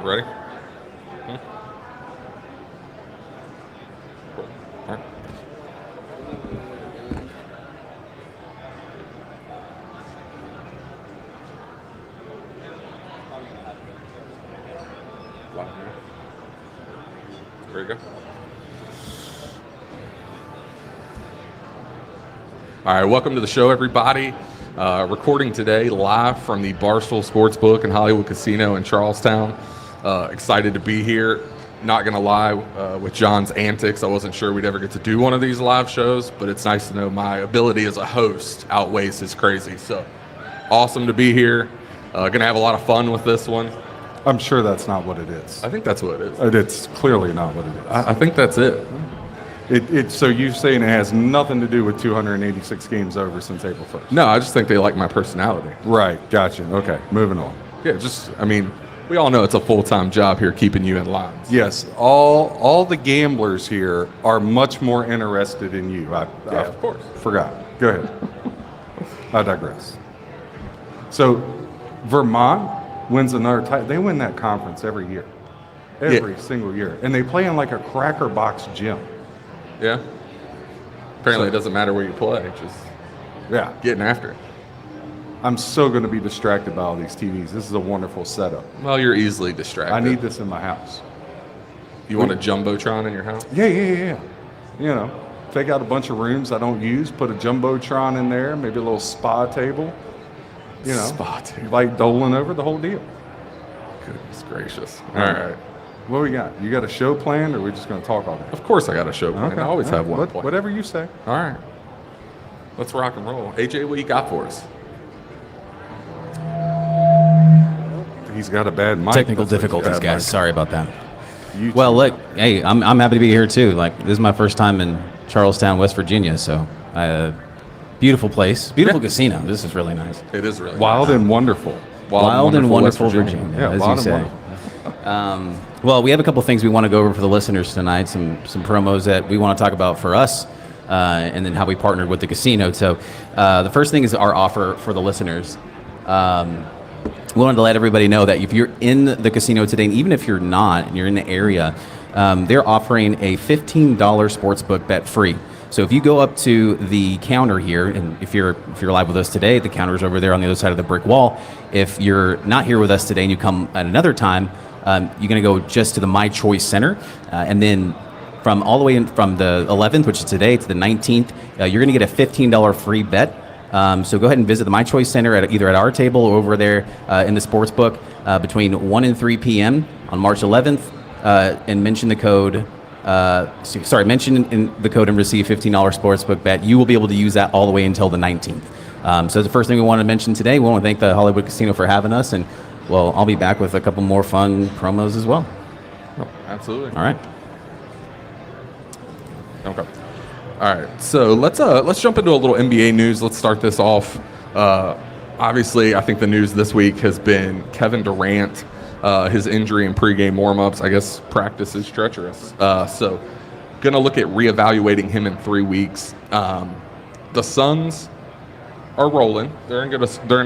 Ready? Cool. All right. There you go. All right, welcome to the show, everybody. Recording today live from the Barstool Sportsbook and Hollywood Casino in Charlestown. Excited to be here. Not going to lie, with John's antics, I wasn't sure we'd ever get to do one of these live shows, but it's nice to know my ability as a host outweighs his crazy. So awesome to be here. Going to have a lot of fun with this one. I'm sure that's not what it is. I think that's what it is. It's clearly not what it is. I think that's it. So you're saying it has nothing to do with 286 games over since April 1st? No, I just think they like my personality. Right, gotcha. Okay, moving on. Yeah, we all know it's a full-time job here keeping you in line. Yes, all the gamblers here are much more interested in you. I of course. Forgot. Go ahead. I digress. So Vermont wins another title. They win that conference every year. Every single year. And they play in like a cracker box gym. Yeah. Apparently it doesn't matter where you play, just getting after it. I'm so going to be distracted by all these TVs. This is a wonderful setup. Well, you're easily distracted. I need this in my house. You want a Jumbotron in your house? Yeah. You know, take out a bunch of rooms I don't use, put a Jumbotron in there, maybe a little spa table. You know, spa table. Like doling over the whole deal. Goodness gracious. All right. What we got? You got a show planned, or are we just going to talk all day? Of course I got a show planned. Okay. I always have one planned. Whatever you say. All right. Let's rock and roll. AJ, what you got for us? He's got a bad mic. Technical difficulties, guys. Sorry about that. YouTube. Well, look, hey, I'm happy to be here too. Like, this is my first time in Charlestown, West Virginia, so beautiful place, beautiful casino. This is really nice. It is really wild nice. and wonderful. Wild and wonderful Virginia, yeah, as wild you and say. Well, we have a couple things we want to go over for the listeners tonight. Some promos that we want to talk about for us, and then how we partnered with the casino. So, the first thing is our offer for the listeners. We wanted to let everybody know that if you're in the casino today, and even if you're not, and you're in the area, they're offering a $15 sportsbook bet free. So if you go up to the counter here, and if you're live with us today, the counter is over there on the other side of the brick wall. If you're not here with us today and you come at another time, you're going to go just to the My Choice Center, and then from all the way in from the 11th, which is today, to the 19th, you're going to get a $15 free bet. So go ahead and visit the My Choice Center either at our table or over there in the sports book between 1 and 3 p.m. on March 11th, and mention the code. Mention in the code and receive $15 sportsbook bet. You will be able to use that all the way until the 19th. So the first thing we want to mention today, we want to thank the Hollywood Casino for having us, and well, I'll be back with a couple more fun promos as well. Oh, absolutely. All right. Okay. All right, so let's jump into a little NBA news. Let's start this off. Obviously, I think the news this week has been Kevin Durant, his injury in pregame warmups. I guess practice is treacherous. So, gonna look at reevaluating him in 3 weeks. The Suns are rolling. They're in a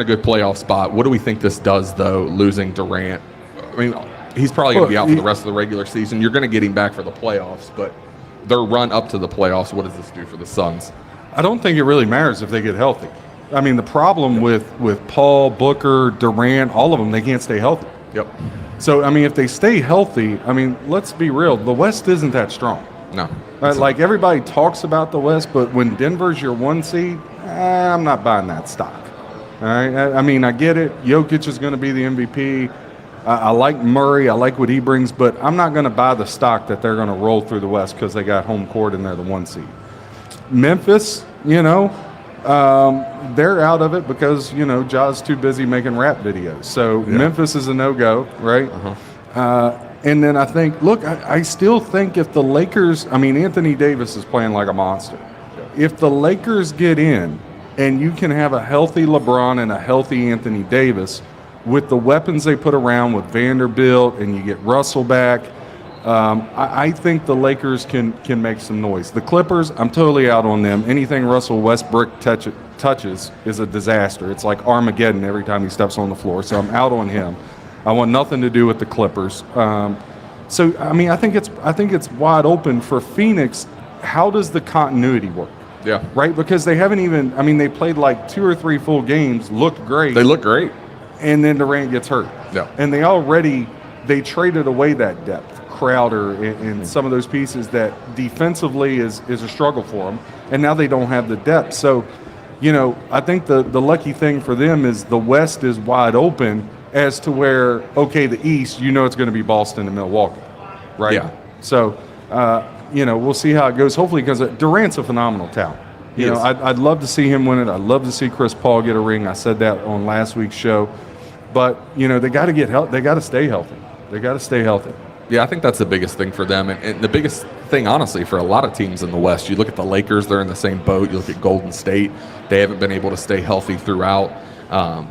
good playoff spot. What do we think this does, though? Losing Durant. I mean, he's probably gonna be out for the rest of the regular season. You're gonna get him back for the playoffs, but their run up to the playoffs, what does this do for the Suns? I don't think it really matters if they get healthy. I mean, the problem with Paul, Booker, Durant, all of them, they can't stay healthy. Yep. So, I mean, if they stay healthy, I mean, let's be real, the West isn't that strong. No. Like, everybody talks about the West, but when Denver's your 1 seed, I'm not buying that stock. All right? I mean, I get it. Jokic is going to be the MVP. I like Murray. I like what he brings, but I'm not going to buy the stock that they're going to roll through the West because they got home court and they're the 1 seed. Memphis, they're out of it because, Ja's too busy making rap videos. So Memphis is a no-go, right? Uh-huh. And then I think, look, I still think if the Lakers, Anthony Davis is playing like a monster. If the Lakers get in and you can have a healthy LeBron and a healthy Anthony Davis with the weapons they put around with Vanderbilt and you get Russell back, I think the Lakers can make some noise. The Clippers, I'm totally out on them. Anything Russell Westbrook touches is a disaster. It's like Armageddon every time he steps on the floor, so I'm out on him. I want nothing to do with the Clippers. So I mean, I think it's wide open for Phoenix. How does the continuity work? Yeah. Right? Because they haven't even. I mean, they played like 2 or 3 full games, looked great. They look great. And then Durant gets hurt. Yeah. And they traded away that depth, Crowder and some of those pieces that defensively is a struggle for them. And now they don't have the depth. So, I think the lucky thing for them is the West is wide open as to where, okay, the East, it's going to be Boston and Milwaukee, right? Yeah. So, we'll see how it goes. Hopefully, because Durant's a phenomenal talent. I'd love to see him win it. I'd love to see Chris Paul get a ring. I said that on last week's show. But, they got to get help. They got to stay healthy. They got to stay healthy. Yeah, I think that's the biggest thing for them. And the biggest thing, honestly, for a lot of teams in the West. You look at the Lakers, they're in the same boat. You look at Golden State, they haven't been able to stay healthy throughout.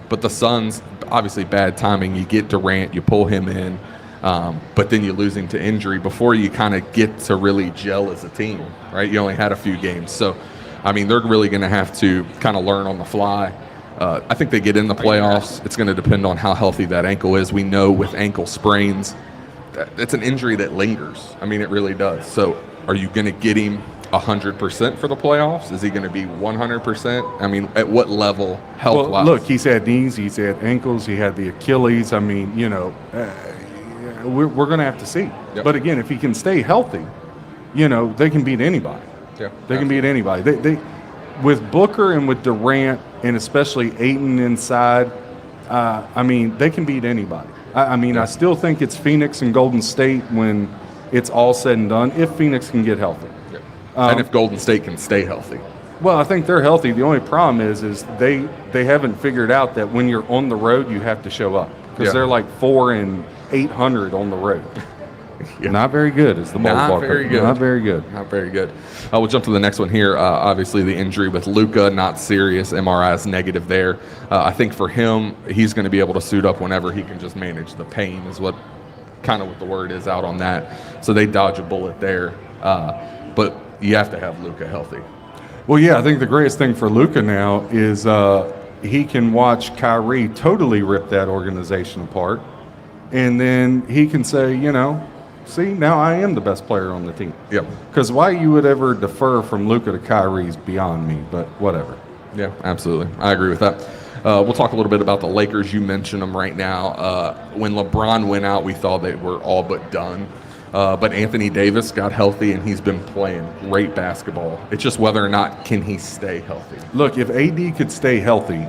But the Suns, obviously bad timing. You get Durant, you pull him in, but then you lose him to injury before you kind of get to really gel as a team, right? You only had a few games. So, I mean, they're really going to have to kind of learn on the fly. I think they get in the playoffs. It's going to depend on how healthy that ankle is. We know with ankle sprains, it's an injury that lingers. I mean, it really does. So are you going to get him 100% for the playoffs? Is he going to be 100%? I mean, at what level health-wise? Well, look, he's had knees, he's had ankles, he had the Achilles. I mean, we're going to have to see. Yep. But again, if he can stay healthy, they can beat anybody. Yeah, they can beat anybody. They with Booker and with Durant and especially Ayton inside, I mean, they can beat anybody. I still think it's Phoenix and Golden State when it's all said and done, if Phoenix can get healthy. Yeah. And if Golden State can stay healthy. Well, I think they're healthy. The only problem is they haven't figured out that when you're on the road, you have to show up. Because they're like 4-800 on the road. Yeah. Not very good is the ballpark. Not very good. Not very good. Not very good. We'll jump to the next one here. Obviously, the injury with Luka, not serious. MRI is negative there. I think for him, he's going to be able to suit up whenever he can just manage the pain is what the word is out on that. So they dodge a bullet there. But you have to have Luka healthy. Well, yeah, I think the greatest thing for Luka now is he can watch Kyrie totally rip that organization apart. And then he can say, see, now I am the best player on the team. Yep. Because why you would ever defer from Luka to Kyrie is beyond me, but whatever. Yeah, absolutely. I agree with that. We'll talk a little bit about the Lakers. You mentioned them right now. When LeBron went out, we thought they were all but done. But Anthony Davis got healthy, and he's been playing great basketball. It's just whether or not can he stay healthy. Look, if AD could stay healthy,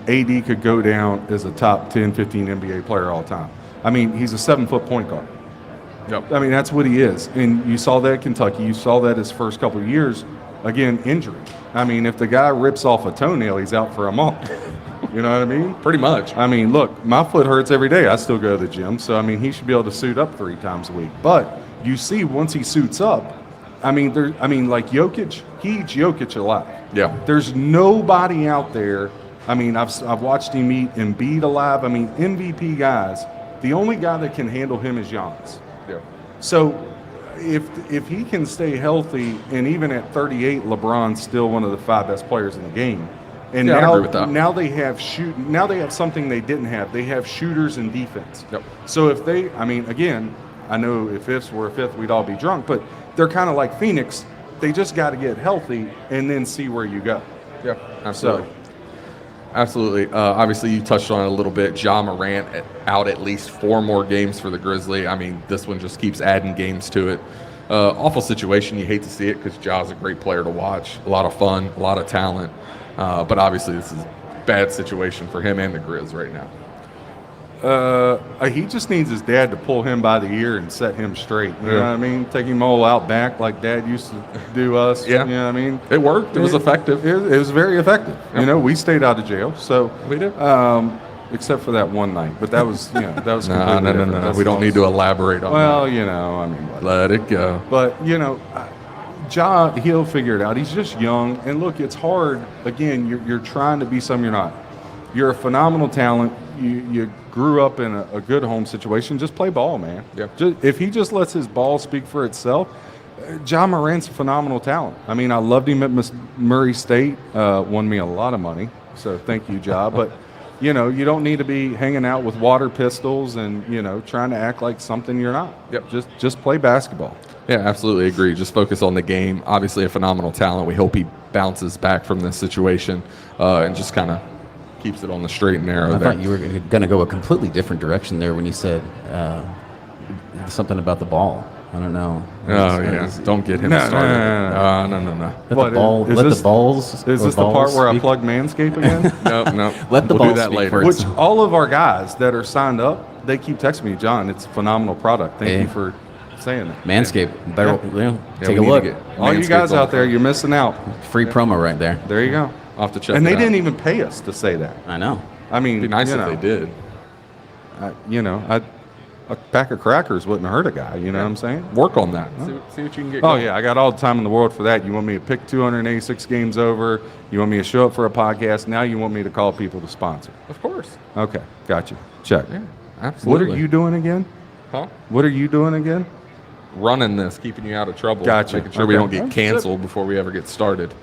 AD could go down as a top 10, 15 NBA player all time. I mean, he's a 7-foot point guard. Yep. I mean, that's what he is. And you saw that at Kentucky. You saw that his first couple of years. Again, injury. I mean, if the guy rips off a toenail, he's out for a month. You know what I mean? Pretty much. I mean, look, my foot hurts every day. I still go to the gym. So, I mean, he should be able to suit up 3 times a week. But you see, once he suits up, like Jokic, he eats Jokic alive. Yeah. There's nobody out there. I mean, I've watched him eat Embiid alive. I mean, MVP guys. The only guy that can handle him is Giannis. Yeah. So if he can stay healthy, and even at 38, LeBron's still one of the 5 best players in the game. And I agree with that. Now they have something they didn't have. They have shooters and defense. Yep. So if they, again, I know if ifs were a fifth, we'd all be drunk, but they're kind of like Phoenix. They just got to get healthy and then see where you go. Yeah, absolutely. Absolutely. Obviously, you touched on it a little bit. Ja Morant out at least 4 more games for the Grizzlies. I mean, this one just keeps adding games to it. Awful situation. You hate to see it because Ja's a great player to watch. A lot of fun, a lot of talent. But obviously, this is a bad situation for him and the Grizz right now. He just needs his dad to pull him by the ear and set him straight. You know what I mean? Take him all out back like Dad used to do us. Yeah. You know what I mean? It worked. It was effective. It was very effective. Yep. We stayed out of jail. So we did. Except for that one night. But that was, that was No. We don't need to elaborate on that. Well, let it go. But, Ja, he'll figure it out. He's just young. And look, it's hard. Again, you're trying to be something you're not. You're a phenomenal talent. You grew up in a good home situation. Just play ball, man. Yeah. If he just lets his ball speak for itself, Ja Morant's a phenomenal talent. I mean, I loved him at Murray State. Won me a lot of money. So thank you, Ja. But you know, you don't need to be hanging out with water pistols and, you know, trying to act like something you're not. Yep. Just play basketball. Yeah, absolutely agree. Just focus on the game. Obviously, a phenomenal talent. We hope he bounces back from this situation and just kind of keeps it on the straight and narrow. I thought you were going to go a completely different direction there when you said something about the ball. I don't know. Oh, yeah. Don't get him started. No. Let the balls. Is this the part where I plug Manscaped again? No. Let the we'll balls do that speak later. first. Which all of our guys that are signed up, they keep texting me, John, it's a phenomenal product. Thank you for saying that. Manscaped. Better, take a we need look. to get All you Manscaped guys on out the there, phone. you're missing out. Free promo right there. There you go. I'll have to check And it they out. didn't even pay us to say that. I know. I mean, It'd be nice you if know, they did. A pack of crackers wouldn't hurt a guy. You know what I'm saying? Work on that. See what you can get Oh, going. yeah. I got all the time in the world for that. You want me to pick 286 games over? You want me to show up for a podcast? Now you want me to call people to sponsor? Of course. Okay. Got you. Check. Yeah, What absolutely. are you doing again? Huh? What are you doing again? Running this, keeping you out of trouble. Gotcha. Making sure we Okay. don't get canceled before we ever get started.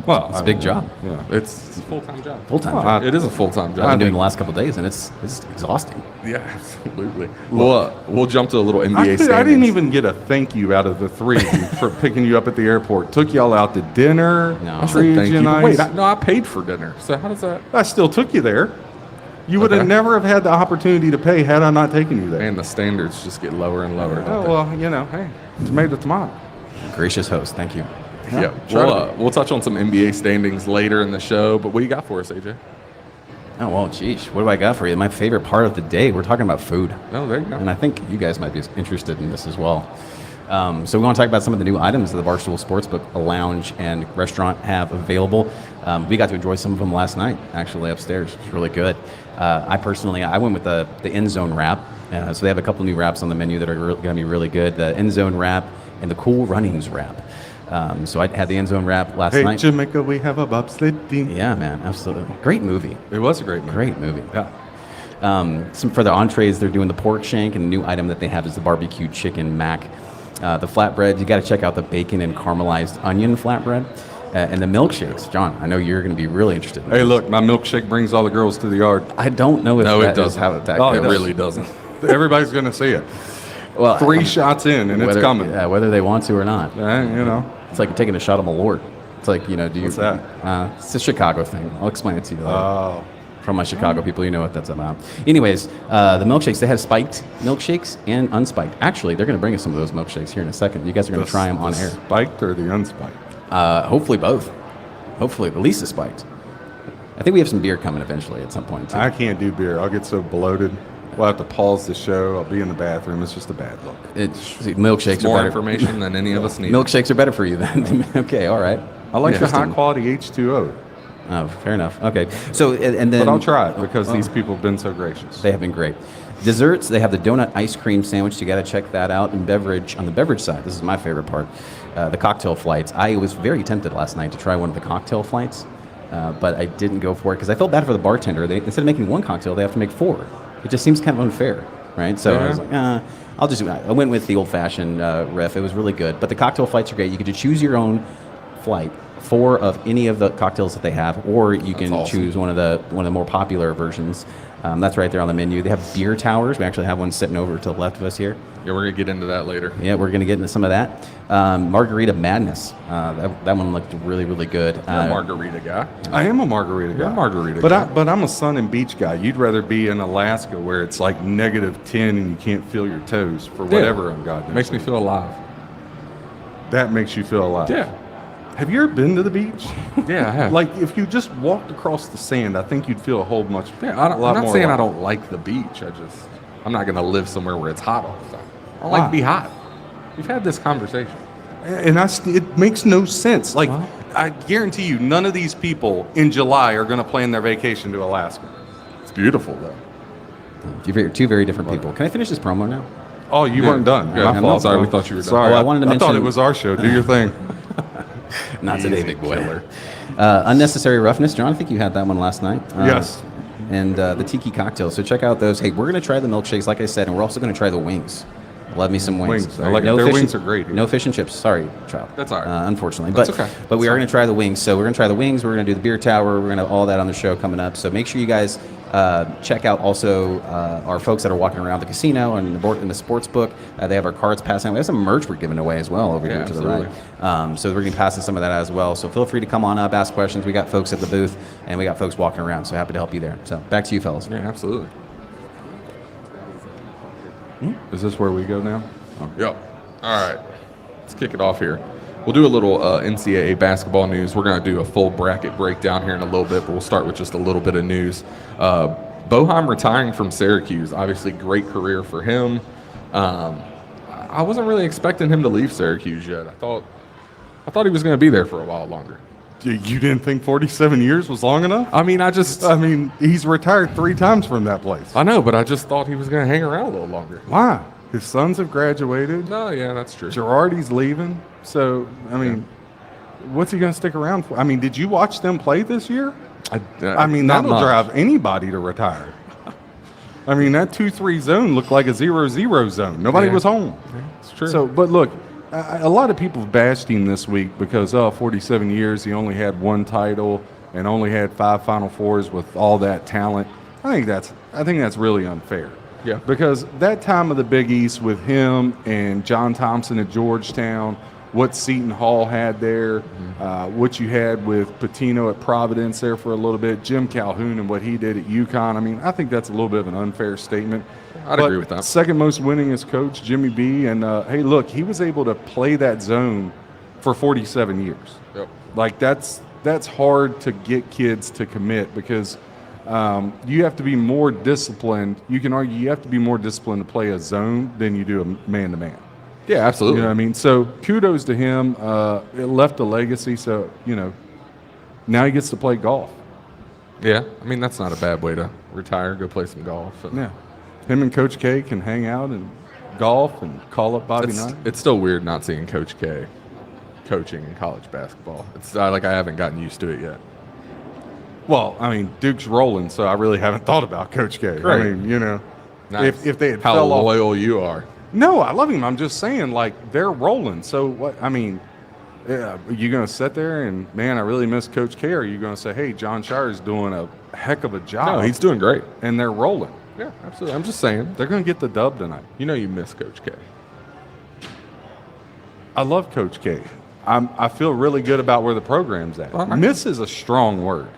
Well, It's a big job. Yeah. It's a full-time job. Full-time Well, job. It is a full-time I've job. been doing the last couple of days, and it's exhausting. Yeah, absolutely. We'll jump to a little NBA I standings. didn't even get a thank you out of the three of you for picking you up at the airport. Took y'all out to dinner. No. I said Treated thank you you. nice. Wait, I paid for dinner. So how does that? I still took you there. You would have Okay. never have had the opportunity to pay had I not taken you there. Man, the standards just get lower and lower. Oh, don't they? well, you know, hey, tomato. Gracious host. Thank you. Yeah, try to we'll touch on some NBA standings later in the show. But what do you got for us, AJ? Oh, well, geez. What do I got for you? My favorite part of the day, we're talking about food. Oh, there you go. And I think you guys might be interested in this as well. So we want to talk about some of the new items that the Barstool Sportsbook, a lounge and restaurant, have available. We got to enjoy some of them last night, actually, upstairs. It's really good. I went with the end zone wrap. So they have a couple new wraps on the menu that are going to be really good. The end zone wrap and the Cool Runnings wrap. So I had the end zone wrap last Hey, night. Jamaica, we have a bobsled team. Yeah, man, absolutely. Great movie. It was a great movie. Great movie. Yeah. Some for the entrees, they're doing the pork shank, and the new item that they have is the barbecue chicken mac. The flatbread, you got to check out the bacon and caramelized onion flatbread. And the milkshakes. John, I know you're going to be really interested in Hey, this. look, my milkshake brings all the girls to the yard. I don't know if No, that it is doesn't. how that Oh, It goes. really doesn't. Everybody's going to see it. Well, 3 shots in, and it's coming. Yeah, whether they want to or not. You know. It's like taking a shot of Malort. It's like, do you... What's that? It's a Chicago thing. I'll explain it to you later. Oh. From my Chicago people, you know what that's about. Anyways, the milkshakes, they have spiked milkshakes and unspiked. Actually, they're going to bring us some of those milkshakes here in a second. You guys are going to try them on air. Spiked or the unspiked? Hopefully both. Hopefully, at least the spiked. I think we have some beer coming eventually at some point, too. I can't do beer. I'll get so bloated. We'll have to pause the show. I'll be in the bathroom. It's just a bad look. Milkshakes It's are more better. information than any of us need. Milkshakes are better for you then. Okay, all right. I like the Interesting. high quality H2O, Oh, fair enough. Okay. So, and then... but I'll try it because these people have been so gracious. They have been great. Desserts, they have the donut ice cream sandwich. You got to check that out. And beverage, on the beverage side, this is my favorite part, the cocktail flights. I was very tempted last night to try one of the cocktail flights, but I didn't go for it because I felt bad for the bartender. Instead of making one cocktail, they have to make 4. It just seems kind of unfair, right? So I was like, I'll just do it. I went with the old-fashioned riff. It was really good. But the cocktail flights are great. You get to choose your own flight. 4 of any of the cocktails that they have, or you can awesome. choose one of the more popular versions. That's right there on the menu. They have beer towers. We actually have one sitting over to the left of us here. Yeah, we're going to get into that later. Yeah, we're going to get into some of that. Margarita Madness. That one looked really, really good. You're a margarita guy. I am a margarita You're guy. a margarita but guy. but I'm a sun and beach guy. You'd rather be in Alaska where it's like -10 and you can't feel your toes for whatever ungodly. Makes me feel alive. That makes you feel alive. Yeah. Have you ever been to the beach? Yeah, I have. Like if you just walked across the sand, I think you'd feel a whole much. Yeah, a lot I'm not more saying I alive. don't like the beach. I'm not going to live somewhere where it's hot all the time. I don't Why? like to be hot. We've had this conversation. And it makes no sense. Like Well- I guarantee you, none of these people in July are going to plan their vacation to Alaska. It's beautiful, though. Two very different people. Can I finish this promo now? Oh, you weren't done. Yeah, My I'm fault. sorry, we thought you were done. Sorry, Oh, I wanted to I thought mention- it was our show. Do your thing. Not today, big boy. Unnecessary Roughness. John, I think you had that one last night. Yes. And the tiki cocktails. So check out those. Hey, we're going to try the milkshakes, like I said, and we're also going to try the wings. Love me some wings. Wings. I like it. Their wings are great here. No fish and chips. Sorry, child. That's all right. Unfortunately. That's but, okay. But we are going to try the wings. So we're going to try the wings. We're going to do the beer tower. We're going to have all that on the show coming up. So make sure you guys check out also our folks that are walking around the casino and the sports book. They have our cards passing out. We have some merch we're giving away as well over here to the right. So we're going to be passing some of that as well. So feel free to come on up, ask questions. We got folks at the booth, and we got folks walking around. So happy to help you there. So back to you, fellas. Yeah, absolutely. Is this where we go now? Oh. Yep. All right. Let's kick it off here. We'll do a little NCAA basketball news. We're going to do a full bracket breakdown here in a little bit, but we'll start with just a little bit of news. Boeheim retiring from Syracuse. Obviously, great career for him. I wasn't really expecting him to leave Syracuse yet. I thought he was going to be there for a while longer. You didn't think 47 years was long enough? I mean, He's retired 3 times from that place. I know, but I just thought he was going to hang around a little longer. Why? His sons have graduated. No, yeah, that's true. Girardi's leaving. So, what's he going to stick around for? I mean, did you watch them play this year? That'll drive anybody to retire. I mean, that 2-3 zone looked like a 0-0 zone. Nobody was home. Yeah, it's true. So, but look, a lot of people bashed him this week because, 47 years, he only had 1 title and only had 5 Final Fours with all that talent. I think that's really unfair. Yeah. Because that time of the Big East with him and John Thompson at Georgetown, what Seton Hall had there, what you had with Patino at Providence there for a little bit, Jim Calhoun and what he did at UConn. I mean, I think that's a little bit of an unfair statement. I'd agree with that. Second most winningest coach, Jimmy B. And, hey, look, he was able to play that zone for 47 years. Yep. Like, that's hard to get kids to commit because you have to be more disciplined. You can argue you have to be more disciplined to play a zone than you do a man-to-man. Yeah, absolutely. You know what I mean? So kudos to him. It left a legacy. So, now he gets to play golf. Yeah, I mean, that's not a bad way to retire, go play some golf. Yeah. Him and Coach K can hang out and golf and call up Bobby Knight. It's still weird not seeing Coach K coaching in college basketball. It's like I haven't gotten used to it yet. Well, I mean, Duke's rolling, so I really haven't thought about Coach K. Right. I mean, Nice. if they had How fell off. loyal you are. No, I love him. I'm just saying, like, they're rolling. So, what? I mean, are you going to sit there and, man, I really miss Coach K? Or are you going to say, hey, John Shire's doing a heck of a job? No, he's doing great. And they're rolling. Yeah, absolutely. I'm just saying. They're going to get the dub tonight. You know you miss Coach K. I love Coach K. I feel really good about where the program's at. All right. Miss is a strong word.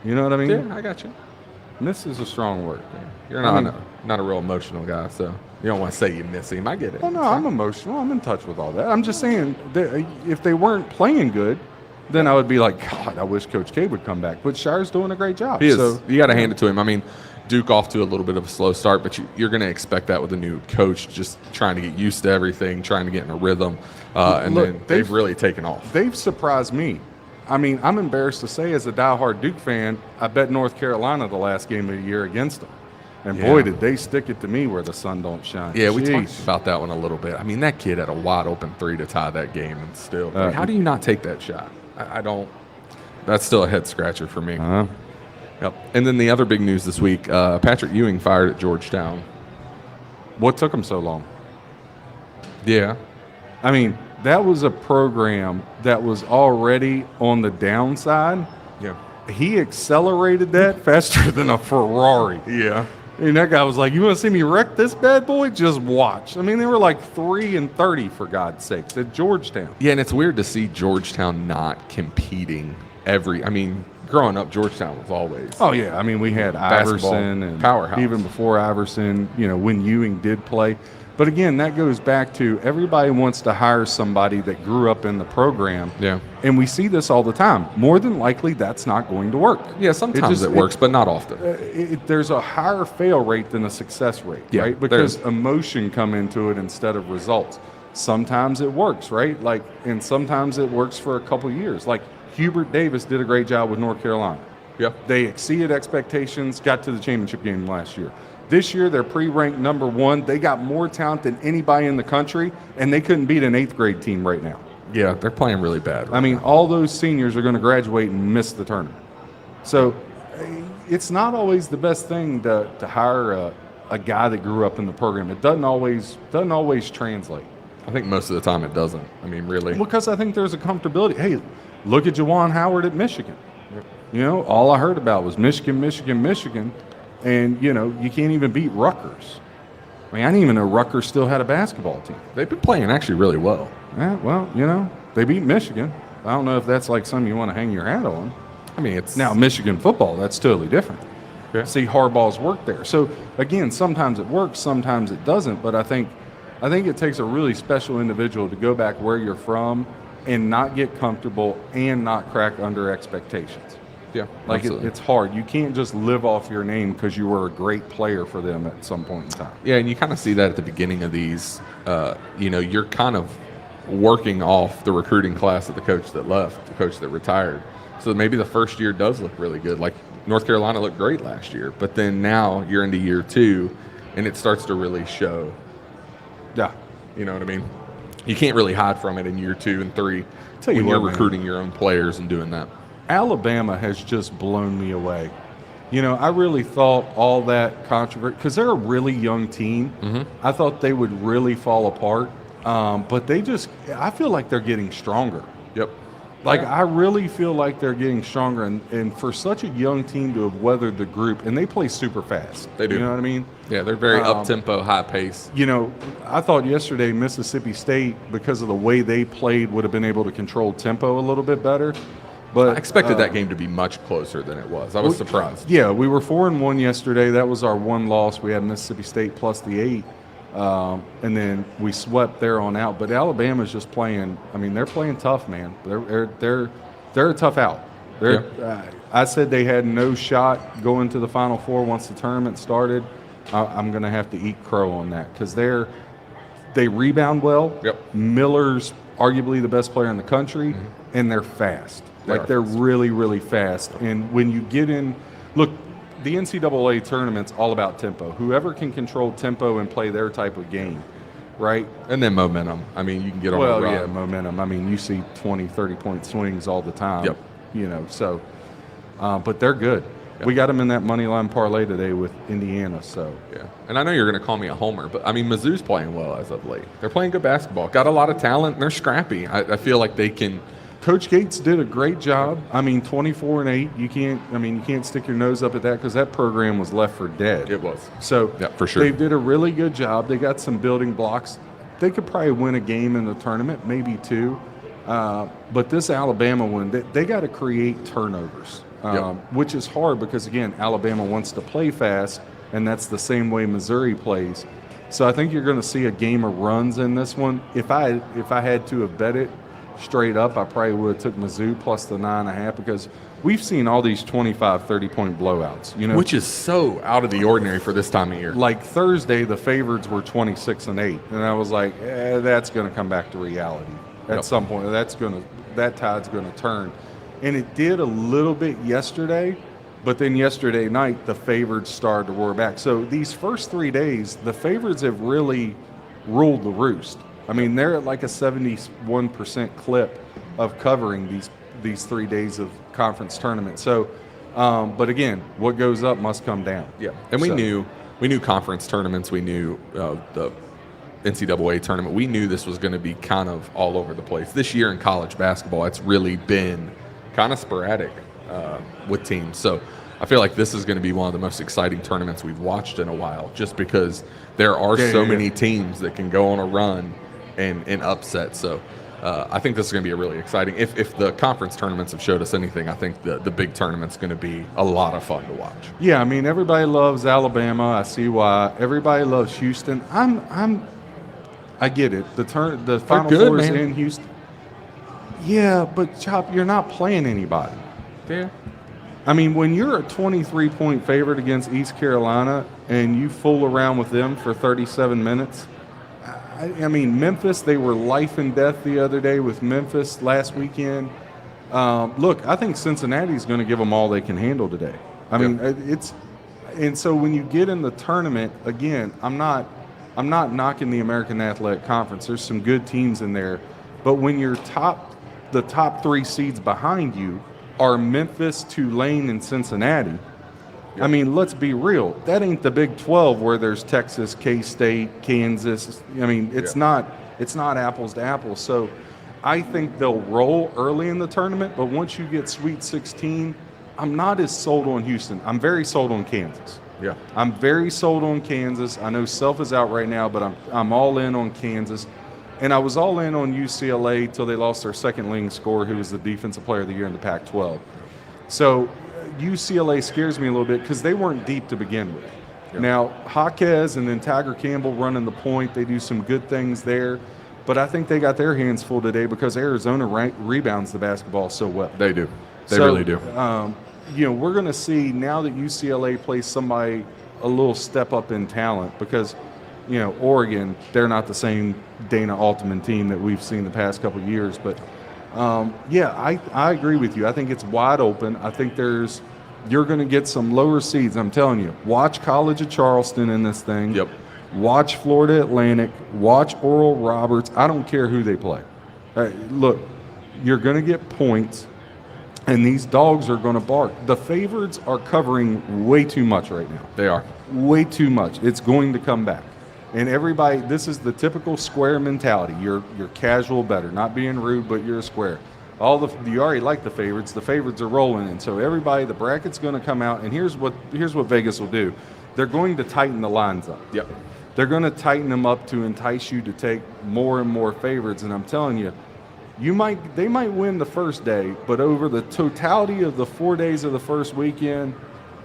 You know what I mean? Yeah, I got you. Miss is a strong word. You're not a real emotional guy, so you don't want to say you miss him. I get it. Well, no, I'm emotional. I'm in touch with all that. I'm just saying that if they weren't playing good, then I would be like, God, I wish Coach K would come back. But Shire's doing a great job. He is. So, You got to hand it to him. I mean, Duke off to a little bit of a slow start, but you're going to expect that with a new coach, just trying to get used to everything, trying to get in a rhythm, and Look, then they've really taken off. They've surprised me. I mean, I'm embarrassed to say as a diehard Duke fan, I bet North Carolina the last game of the year against them. And boy, did they stick it to me where the sun don't shine. Yeah, we Jeez. talked about that one a little bit. I mean, that kid had a wide open 3 to tie that game, and still, how do you not take that shot? I don't. That's still a head scratcher for me. Yep. And then the other big news this week: Patrick Ewing fired at Georgetown. What took them so long? Yeah. I mean, that was a program that was already on the downside. Yeah. He accelerated that faster than a Ferrari. Yeah. And that guy was like, you want to see me wreck this bad boy? Just watch. I mean, they were like 3-30, for God's sakes, at Georgetown. Yeah, and it's weird to see Georgetown not competing I mean, growing up, Georgetown was always. Oh, yeah. I mean, we had Basketball Iverson and powerhouse. even before Iverson, when Ewing did play. But again, that goes back to everybody wants to hire somebody that grew up in the program. Yeah. And we see this all the time. More than likely, that's not going to work. Yeah, sometimes it works, but not often. There's a higher fail rate than a success rate, Yeah, right? Because emotion come into it instead of results. Sometimes it works, right? And sometimes it works for a couple years. Like Hubert Davis did a great job with North Carolina. Yeah. They exceeded expectations, got to the championship game last year. This year, they're pre-ranked number 1. They got more talent than anybody in the country, and they couldn't beat an 8th grade team right now. Yeah, they're playing really bad. I mean, all those seniors are going to graduate and miss the tournament. So it's not always the best thing to hire a guy that grew up in the program. It doesn't always translate. I think most of the time it doesn't. I mean, really. Because I think there's a comfortability. Hey, look at Juwan Howard at Michigan. You know, all I heard about was Michigan, and, you know, you can't even beat Rutgers. I mean, I didn't even know Rutgers still had a basketball team. They've been playing actually really well. Yeah, well, you know, they beat Michigan. I don't know if that's like something you want to hang your hat on. I mean, it's Now, Michigan football, that's totally different. Yeah. See Harbaugh's work there. So, again, sometimes it works, sometimes it doesn't. But I think it takes a really special individual to go back where you're from and not get comfortable and not crack under expectations. Yeah, Like it's hard. You can't just live off your name because you were a great player for them at some point in time. Yeah, and you kind of see that at the beginning of these. You know, you're kind of working off the recruiting class of the coach that left, the coach that retired. So maybe the first year does look really good. Like North Carolina looked great last year, but then now you're into year 2, and it starts to really show. Yeah. You know what I mean? You can't really hide from it in year 2 and 3 Tell you when what, you're man. recruiting your own players and doing that. Alabama has just blown me away. You know, I really thought all that controversy, because they're a really young team, I thought they would really fall apart. But I feel like they're getting stronger. Yep. Like, I really feel like they're getting stronger. And for such a young team to have weathered the group, and they play super fast. They do. You know what I mean? Yeah, they're very up-tempo, high pace. You know, I thought yesterday Mississippi State, because of the way they played, would have been able to control tempo a little bit better. But I expected that game to be much closer than it was. I was surprised. Yeah, we were 4-1 yesterday. That was our one loss. We had Mississippi State plus the 8. And then we swept there on out. But Alabama's just playing. I mean, they're playing tough, man. They're a tough out. I said they had no shot going to the Final Four once the tournament started. I'm going to have to eat crow on that because they rebound well. Yep. Miller's arguably the best player in the country, and they're fast. They're really, really fast. And when you get in, look. The NCAA tournament's all about tempo. Whoever can control tempo and play their type of game, right? And then momentum. I mean, you can get on a run. Well, yeah, momentum. I mean, you see 20, 30-point swings all the time. Yep. You know, so, but they're good. Yep. We got them in that money line parlay today with Indiana, so. Yeah. And I know you're going to call me a homer, but, I mean, Mizzou's playing well as of late. They're playing good basketball. Got a lot of talent, and they're scrappy. I feel like they can – Coach Gates did a great job. I mean, 24-8. You can't stick your nose up at that because that program was left for dead. It was. So yeah, for sure. They did a really good job. They got some building blocks. They could probably win a game in the tournament, maybe 2. But this Alabama one, they got to create turnovers, which is hard because, again, Alabama wants to play fast, and that's the same way Missouri plays. So I think you're going to see a game of runs in this one. If I had to have bet it, straight up, I probably would have took Mizzou plus the 9.5 because we've seen all these 25, 30-point blowouts. You know, which is so out of the ordinary for this time of year. Like Thursday, the favorites were 26-8, and I was like, that's going to come back to reality at some point. That tide's going to turn, and it did a little bit yesterday, but then yesterday night the favorites started to roar back. So these first 3 days, the favorites have really ruled the roost. I mean, they're at like a 71% clip of covering these 3 days of conference tournament. So, but again, what goes up must come down. Yeah, and we knew conference tournaments. We knew the NCAA tournament. We knew this was going to be kind of all over the place. This year in college basketball, it's really been kind of sporadic with teams. So I feel like this is going to be one of the most exciting tournaments we've watched in a while, just because there are many teams that can go on a run and upset. So I think this is going to be a really exciting. If the conference tournaments have showed us anything, I think the big tournament's going to be a lot of fun to watch. Yeah, I mean, everybody loves Alabama. I see why. Everybody loves Houston. I get it. The Final Four is in Houston. Yeah, but Chop, you're not playing anybody. Yeah. I mean, when you're a 23-point favorite against East Carolina and you fool around with them for 37 minutes, I mean, Memphis, they were life and death the other day with Memphis last weekend. Look, I think Cincinnati's going to give them all they can handle today. I mean, and so when you get in the tournament, again, I'm not knocking the American Athletic Conference. There's some good teams in there. But when the top 3 seeds behind you are Memphis, Tulane, and Cincinnati, I mean, let's be real. That ain't the Big 12 where there's Texas, K-State, Kansas. I mean, it's not apples to apples. So I think they'll roll early in the tournament, but once you get Sweet 16, I'm not as sold on Houston. I'm very sold on Kansas. Yeah. I'm very sold on Kansas. I know Self is out right now, but I'm all in on Kansas. And I was all in on UCLA till they lost their second leading scorer, who was the Defensive Player of the Year in the Pac-12. So UCLA scares me a little bit because they weren't deep to begin with. Yeah. Now, Jaquez and then Tiger Campbell running the point, they do some good things there. But I think they got their hands full today because Arizona rebounds the basketball so well. They do. They really do. We're going to see now that UCLA plays somebody a little step up in talent because, Oregon, they're not the same Dana Altman team that we've seen the past couple of years. But, I agree with you. I think it's wide open. I think you're going to get some lower seeds. I'm telling you, watch College of Charleston in this thing. Yep. Watch Florida Atlantic. Watch Oral Roberts. I don't care who they play. Look, you're going to get points, and these dogs are going to bark. The favorites are covering way too much right now. They are. Way too much. It's going to come back. And everybody, this is the typical square mentality. You're casual better, not being rude, but you're a square. You already like the favorites. The favorites are rolling, and so everybody, the bracket's going to come out. And here's what Vegas will do. They're going to tighten the lines up. Yep. They're going to tighten them up to entice you to take more and more favorites. And I'm telling you, they might win the first day, but over the totality of the 4 days of the first weekend,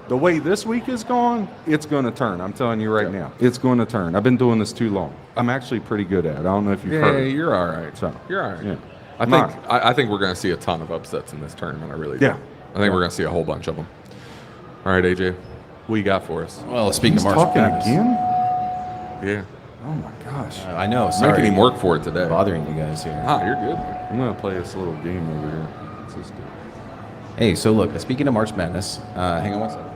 the way this week is gone, it's going to turn. I'm telling you right now. It's going to turn. I've been doing this too long. I'm actually pretty good at it. I don't know if you've heard. Yeah, you're all right. So, you're all right. Yeah. I think we're going to see a ton of upsets in this tournament. I really do. Yeah. I think we're going to see a whole bunch of them. All right, AJ, what you got for us? Well, speaking of March talking Madness. again? Yeah. Oh, my gosh. I know. Sorry. Making him work for it today. Bothering you guys here. You're good. I'm going to play this little game over here. Let's just do it. Hey, so look, speaking of March Madness, hang on one second.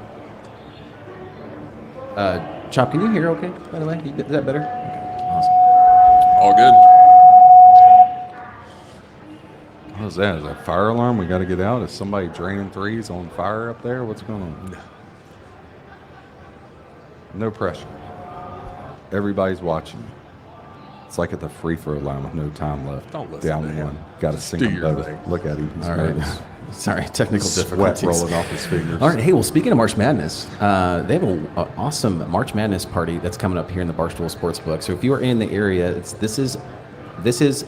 Chop, can you hear okay, by the way? Is that better? Okay, awesome. All good. What's that? Is that a fire alarm? We got to get out? Is somebody draining threes on fire up there? What's going on? No pressure. Everybody's watching. It's like at the free throw line with no time left. Don't listen Down to him. one. Got to sink Do them your both. thing. Look at him. He's All right. nervous. Sorry, technical Sweat difficulties. rolling off his fingers. All right. Hey, well, speaking of March Madness, they have an awesome March Madness party that's coming up here in the Barstool Sportsbook. So if you are in the area, this is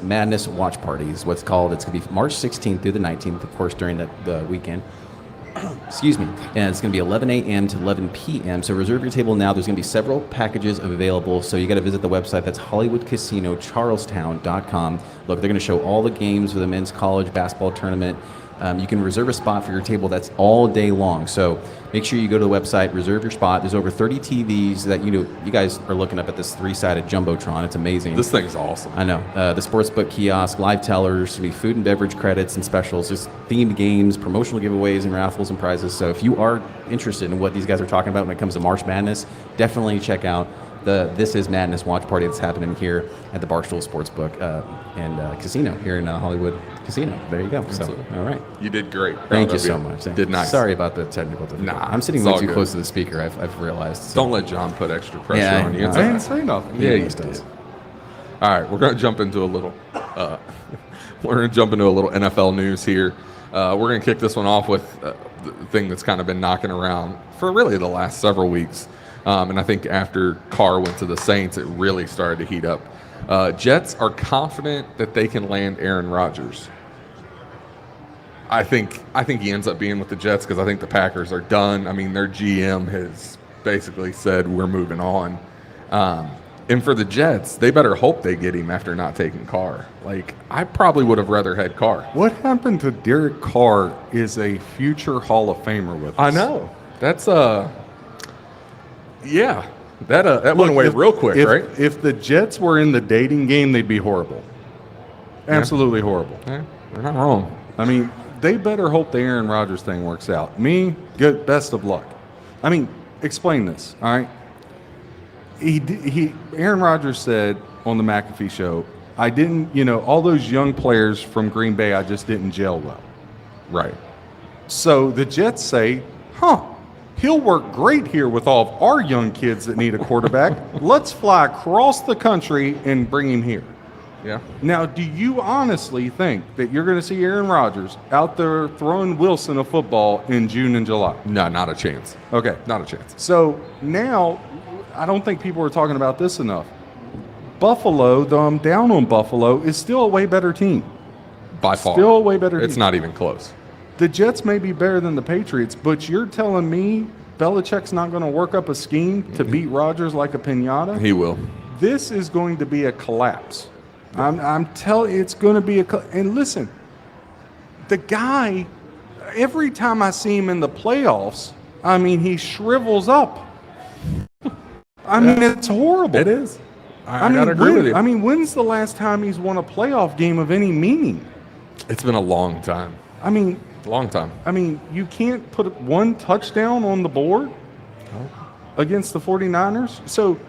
Madness Watch Party is what's called. It's going to be March 16th through the 19th, of course, during the weekend. Excuse me. And it's going to be 11 a.m. to 11 p.m. So reserve your table now. There's going to be several packages available. So you got to visit the website. That's HollywoodCasinoCharlestown.com. Look, they're going to show all the games for the men's college basketball tournament. You can reserve a spot for your table. That's all day long. So make sure you go to the website, reserve your spot. There's over 30 TVs that you guys are looking up at this 3-sided jumbotron. It's amazing. This thing's awesome. I know. The sportsbook kiosk, live tellers, there'll be food and beverage credits and specials, just themed games, promotional giveaways and raffles and prizes. So if you are interested in what these guys are talking about when it comes to March Madness, definitely check out the This Is Madness watch party that's happening here at the Barstool Sportsbook and Casino here in Hollywood Casino. There you go. So, all right. You did great. Thank you so much. Did nice. Sorry about the technical difficulty. Nah, I'm sitting it's way all too good. close to the speaker, I've realized. So. Don't let John put extra pressure Yeah, on you. It's I okay. didn't say nothing. Yeah, he you does. did. All right, we're going to jump into a little NFL news here. We're going to kick this one off with the thing that's kind of been knocking around for really the last several weeks. And I think after Carr went to the Saints, it really started to heat up. Jets are confident that they can land Aaron Rodgers. I think he ends up being with the Jets because I think the Packers are done. I mean, their GM has basically said we're moving on. And for the Jets, they better hope they get him after not taking Carr. Like, I probably would have rather had Carr. What happened to Derek Carr is a future Hall of Famer with us. I know. That's yeah. That went away real quick, right? If the Jets were in the dating game, they'd be horrible. Absolutely horrible. Yeah, they're not wrong. I mean, they better hope the Aaron Rodgers thing works out. Me, good, best of luck. I mean, explain this, all right? Aaron Rodgers said on the McAfee show, I didn't, all those young players from Green Bay, I just didn't gel well. Right. So the Jets say, He'll work great here with all of our young kids that need a quarterback. Let's fly across the country and bring him here. Yeah. Now, do you honestly think that you're going to see Aaron Rodgers out there throwing Wilson a football in June and July? No, not a chance. Okay. Not a chance. So now, I don't think people are talking about this enough. Buffalo, though I'm down on Buffalo, is still a way better team. By far. Still a way better It's team. not even close. The Jets may be better than the Patriots, but you're telling me Belichick's not going to work up a scheme to beat Rodgers like a piñata? He will. This is going to be a collapse. I'm telling you, it's going to be and listen, the guy, every time I see him in the playoffs, I mean, he shrivels up. I mean, it's horrible. It is. I mean, gotta agree with you. I mean, when's the last time he's won a playoff game of any meaning? It's been a long time. I mean, Long time. you can't put one touchdown on the board against the 49ers. So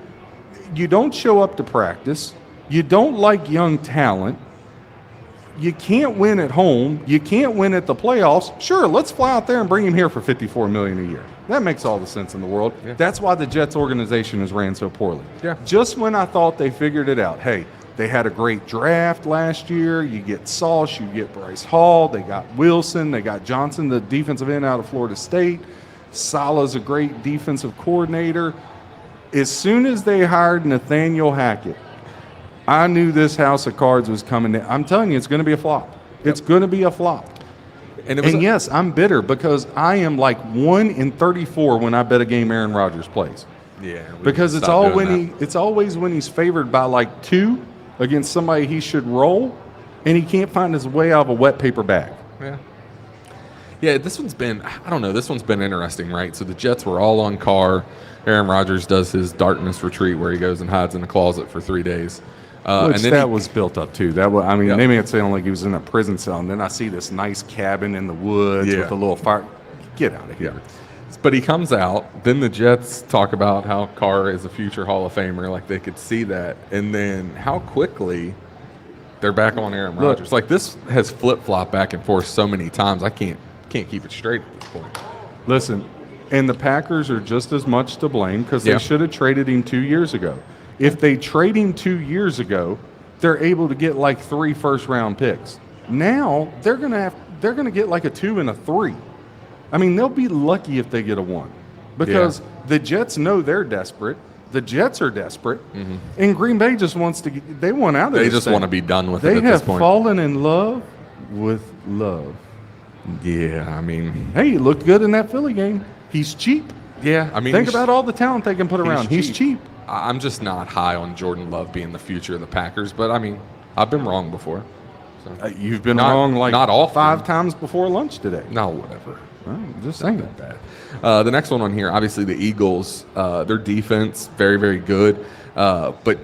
you don't show up to practice. You don't like young talent. You can't win at home. You can't win at the playoffs. Sure, let's fly out there and bring him here for $54 million a year. That makes all the sense in the world. Yeah. That's why the Jets organization has ran so poorly. Yeah. Just when I thought they figured it out, hey, they had a great draft last year. You get Sauce, you get Bryce Hall. They got Wilson. They got Johnson, the defensive end out of Florida State. Salah's a great defensive coordinator. As soon as they hired Nathaniel Hackett, I knew this house of cards was coming in. I'm telling you, it's going to be a flop. It's going to be a flop. And, it was Yes, I'm bitter because I am like 1 in 34 when I bet a game Aaron Rodgers plays. yeah. we Because need to it's stop all doing that. it's always when he's favored by like 2 against somebody he should roll, and he can't find his way out of a wet paper bag. Yeah. Yeah, this one's been, I don't know, this one's been interesting, right? So the Jets were all on Carr. Aaron Rodgers does his darkness retreat where he goes and hides in a closet for 3 days. Which and then that was built up too. That was, I mean, Yeah. they made it sound like he was in a prison cell, and then I see this nice cabin in the woods Yeah. with a little fire. Get out of here. But he comes out. Then the Jets talk about how Carr is a future Hall of Famer. Like they could see that. And then how quickly they're back on Aaron Look. Rodgers. Like this has flip-flopped back and forth so many times. I can't keep it straight at this point. Listen, and the Packers are just as much to blame because Yeah. they should have traded him 2 years ago. If they trade him 2 years ago, they're able to get like 3 first-round picks. Now they're gonna get like a 2 and a 3. I mean, they'll be lucky if they get a 1 because the Jets know they're desperate. The Jets are desperate, and Green Bay just wants to. They want out of They this just thing. want to be done with They it at this have point. fallen in love with love. Yeah, I mean, Hey, he looked good in that Philly game. He's cheap. yeah, I mean, Think about all the talent they can put around. He's cheap. I'm just not high on Jordan Love being the future of the Packers, but I mean, I've been wrong before. So. You've been Not- wrong like not often. 5 times before lunch today. No, whatever. Well, just saying. The next one on here, obviously the Eagles, their defense, very, very good. But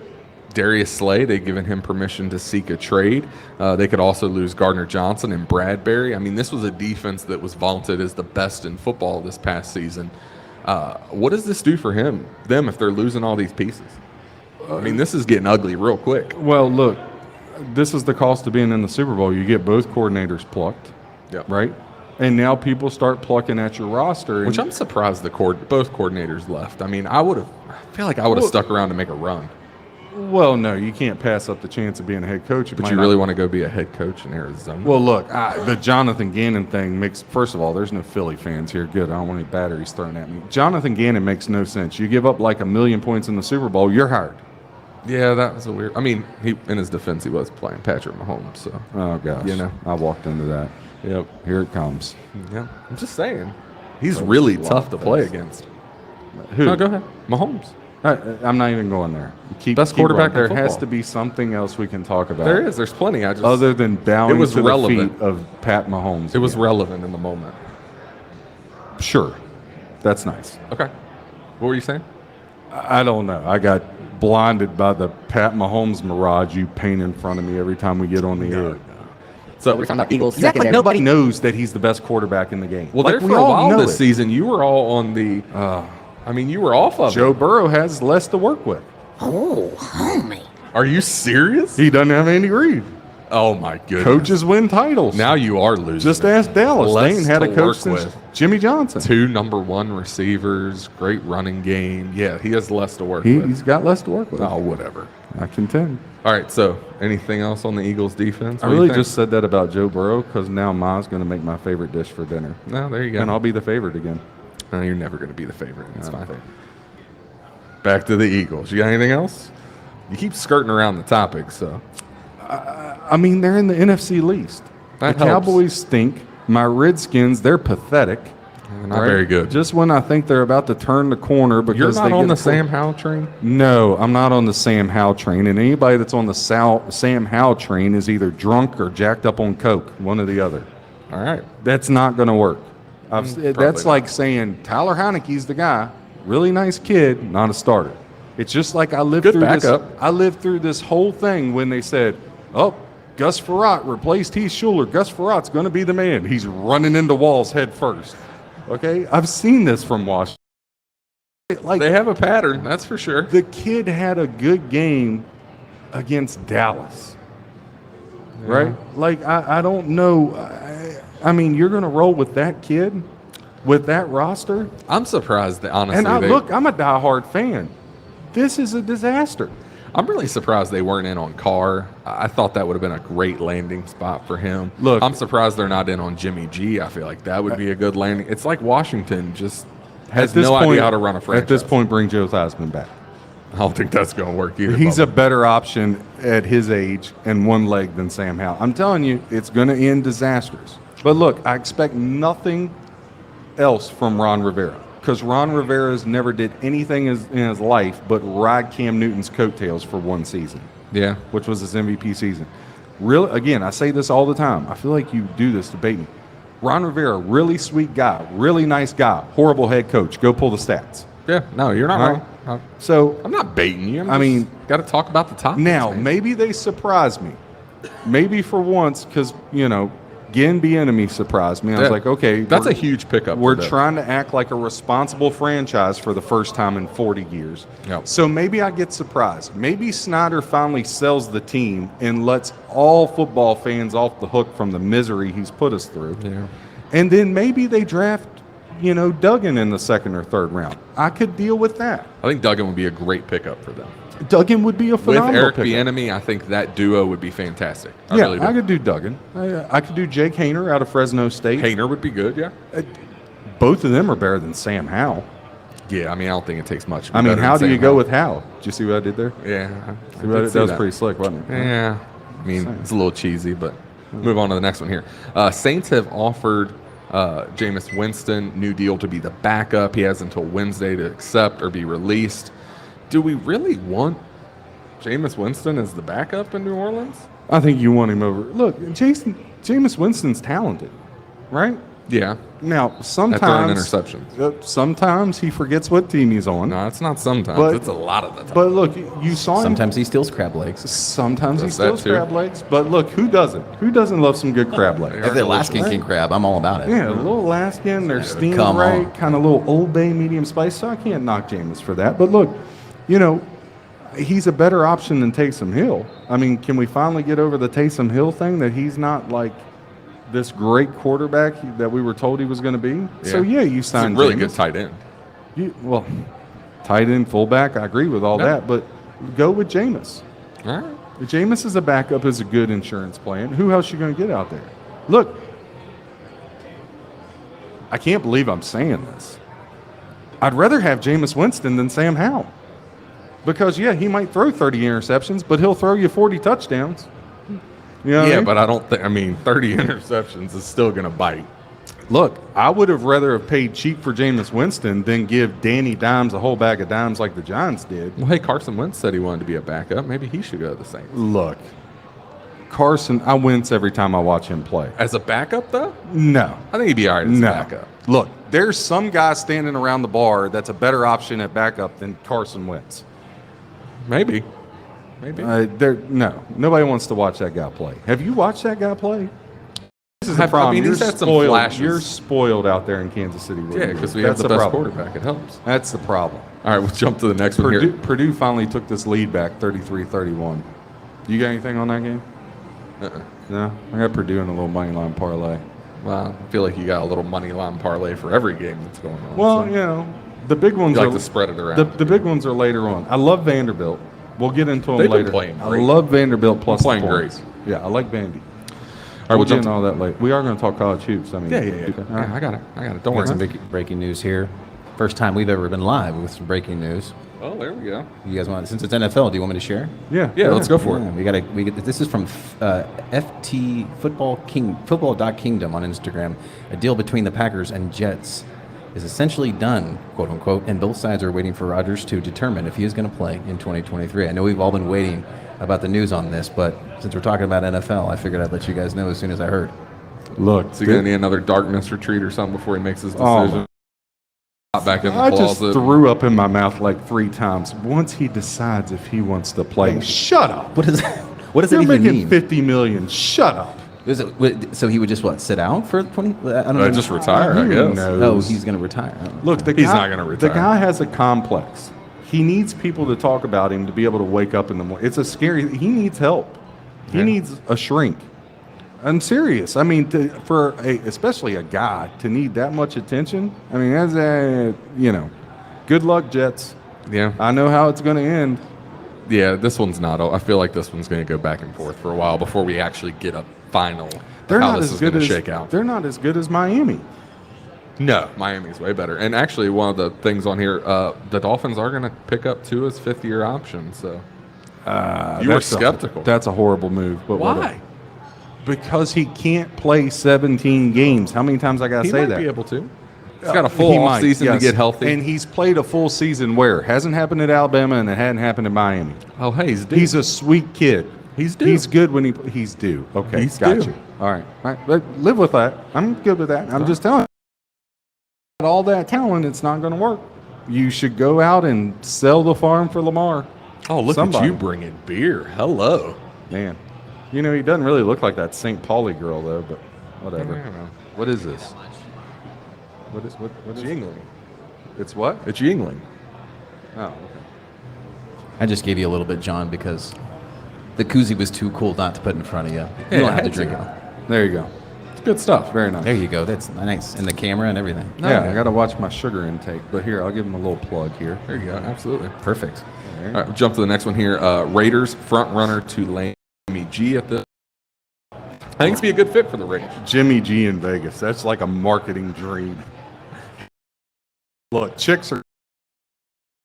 Darius Slay, they've given him permission to seek a trade. They could also lose Gardner Johnson and Bradbury. I mean, this was a defense that was vaunted as the best in football this past season. What does this do for them if they're losing all these pieces? I mean, this is getting ugly real quick. Well, look, this is the cost of being in the Super Bowl. You get both coordinators plucked, Yep. right? And now people start plucking at your roster. Which I'm surprised both coordinators left. I mean, I feel like I would have stuck around to make a run. Well, no, you can't pass up the chance of being a head coach. But you really want to go be a head coach in Arizona? Well, look, the Jonathan Gannon thing makes. First of all, there's no Philly fans here. Good, I don't want any batteries thrown at me. Jonathan Gannon makes no sense. You give up like 1 million points in the Super Bowl, you're hired. yeah, that was a weird. I mean, in his defense, he was playing Patrick Mahomes. So, Oh gosh, You know. I walked into that. yep. Here it comes. Yeah, I'm just saying, he's really tough to play against. Who? No, go ahead, Mahomes. I'm not even going there. Best quarterback going. in There has football. to be something else we can talk about. There is. There's plenty. I just Other than bowing It was to relevant. the feet of Pat Mahomes. it was again. relevant in the moment. Sure. That's nice. Okay, what were you saying? I don't know. I got blinded by the Pat Mahomes mirage you paint in front of me every time we get on the air. So We're talking about Eagles Exactly. secondary. Nobody knows that he's the best quarterback in the game. well, Like, there we for a all while know this it. season, you were all on the. I mean, you were off of Joe it. Burrow has less to work with. Oh, homie. Are you serious? He doesn't have Andy Reid. Oh, my goodness. Coaches win titles. Now you are losing. Just ask Dallas. Less They ain't had a to coach work since with. Jimmy Johnson. 2 number 1 receivers, great running game. Yeah, he has less to work with. He's got less to work with. Oh, whatever. I contend. All right, so anything else on the Eagles defense? I What do you really think? just said that about Joe Burrow because now Ma's going to make my favorite dish for dinner. No, there you go. And I'll be the favorite again. No, you're never going to be the favorite. It's I'm fine. the favorite. Back to the Eagles. You got anything else? You keep skirting around the topic, so. I mean, they're in the NFC least. That the helps. Cowboys stink. My Redskins, they're pathetic. Not very good. Just when I think they're about to turn the corner because You're not they on get the Sam Howell train? No, I'm not on the Sam Howell train. And anybody that's on the Sam Howell train is either drunk or jacked up on coke, one or the other. All right. That's not going to work. Probably That's not. like saying Tyler Heineke's the guy, really nice kid, not a starter. It's just like I lived Good through backup. this. I lived through this whole thing when they said, "Oh, Gus Frerotte replaced Heath Schuler. Gus Ferrotte's going to be the man." He's running into walls head first. Okay, I've seen this from Washington. Like They have a pattern, that's for sure. the kid had a good game against Dallas, right? Like I don't know. I mean, you're going to roll with that kid, with that roster, I'm surprised that, honestly. and I'm a diehard fan. This is a disaster. I'm really surprised they weren't in on Carr. I thought that would have been a great landing spot for him. Look- I'm surprised they're not in on Jimmy G. I feel like that would be a good landing. It's like Washington just has At this no point- idea how to run a franchise. At this point, bring Joe Theismann back. I don't think that's going to work either. He's a Bubba. better option at his age and one leg than Sam Howell. I'm telling you, it's going to end disasters. But look, I expect nothing else from Ron Rivera because Ron Rivera's never did anything in his life but ride Cam Newton's coattails for one season, Yeah. which was his MVP season. Really, again, I say this all the time. I feel like you do this to bait me. Ron Rivera, really sweet guy, really nice guy, horrible head coach. Go pull the stats. Yeah. No, you're not All wrong. right. So I'm not baiting you. I mean, got to talk about the topics. now, man. maybe they surprise me. Maybe for once, because, Ginn Bieniemy surprised me. I was That- like, okay. That's a we're- huge pickup. We're for them. trying to act like a responsible franchise for the first time in 40 years. Yep. So maybe I get surprised. Maybe Snyder finally sells the team and lets all football fans off the hook from the misery he's put us through. Yeah. And then maybe they draft, Duggan in the second or third round. I could deal with that. I think Duggan would be a great pickup for them. Duggan would be a With phenomenal Eric pickup. Bieniemy, I think that duo would be fantastic. I Yeah, really do. I could do Duggan. I could do Jake Hayner out of Fresno State. Hayner would be good, yeah. Both of them are better than Sam Howell. Yeah, I mean, I don't think it takes much. to be I mean, better how than do you Sam go Howell. with Howell? Did you see what I did there? Yeah, See what I did? That was pretty slick, wasn't it? Yeah, I mean, it's a little cheesy, but move on to the next one here. Saints have offered Jameis Winston new deal to be the backup. He has until Wednesday to accept or be released. Do we really want Jameis Winston as the backup in New Orleans? I think you want him over. Look, Jameis Winston's talented, right? Yeah. Now, Throwing sometimes interceptions. sometimes he forgets what team he's on. No, it's not sometimes. But- It's a lot of the time. But look, you saw him. Sometimes he steals crab legs. Sometimes he Does that steals too. crab legs. But look, who doesn't? Who doesn't love some good crab legs? If the Alaskan king crab, I'm all about it. Yeah, a little Alaskan, they're steamed come right, on. kind of little Old Bay medium spice. So I can't knock Jameis for that. But look, he's a better option than Taysom Hill. I mean, can we finally get over the Taysom Hill thing that he's not like this great quarterback that we were told he was going to be? So yeah, you He's a signed really Jameis. good tight end. Well, tight end, fullback, I agree with all Yeah. that, but go with Jameis. All right. Jameis as a backup is a good insurance plan. Who else you going to get out there? Look, I can't believe I'm saying this. I'd rather have Jameis Winston than Sam Howell. Because, yeah, he might throw 30 interceptions, but he'll throw you 40 touchdowns. You know what I Yeah, mean? but I don't think, 30 interceptions is still going to bite. Look, I would have rather have paid cheap for Jameis Winston than give Danny Dimes a whole bag of dimes like the Giants did. Well, hey, Carson Wentz said he wanted to be a backup. Maybe he should go to the Saints. Look, Carson, I wince every time I watch him play. As a backup, though? No. I think he'd be all right as a No. backup. Look, there's some guy standing around the bar that's a better option at backup than Carson Wentz. Maybe. No, nobody wants to watch that guy play. Have you watched that guy play? This is the I problem. mean, You're he's had some spoiled. flashes. You're spoiled out there in Kansas City. Yeah, because we have That's the best problem. quarterback. It helps. That's the problem. All right, we'll jump to the next one here. Purdue finally took this lead back 33-31. You got anything on that game? No, I got Purdue in a little money line parlay. Well, I feel like you got a little money line parlay for every game that's going on. Well, so. The big ones You are like to spread it around. The big ones are later on. I love Vanderbilt. We'll get into them They've been later. playing I great. love Vanderbilt plus Playing the points. great. Yeah, I like Vandy. All right, We'll we'll get jump into to all that later. We are going to talk college hoops. I mean, Yeah. All right. I got it. Don't Got some worry. breaking news here. First time we've ever been live with some breaking news. Oh, there we go. You guys want, since it's NFL, do you want me to share? Yeah, Yeah, let's go for it. This is from FT Football.Kingdom on Instagram. A deal between the Packers and Jets is essentially done, quote unquote, and both sides are waiting for Rodgers to determine if he is going to play in 2023. I know we've all been waiting about the news on this, but since we're talking about NFL, I figured I'd let you guys know as soon as I heard. Look, Is he going to need another darkness retreat or something before he makes his Oh, decision? Not back in the I just closet. threw up in my mouth like 3 times. Once he decides if he wants to play, shut up. What does You're that even making mean? $50 million. Shut up. So he would just sit out for 20? I don't know. Just retire, I Who guess. knows? No, he's going to retire. Look, He's not gonna The retire. guy has a complex. He needs people to talk about him to be able to wake up in the morning. It's a scary. He needs help. He Yeah. needs a shrink. I'm serious. I mean, especially a guy to need that much attention. I mean, good luck, Jets. Yeah. I know how it's going to end. Yeah, this one's not. I feel like this one's going to go back and forth for a while before we actually get a final of They're how not this as is going good to as shake out. They're not as good as Miami. No, Miami's way better. And actually, one of the things on here, the Dolphins are going to pick up Tua's fifth-year option. So you were skeptical. That's a horrible move. But Why? whatever. Because he can't play 17 games. How many times I got to He say might that? be able to. He's got a full He might, offseason yes. to get healthy. And he's played a full season where? Hasn't happened at Alabama and it hadn't happened at Miami. oh, hey, he's due. He's a sweet kid. He's due. He's good when he's due. Okay, He's got due. you. All right. But live with that. I'm good with that. I'm just telling you. All that talent, it's not going to work. You should go out and sell the farm for Lamar. Oh, look Somebody. at you bringing beer. Hello. Man. He doesn't really look like that St. Pauli girl, though, but whatever. I don't know. What is this? What is It's Yingling. It's what? It's Yingling. Oh, okay. I just gave you a little bit, John, because the koozie was too cool not to put in front of you. Yeah, You don't I have to had drink to. it. There you go. It's good stuff. Very nice. There you go. That's nice. And the camera and everything. Yeah, I got to watch my sugar intake. But here, I'll give him a little plug here. There you go. Absolutely. Perfect. There. All right, jump to the next one here. Raiders front runner to land Jimmy G at the. I think it's be a good fit for the Raiders. Jimmy G in Vegas. That's like a marketing dream. Look, chicks are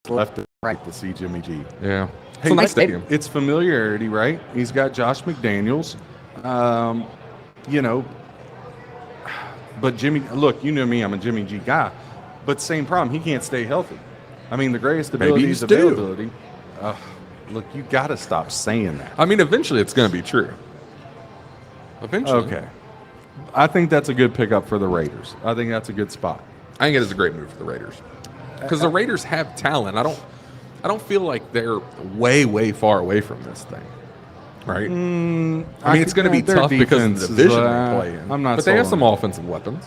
left and right to see Jimmy G. Yeah. Hey, It's a nice hey, stadium. It's familiarity, right? He's got Josh McDaniels. But Jimmy, look, you know me, I'm a Jimmy G guy. But same problem, he can't stay healthy. I mean, the greatest ability is Babies do. availability. Look, you got to stop saying that. I mean, eventually it's going to be true. Eventually. Okay. I think that's a good pickup for the Raiders. I think that's a good spot. I think it is a great move for the Raiders because the Raiders have talent. I don't feel like they're way far away from this thing, right? I mean, it's going to be their tough because of defense the is, division they play in. I'm not but they have sold some on offensive weapons.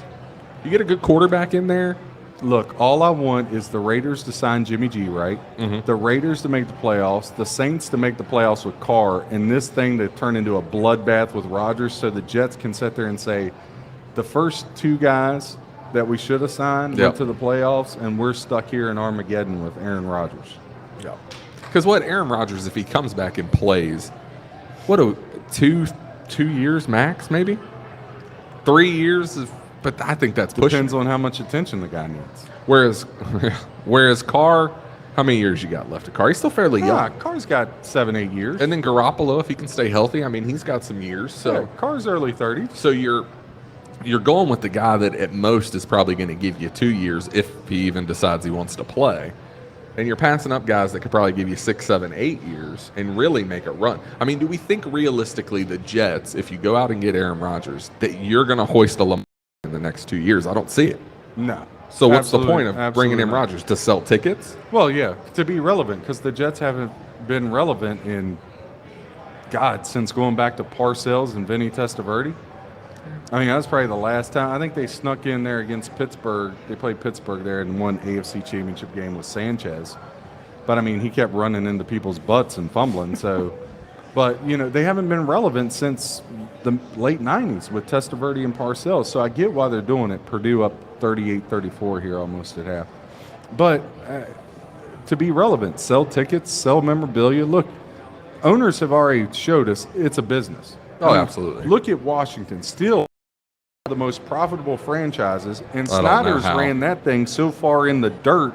You get a good quarterback in there. Look, all I want is the Raiders to sign Jimmy G, right? Mm-hmm. The Raiders to make the playoffs, the Saints to make the playoffs with Carr, and this thing to turn into a bloodbath with Rodgers so the Jets can sit there and say, the first 2 guys that we should have signed Yep. went to the playoffs, and we're stuck here in Armageddon with Aaron Rodgers. Yeah. Because what Aaron Rodgers, if he comes back and plays, two years max, maybe 3 years of. But I think that's pushing. Depends on how much attention the guy needs. Whereas Carr, how many years you got left of Carr? He's still fairly Yeah, young. Carr's got 7-8 years. And then Garoppolo, if he can stay healthy, I mean, he's got some years. So Yeah, Carr's early 30s. so you're going with the guy that at most is probably going to give you 2 years if he even decides he wants to play. And you're passing up guys that could probably give you 6, 7, 8 years and really make a run. I mean, do we think realistically the Jets, if you go out and get Aaron Rodgers, that you're going to hoist a Lamar in the next 2 years? I don't see it. No. So what's the Absolutely- point of bringing in absolutely not. Rodgers? To sell tickets? Well, yeah, to be relevant, because the Jets haven't been relevant in, God, since going back to Parcells and Vinny Testaverde. I mean, that was probably the last time. I think they snuck in there against Pittsburgh. They played Pittsburgh there and won AFC Championship game with Sanchez. But, I mean, he kept running into people's butts and fumbling. So, But, they haven't been relevant since the late 90s with Testaverde and Parcells. So I get why they're doing it. Purdue up 38-34 here almost at half. But to be relevant, sell tickets, sell memorabilia. Look, owners have already showed us it's a business. Oh, absolutely. Look at Washington. Still the most profitable franchises. And I don't know Snyder's how. ran that thing so far in the dirt.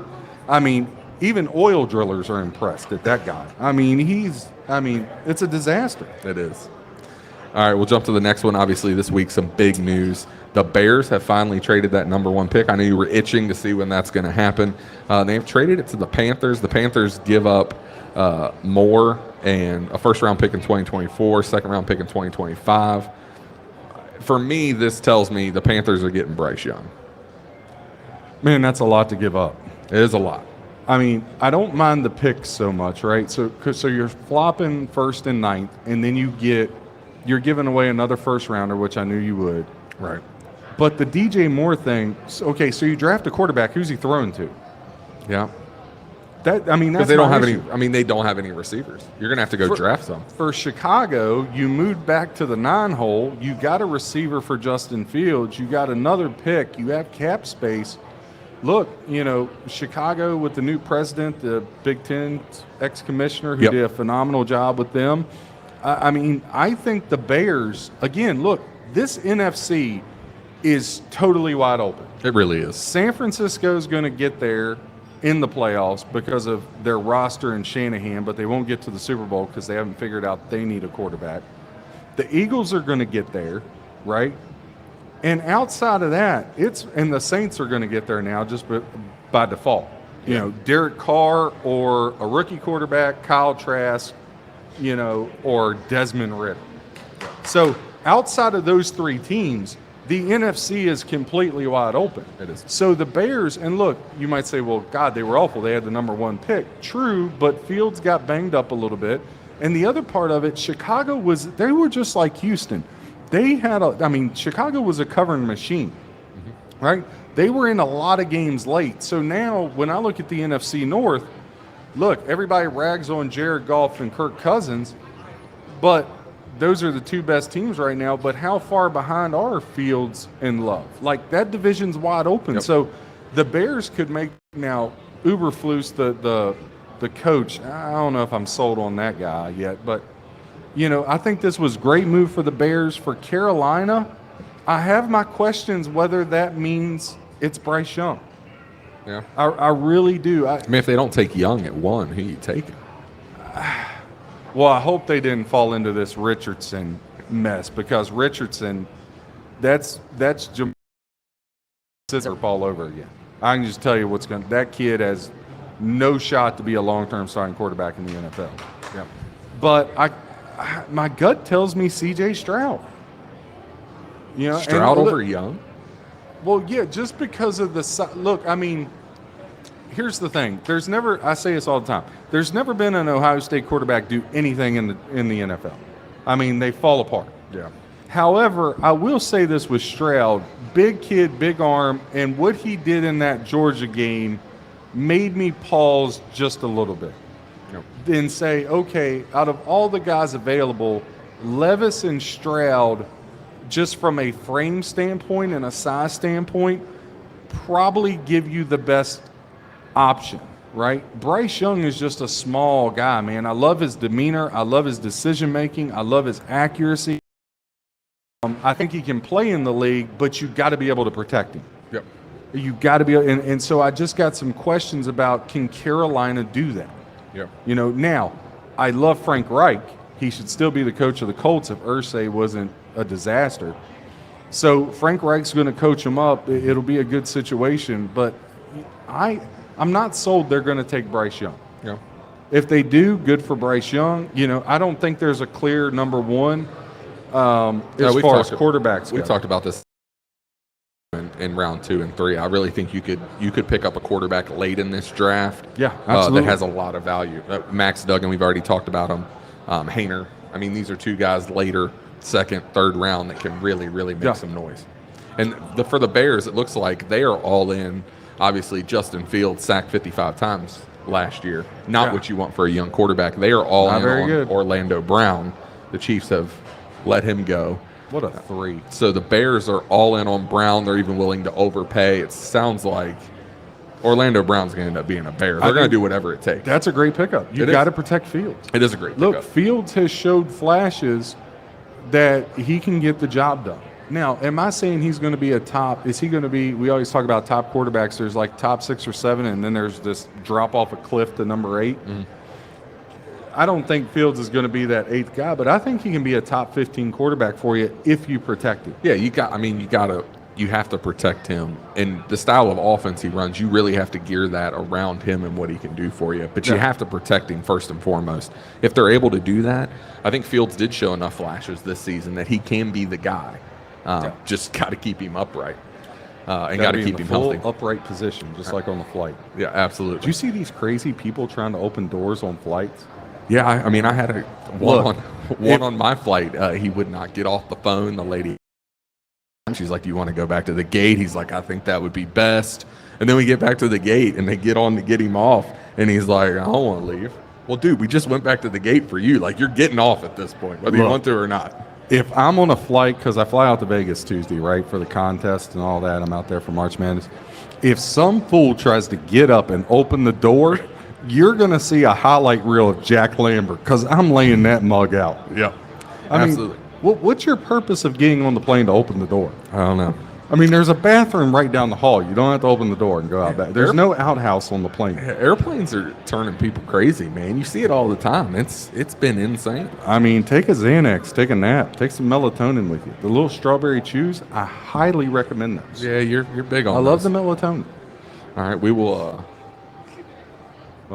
I mean, even oil drillers are impressed at that guy. I mean, it's a disaster. It is. All right, we'll jump to the next one. Obviously, this week, some big news. The Bears have finally traded that number 1 pick. I know you were itching to see when that's going to happen. They have traded it to the Panthers. The Panthers give up more and a first-round pick in 2024, second-round pick in 2025. For me, this tells me the Panthers are getting Bryce Young. Man, that's a lot to give up. It is a lot. I mean, I don't mind the picks so much, right? So you're flopping first and ninth, and then you're giving away another first rounder, which I knew you would. Right. But the DJ Moore thing, okay, so you draft a quarterback, who's he throwing to? Yeah. That's Because they don't my have issue. they don't have any receivers. You're going to have to go draft some. For Chicago, you moved back to the 9-hole. You got a receiver for Justin Fields. You got another pick. You have cap space. Look, Chicago with the new president, the Big Ten ex-commissioner who Yep. did a phenomenal job with them. I think the Bears, again, look, this NFC is totally wide open. It really is. San Francisco is going to get there in the playoffs because of their roster and Shanahan, but they won't get to the Super Bowl because they haven't figured out they need a quarterback. The Eagles are going to get there, right? And outside of that, and the Saints are going to get there now just by default. Derek Carr or a rookie quarterback, Kyle Trask, or Desmond Ridder. So outside of those 3 teams, the NFC is completely wide open. It is. So the Bears, and look, you might say, well, God, they were awful. They had the number 1 pick. True, but Fields got banged up a little bit. And the other part of it, Chicago they were just like Houston. They had Chicago was a covering machine, right? They were in a lot of games late. So now when I look at the NFC North, look, everybody rags on Jared Goff and Kirk Cousins, but those are the 2 best teams right now. But how far behind are Fields and Love? Like, that division's wide open. Yep. So the Bears could make now Uberflus the coach. I don't know if I'm sold on that guy yet, but I think this was a great move for the Bears. For Carolina, I have my questions whether that means it's Bryce Young. Yeah. I really do. If they don't take Young at 1, who you taking? Well, I hope they didn't fall into this Richardson mess, because Richardson, that's Jamal Scissor all over again. I can just tell you that kid has no shot to be a long-term starting quarterback in the NFL. Yeah. But my gut tells me C.J. Stroud. Stroud over Young? Well, yeah, just because of look, here's the thing. I say this all the time. There's never been an Ohio State quarterback do anything in the NFL. They fall apart. Yeah. However, I will say this with Stroud, big kid, big arm, and what he did in that Georgia game made me pause just a little bit. Yep. Then say, okay, out of all the guys available, Levis and Stroud, just from a frame standpoint and a size standpoint, probably give you the best option, right? Bryce Young is just a small guy, man. I love his demeanor. I love his decision-making. I love his accuracy. I think he can play in the league, but you've got to be able to protect him. Yep. You've got to be, and so I just got some questions about, can Carolina do that? Yep. Now, I love Frank Reich. He should still be the coach of the Colts if Irsay wasn't a disaster. So Frank Reich's going to coach him up. It'll be a good situation, but I'm not sold they're going to take Bryce Young. Yeah. If they do, good for Bryce Young. I don't think there's a clear number 1 as far as quarterbacks go. We talked about this in round 2 and 3. I really think you could pick up a quarterback late in this draft. Yeah, absolutely. That has a lot of value. Max Duggan, we've already talked about him. Hayner. These are 2 guys later, 2nd, 3rd round that can really, really make some noise. And for the Bears, it looks like they are all in. Obviously, Justin Fields sacked 55 times last year. Not Yeah. what you want for a young quarterback. They are all Not in very on good. Orlando Brown. The Chiefs have let him go. What a 3. So the Bears are all in on Brown. They're even willing to overpay. It sounds like Orlando Brown's going to end up being a Bear. They're going to do whatever it takes. That's a great pickup. It You is. got to protect Fields. It is a great Look, pickup. Fields has showed flashes that he can get the job done. Now, am I saying he's going to be a top? Is he going to be? We always talk about top quarterbacks. There's like top 6 or 7, and then there's this drop off a cliff to number 8. I don't think Fields is going to be that 8th guy, but I think he can be a top 15 quarterback for you if you protect him. Yeah, you have to protect him. And the style of offense he runs, you really have to gear that around him and what he can do for you. But you Yeah. have to protect him first and foremost. If they're able to do that, I think Fields did show enough flashes this season that he can be the guy. Just got to keep him upright and got to be in keep the him full healthy. upright position, just like on the flight. Yeah, absolutely. Do you see these crazy people trying to open doors on flights? Yeah, I mean, I had Look, one on my flight. He would not get off the phone. The lady, she's like, "Do you want to go back to the gate?" He's like, "I think that would be best." And then we get back to the gate, and they get on to get him off, and he's like, "I don't want to leave." Well, dude, we just went back to the gate for you. Like, you're getting off at this point, whether you Look. want to or not. If I'm on a flight, because I fly out to Vegas Tuesday, right, for the contest and all that, I'm out there for March Madness. If some fool tries to get up and open the door, you're going to see a highlight reel of Jack Lambert, because I'm laying that mug out. Yeah, I absolutely. mean, what's your purpose of getting on the plane to open the door? I don't know. I mean, there's a bathroom right down the hall. You don't have to open the door and go out back. There's no outhouse on the plane. Airplanes are turning people crazy, man. You see it all the time. It's been insane. I mean, take a Xanax, take a nap, take some melatonin with you. The little strawberry chews, I highly recommend those. Yeah, you're big on. I love the those. melatonin. All right, we will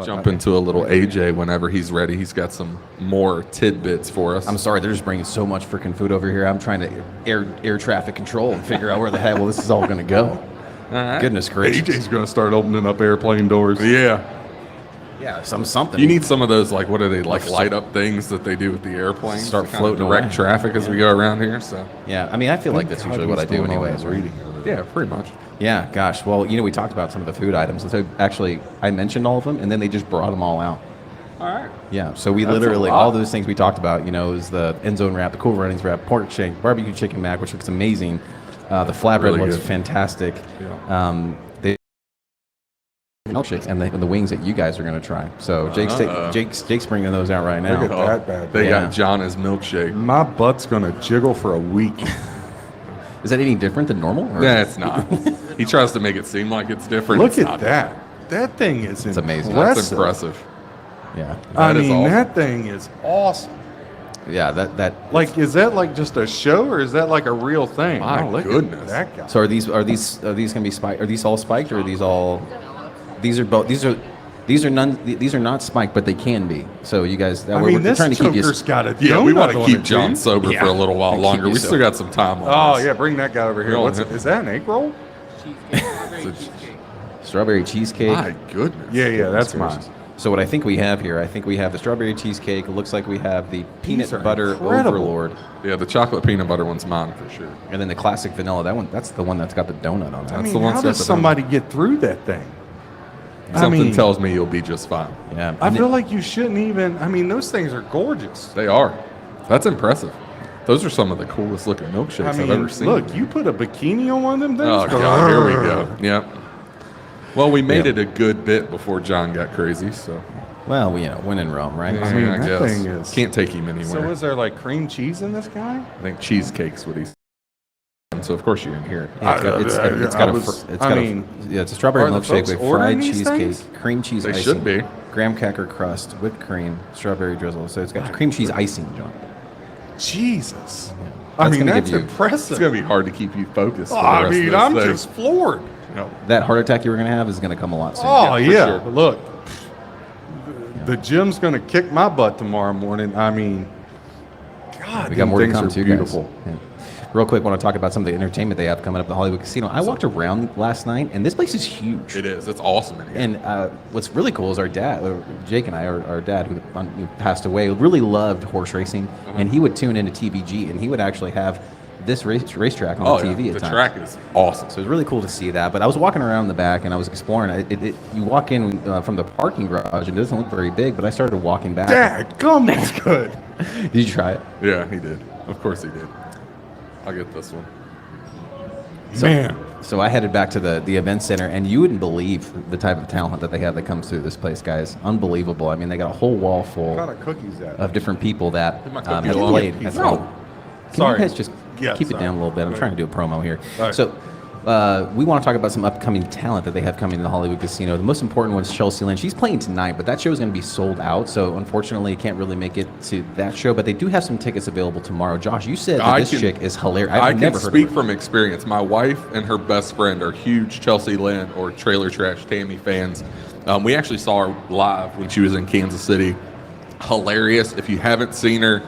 jump into a little AJ whenever he's ready. He's got some more tidbits for us. I'm sorry, they're just bringing so much freaking food over here. I'm trying to air traffic control and figure out where the hell this is all going to go. All right. Goodness gracious. AJ's going to start opening up airplane doors. Yeah. Yeah, something. You need some of those, like, what are they, like light up things that they do with the airplanes? Start to kind of floating direct away. traffic as we go around here. So Yeah, I mean, I feel like that's usually what I do anyways. Reading. yeah, pretty much. Yeah, gosh. Well, we talked about some of the food items. And so actually, I mentioned all of them, and then they just brought them all out. All right. Yeah, so we That's a literally, lot. all those things we talked about, is the end zone wrap, the cool runnings wrap, pork shank, barbecue chicken mac, which looks amazing. The flatbread Really looks good. fantastic. Yeah. They milkshakes and the wings that you guys are going to try. So Jake's bringing those out right now. Look at that bad They boy. Yeah. got John's milkshake. My butt's going to jiggle for a week. Is that any different than normal? or- Nah, it's not. He tries to make it seem like it's different. Look It's at not. that. That thing is It's amazing. That's impressive. Yeah. I That is mean, awesome. that thing is awesome. Yeah, that. Like, is that like just a show, or is that like a real thing? My Oh, look at goodness. that guy. So are these going to be spiked? Are these all spiked, or are these all? These are both. These are none. These are not spiked, but they can be. So you guys, I we're mean, this trying to keep you. joker's got a Yeah, we want donut to on keep it, John dude. sober Yeah. for a little while Keep longer. you We still sober. got some time on Oh this. yeah, bring that guy over here. Go on. Is that an egg roll? Strawberry cheesecake. My goodness. Yeah, that's Goodness. mine. So what I think we have here, I think we have the strawberry cheesecake. It looks like we have the peanut are butter incredible. overlord, Yeah, the chocolate peanut butter one's mine for sure. and then the classic vanilla. That's the one that's got the donut on it. I That's mean, the one how that's got does the somebody get through that thing? Something tells me you'll be just fine. Yeah, I and feel it- like you shouldn't even. I mean, those things are gorgeous. They are. That's impressive. Those are some of the coolest looking milkshakes I I've mean, ever seen. look, you put a bikini on one of them things. Oh, go, God, here we "Arr." go. Yep. Well, we made Yeah. it a good bit before John got crazy, so well, when in Rome, right? I mean, I that guess. thing is- Can't take him So anywhere. is there like cream cheese in this guy? I think cheesecake's what he's. So of course you didn't hear it. Yeah, it's got, it's got I a was- fr- it's I got mean, it's a strawberry are the milkshake folks with ordering fried these cheesecake, things? cream cheese They icing, should be. graham cracker crust, whipped cream, strawberry drizzle. So it's got cream cheese icing, John. Jesus. I That's mean, gonna that's give you- impressive. It's gonna be hard to keep you focused. Oh, for the I rest of mean, this I'm thing. just floored. That heart attack you were going to have is going to come a lot sooner. Oh, for yeah. sure. Look, the gym's going to kick my butt tomorrow morning. I mean, God, We got more to things come are too, beautiful. guys. Yeah. Real quick, want to talk about some of the entertainment they have coming up at the Hollywood Casino. I walked around last night, and this place is huge. It is. It's awesome in here. And what's really cool is our dad, Jake and I, our dad who passed away, really loved horse racing, and he would tune into TVG, and he would actually have this racetrack on TV at the times. track is awesome. So it was really cool to see that. But I was walking around the back and I was exploring. You walk in from the parking garage and it doesn't look very big, but I started walking back. Dadgum, that's good. Did you try it? Yeah, he did. Of course he did. I'll get this one. So I headed back to the event center, and you wouldn't believe the type of talent that they have that comes through this place, guys. Unbelievable. I mean, they got a whole wall full What kind of cookies that? of different people that my have cookie long? played. Can Sorry. you guys just Yeah, keep it sorry. down a little bit? I'm trying to do a promo here. All right. So we want to talk about some upcoming talent that they have coming to the Hollywood Casino. The most important one is Chelsea Lynn. She's playing tonight, but that show is going to be sold out. So unfortunately, can't really make it to that show. But they do have some tickets available tomorrow. Josh, you said that this chick is hilarious. I I've can never heard speak of her. from experience. My wife and her best friend are huge Chelsea Lynn or Trailer Trash Tammy fans. We actually saw her live when she was in Kansas City. Hilarious. If you haven't seen her,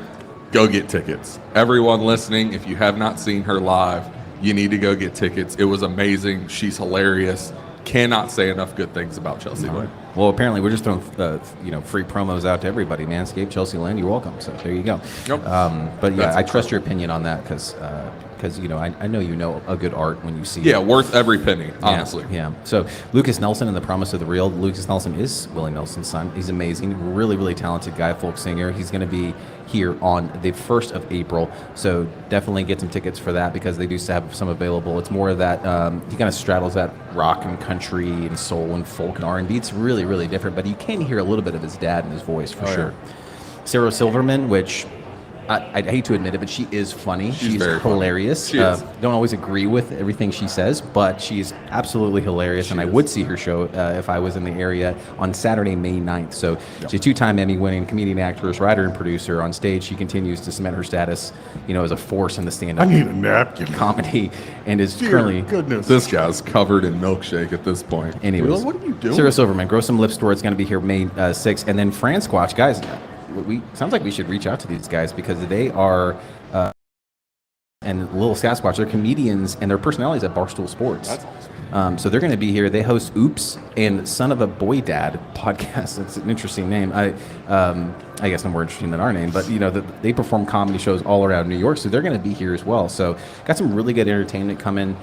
go get tickets. Everyone listening, if you have not seen her live, you need to go get tickets. It was amazing. She's hilarious. Cannot say enough good things about Chelsea Lynn. Well, apparently we're just throwing free promos out to everybody. Manscaped, Chelsea Lynn, you're welcome. So there you go. Nope. But yeah, That's I trust your opinion on that because I know you know a good art when you see Yeah, it. worth every penny, honestly. Yeah. So Lucas Nelson and the Promise of the Real. Lucas Nelson is Willie Nelson's son. He's amazing, really, really talented guy, folk singer. He's going to be here on the 1st of April. So definitely get some tickets for that because they do have some available. It's more of that, he kind of straddles that rock and country and soul and folk and R&B. It's really, really different, but you can hear a little bit of his dad in his voice for sure. Sarah Silverman, which I hate to admit it, but she is funny. She's very funny. hilarious. She is. Don't always agree with everything she says, but she's absolutely hilarious, and I would see her show if I was in the area on Saturday, May 9th. So she's a 2-time Emmy-winning comedian, actress, writer, and producer. On stage, she continues to cement her status, as a force in the I stand-up need a napkin. comedy, and is Dear currently. goodness. This guy's covered in milkshake at this point. Anyways, What are you doing? Sarah Silverman, Grow Some Lip Store. It's going to be here May 6th, and then Fran Squatch, guys. Sounds like we should reach out to these guys because they are and Little Sasquatch. They're comedians and their personalities at Barstool Sports. That's awesome. So they're going to be here. They host Oops and Son of a Boy Dad podcast. That's an interesting name. I guess no more interesting than our name, but they perform comedy shows all around New York, so they're going to be here as well. So got some really good entertainment coming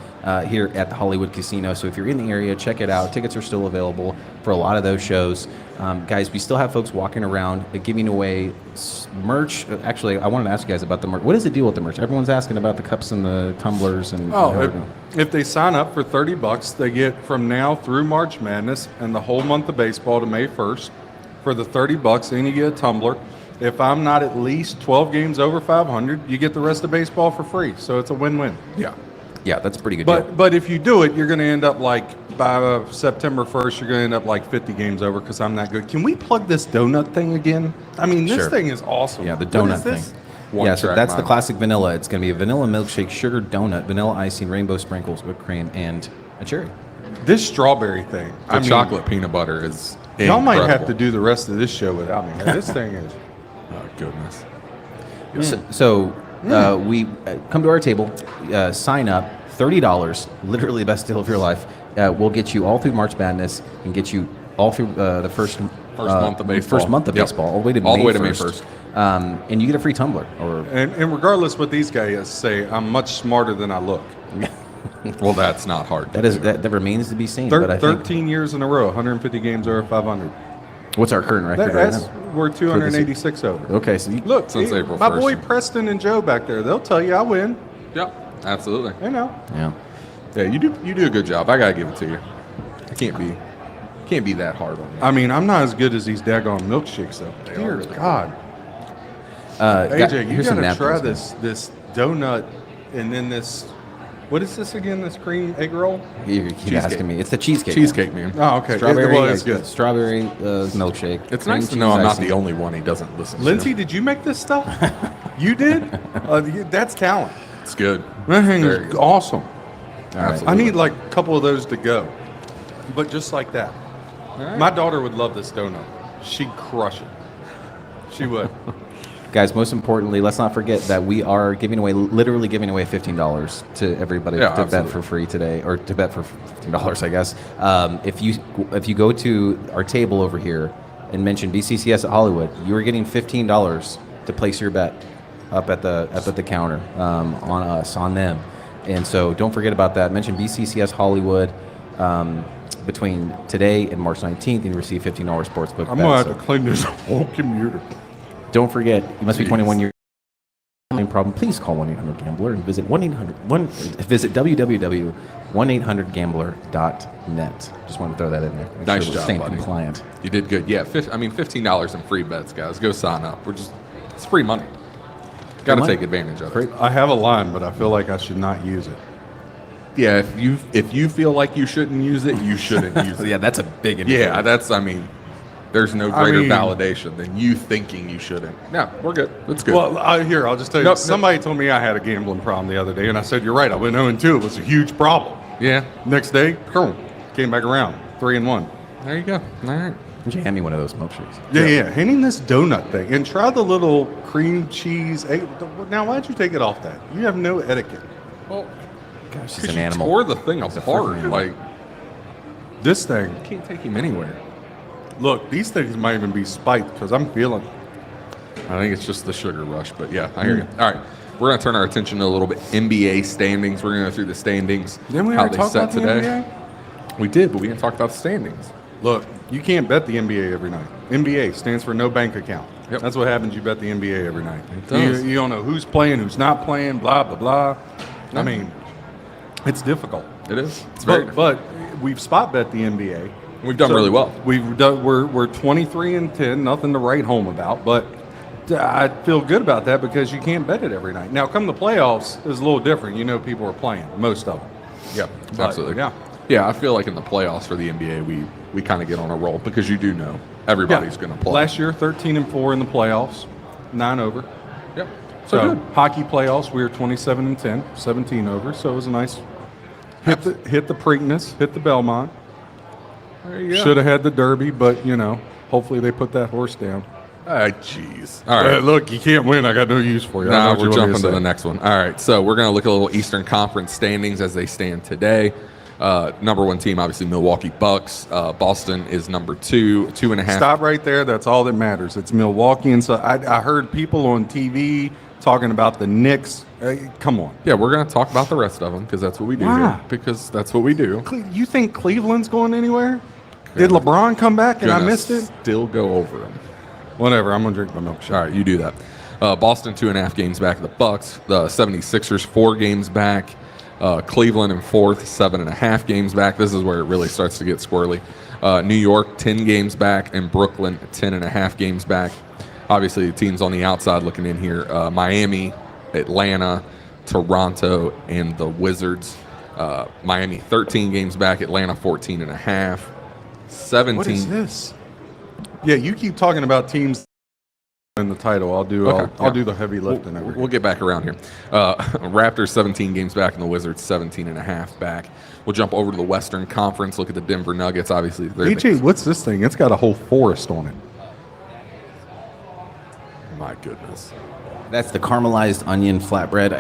here at the Hollywood Casino. So if you're in the area, check it out. Tickets are still available for a lot of those shows. Guys, we still have folks walking around giving away merch. Actually, I wanted to ask you guys about the merch. What is the deal with the merch? Everyone's asking about the cups and the tumblers and everything. If they sign up for $30, they get from now through March Madness and the whole month of baseball to May 1st. For the $30, then you get a tumbler. If I'm not at least 12 games over 500, you get the rest of baseball for free. So it's a win-win. Yeah, that's a pretty good deal. But if you do it, you're going to end up by September 1st, you're going to end up 50 games over because I'm that good. Can we plug this donut thing again? I mean, this Sure. thing is awesome. Yeah, the What donut is this? thing. One Yeah, so track that's the mind. classic vanilla. It's going to be a vanilla milkshake, sugar donut, vanilla icing, rainbow sprinkles, whipped cream, and a cherry. This strawberry thing. The chocolate peanut butter is Y'all might have incredible. to do the rest of this show without me. This thing is. Oh, goodness. So we come to our table, sign up, $30, literally the best deal of your life. We'll get you all through March Madness and get you all through the first month of baseball. First month of Yep. baseball, all the way to All the May way to May 1st. And you get a free tumbler. And regardless what these guys say, I'm much smarter than I look. Well, that's not hard. That remains to be seen. But I think 13 years in a row, 150 games over 500. what's our current record right That's, now? we're 286 over. Okay, so Look, Since April my 1st. boy Preston and Joe back there, they'll tell you I win. Yep, absolutely. They know. yeah. Yeah, you do a good job. I gotta give it to you. I can't be that hard on you. I mean, I'm not as good as these daggone milkshakes, though. Dear really God. AJ, you here's some gotta try napkins, this donut and then this. What is this again? This cream egg roll? You keep Cheesecake. asking me. It's the cheesecake. Cheesecake, man. Oh, okay. Strawberry, Well, it's good. strawberry milkshake. It's cream nice to cheese know I'm not icing. the only one he doesn't listen Lindsay, to. did you make this stuff? You did? That's talent. It's good. That thing Very is good. awesome. Absolutely. I need a couple of those to go, but just like that. My daughter would love this donut. She'd crush it. She would. Guys, most importantly, let's not forget that we are literally giving away $15 to everybody Yeah, to bet absolutely. for free today, or to bet for $15, I guess. If you go to our table over here and mention BCCS at Hollywood, you are getting $15 to place your bet. up at the counter on them. And so don't forget about that. Mention BCCS Hollywood between today and March 19th, and you receive $15 sportsbook. I'm going to have to clean this whole computer. Don't forget, you must be 21 years old. Problem, please call 1-800-GAMBLER and visit visit www.1800gambler.net. Just want to throw that in there. Nice job, staying buddy. compliant. You did good. Yeah, $15 in free bets, guys. Go sign up. It's free money. Got to take advantage of it. I have a line, but I feel like I should not use it. Yeah, if you feel like you shouldn't use it, you shouldn't use it. Yeah, that's a big indicator. Yeah, there's no greater validation than you thinking you shouldn't. No, we're good. That's good. Well, I'll just tell you. Somebody told me I had a gambling problem the other day, and I said, you're right. I went 0-2. It was a huge problem. Yeah. Next day, came back around, 3-1. There you go. All right. Hand me one of those milkshakes. Yeah. Handing this donut thing, and try the little cream cheese. Now, why'd you take it off that? You have no etiquette. Well, Gosh, because it's an you animal. tore the thing apart. Like, This thing. you can't take him anywhere. Look, these things might even be spiked because I'm feeling it. I think it's just the sugar rush, but yeah, I hear you. All right, we're going to turn our attention to a little bit NBA standings. We're going to go through the standings. Didn't we how already they talk set about the today. NBA? We did, but we didn't talk about the standings. Look, you can't bet the NBA every night. NBA stands for no bank account. Yep. That's what happens. You bet the NBA every night. It does. You don't know who's playing, who's not playing, blah, blah, blah. I mean, it's difficult. It is. It's very. But we've spot bet the NBA. We've done really well. We're 23-10, nothing to write home about, but I feel good about that because you can't bet it every night. Now, come the playoffs, is a little different. You know, people are playing, most of them. Yeah, But, absolutely. yeah. Yeah, I feel like in the playoffs for the NBA, we kind of get on a roll because you do know everybody's going to play. Last year, 13-4 in the playoffs, 9 over. Yep. So good. hockey playoffs, we were 27-10, 17 over. So it was a nice hit the Preakness, hit the Belmont. There you go. Should have had the Derby, but hopefully they put that horse down. Jeez. All right. Look, you can't win. I got no use for you. Now we're jumping to the next one. All right. So we're going to look at a little Eastern Conference standings as they stand today. Number one team, obviously Milwaukee Bucks. Boston is number 2, 2.5. Stop right there. That's all that matters. It's Milwaukee, and so I heard people on TV talking about the Knicks. Come on. Yeah, we're going to talk about the rest of them because that's what we do Why? here. Because that's what we do. You think Cleveland's going anywhere? Did LeBron come back and I missed it? Still go over them. Whatever. I'm going to drink my milkshake. All right, you do that. Boston 2.5 games back of the Bucks. The 76ers 4 games back. Cleveland in 4th, 7.5 games back. This is where it really starts to get squirrely. New York 10 games back, and Brooklyn 10.5 games back. Obviously, the teams on the outside looking in here: Miami, Atlanta, Toronto, and the Wizards. Miami 13 games back, Atlanta 14.5. 17. What is this? Yeah, you keep talking about teams in the title. I'll do the heavy lifting over here. We'll get back around here. Raptors 17 games back, and the Wizards 17.5 back. We'll jump over to the Western Conference. Look at the Denver Nuggets. Obviously, AJ, what's this thing? It's got a whole forest on it. My goodness. That's the caramelized onion flatbread.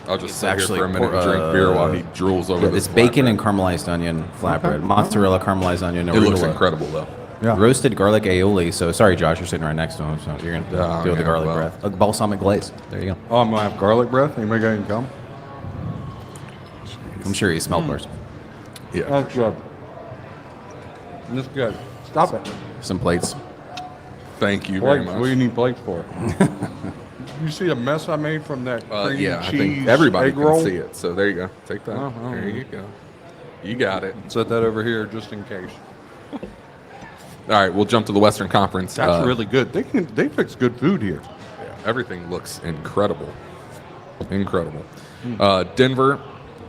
I'll just It's sit here actually for a minute and drink beer while he drools over this. It's bacon flatbread. and caramelized onion flatbread. Mozzarella, caramelized onion, It looks arugula. incredible, though. Yeah. Roasted garlic aioli. So sorry, Josh, you're sitting right next to him, so you're gonna deal with the garlic well. breath. A balsamic glaze. There you go. Oh, I'm going to have garlic breath. Anybody got any gum? I'm sure you smell first. Yeah. That's good. That's good. Stop it. Some plates. Thank you very Plates. much. What do you need plates for? You see a mess I made from that cream Yeah, I cheese think everybody egg can roll? see it. So there you go. Take that. Oh, There you go. You got it. Set that over here just in case. All right, we'll jump to the Western Conference. That's really good. They fix good food here. Yeah, everything looks incredible. Incredible. Denver,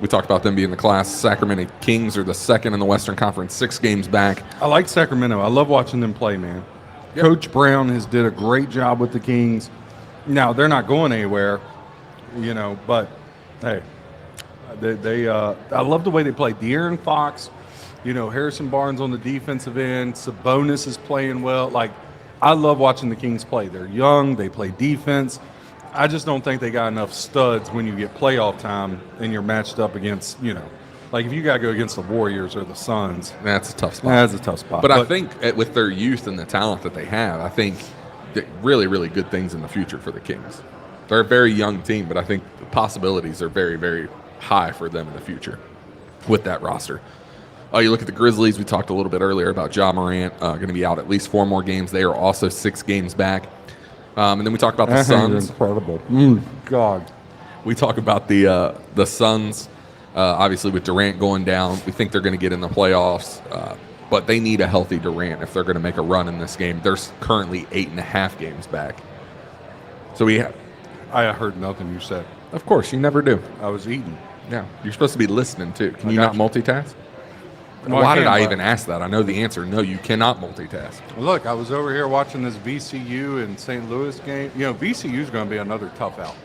we talked about them being the class. Sacramento Kings are the second in the Western Conference, 6 games back. I like Sacramento. I love watching them play, man. Yep. Coach Brown has did a great job with the Kings. Now they're not going anywhere, but hey, I love the way they play. De'Aaron Fox, Harrison Barnes on the defensive end. Sabonis is playing well. Like, I love watching the Kings play. They're young. They play defense. I just don't think they got enough studs when you get playoff time and you're matched up against, like if you got to go against the Warriors or the Suns. That's a tough spot. That's a tough spot. But I think with their youth and the talent that they have, I think that really, really good things in the future for the Kings. They're a very young team, but I think the possibilities are very, very high for them in the future with that roster. You look at the Grizzlies. We talked a little bit earlier about Ja Morant going to be out at least 4 more games. They are also 6 games back. And then we talk about the Suns. Incredible. God. We talk about the Suns. Obviously, with Durant going down, we think they're going to get in the playoffs. But they need a healthy Durant if they're going to make a run in this game. They're currently 8.5 games back. So I heard nothing you said. Of course, you never do. I was eating. Yeah, you're supposed to be listening too. Can you not multitask? No, Why did I even ask that? I know the answer. No, you cannot multitask. Look, I was over here watching this VCU and St. Louis game. You know, VCU's going to be another tough out.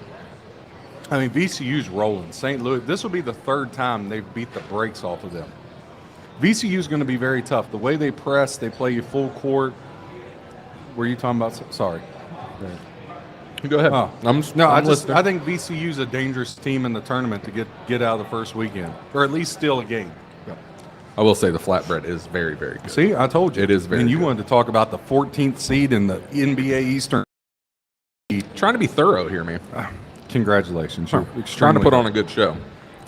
I mean, VCU's rolling. St. Louis, this will be the 3rd time they've beat the brakes off of them. VCU's going to be very tough. The way they press, they play you full court. Were you talking about? Sorry. Go ahead. Oh. I'm listening. I think VCU's a dangerous team in the tournament to get out of the first weekend, or at least steal a game. I will say the flatbread is very, very good. See, I told you. It is very And you good. wanted to talk about the 14th seed in the NBA Eastern. Trying to be thorough here, man. Congratulations. You're Trying to put on a good show.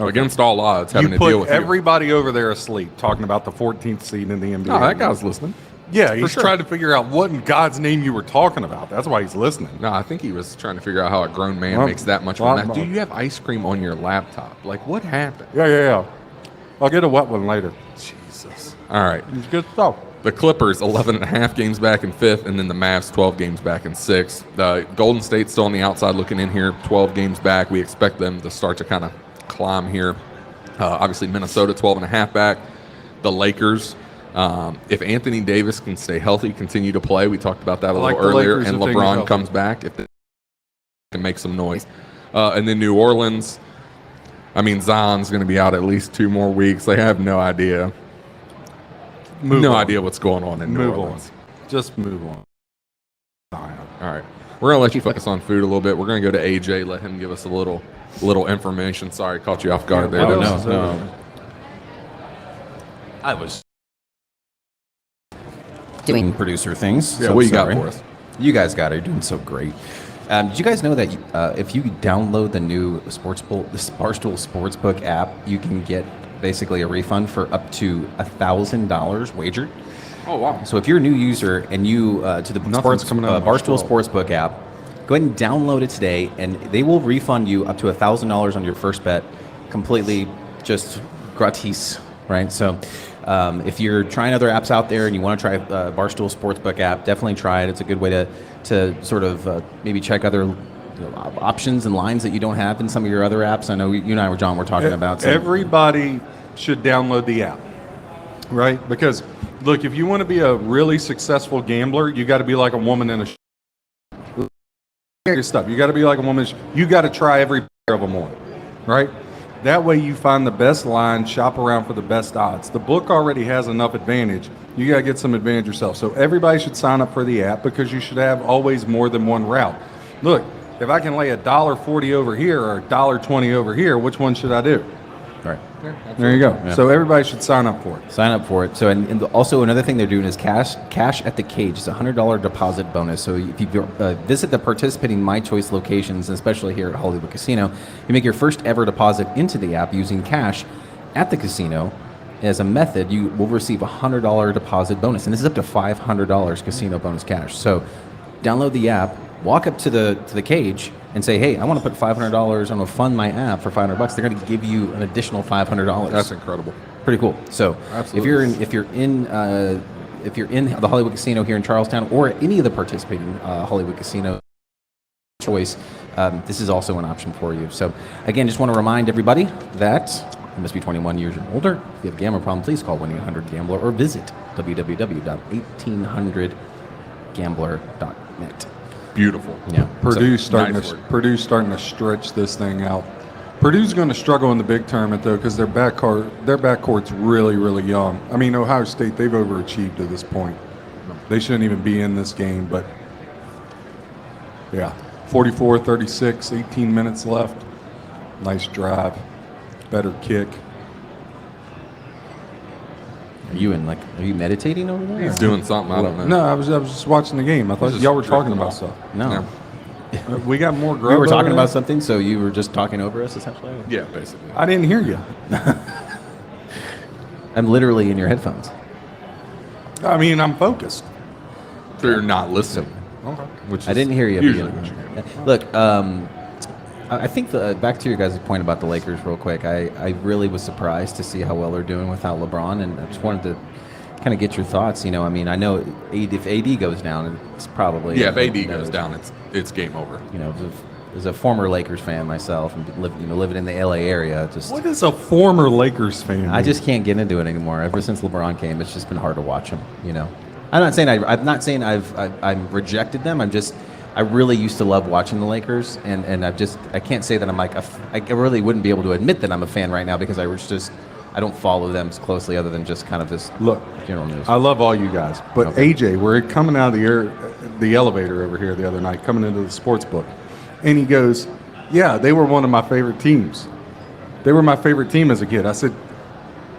Against all odds, having You to deal put with everybody over there asleep talking about the 14th seed in the NBA. you. Oh, that guy was listening. Yeah, he's sure. trying to figure out what in God's name you were talking about. That's why he's listening. No, I think he was trying to figure out how a grown man Well, makes that much well, money. Do you have ice cream on your laptop? Like, what happened? Yeah. I'll get a wet one later. Jesus. All right. It's good stuff. The Clippers, 11.5 games back in 5th, and then the Mavs, 12 games back in 6th. The Golden State's still on the outside looking in here, 12 games back. We expect them to start to kind of climb here. Obviously, Minnesota, 12.5 back. The Lakers, if Anthony Davis can stay healthy, continue to play, we talked about that a little earlier, Lakers and if they get LeBron healthy. comes back, if they can make some noise. And then New Orleans, I mean, Zion's going to be out at least 2 more weeks. They have no idea. Move no on. idea what's going on in New Move Orleans. on. Just move on. All right. We're going to let you focus on food a little bit. We're going to go to AJ, let him give us a little information. Sorry, caught you off guard there. What didn't else I? is there? I was doing producer things. Yeah, so what you got sorry. for us? You guys got it. You're doing so great. Did you guys know that if you download the new Barstool Sportsbook app, you can get basically a refund for up to $1,000 wagered? Oh, wow. So if you're a new user and you to the Nothing's coming out of my Barstool straw. Sportsbook app, go ahead and download it today, and they will refund you up to $1,000 on your first bet, completely just gratis, right? So if you're trying other apps out there and you want to try Barstool Sportsbook app, definitely try it. It's a good way to sort of maybe check other options and lines that you don't have in some of your other apps. I know you and I, John, were talking about. So. Everybody should download the app, right? Because, look, if you want to be a really successful gambler, you got to be like a woman in a your stuff. You got to be like a woman. You got to try every pair of them on, right? That way you find the best line, shop around for the best odds. The book already has enough advantage. You got to get some advantage yourself. So everybody should sign up for the app because you should have always more than one route. Look, if I can lay $1.40 over here or $1.20 over here, which one should I do? Right. There you go. Yeah. So everybody should sign up for it. Sign up for it. So, and also another thing they're doing is cash at the cage. It's a $100 deposit bonus. So if you visit the participating My Choice locations, especially here at Hollywood Casino, you make your first ever deposit into the app using cash at the casino. As a method, you will receive a $100 deposit bonus, and this is up to $500 casino bonus cash. So, download the app, walk up to the cage, and say, "Hey, I want to put $500. I want to fund my app for $500." They're going to give you an additional $500. That's incredible. Pretty cool. So, Absolutely. if you're in the Hollywood Casino here in Charlestown, or any of the participating Hollywood Casino choice, this is also an option for you. So, again, just want to remind everybody that you must be 21 years or older. If you have a gambling problem, please call 1-800-GAMBLER or visit www.1800gambler.net. Beautiful. Yeah. Purdue's nice starting to stretch this thing out. Purdue's going to struggle in the big tournament though because their backcourt's really, really young. I mean, Ohio State, they've overachieved to this point. They shouldn't even be in this game, but yeah, 44-36, 18 minutes left. Nice drive, better kick. Are you meditating over there? He's doing something. I don't know. No, I was just watching the game. I thought Just y'all were drinking talking about them stuff. No. Yeah. We got more grub. We were over talking there? about something, so you were just talking over us, essentially? Yeah, basically. I didn't hear you. I'm literally in your headphones. I mean, I'm focused. So you're not listening. Okay. Which I didn't hear you. at the usually beginning. what you hear. Look, I think back to your guys' point about the Lakers real quick. I really was surprised to see how well they're doing without LeBron, and I just wanted to kind of get your thoughts. I mean, I know if AD goes down, it's probably Yeah, if AD goes down, it's game over. As a former Lakers fan myself, and living in the LA area, just What is a former Lakers fan? I just can't get into it anymore. Ever since LeBron came, it's just been hard to watch him. I'm not saying I've rejected them. I really used to love watching the Lakers, and I can't say that I'm like I really wouldn't be able to admit that I'm a fan right now because I don't follow them as closely other than just kind of this general news. I love all you guys, but Okay. AJ, we're coming out of the elevator over here the other night, coming into the sports book, and he goes, "Yeah, they were one of my favorite teams. They were my favorite team as a kid." I said,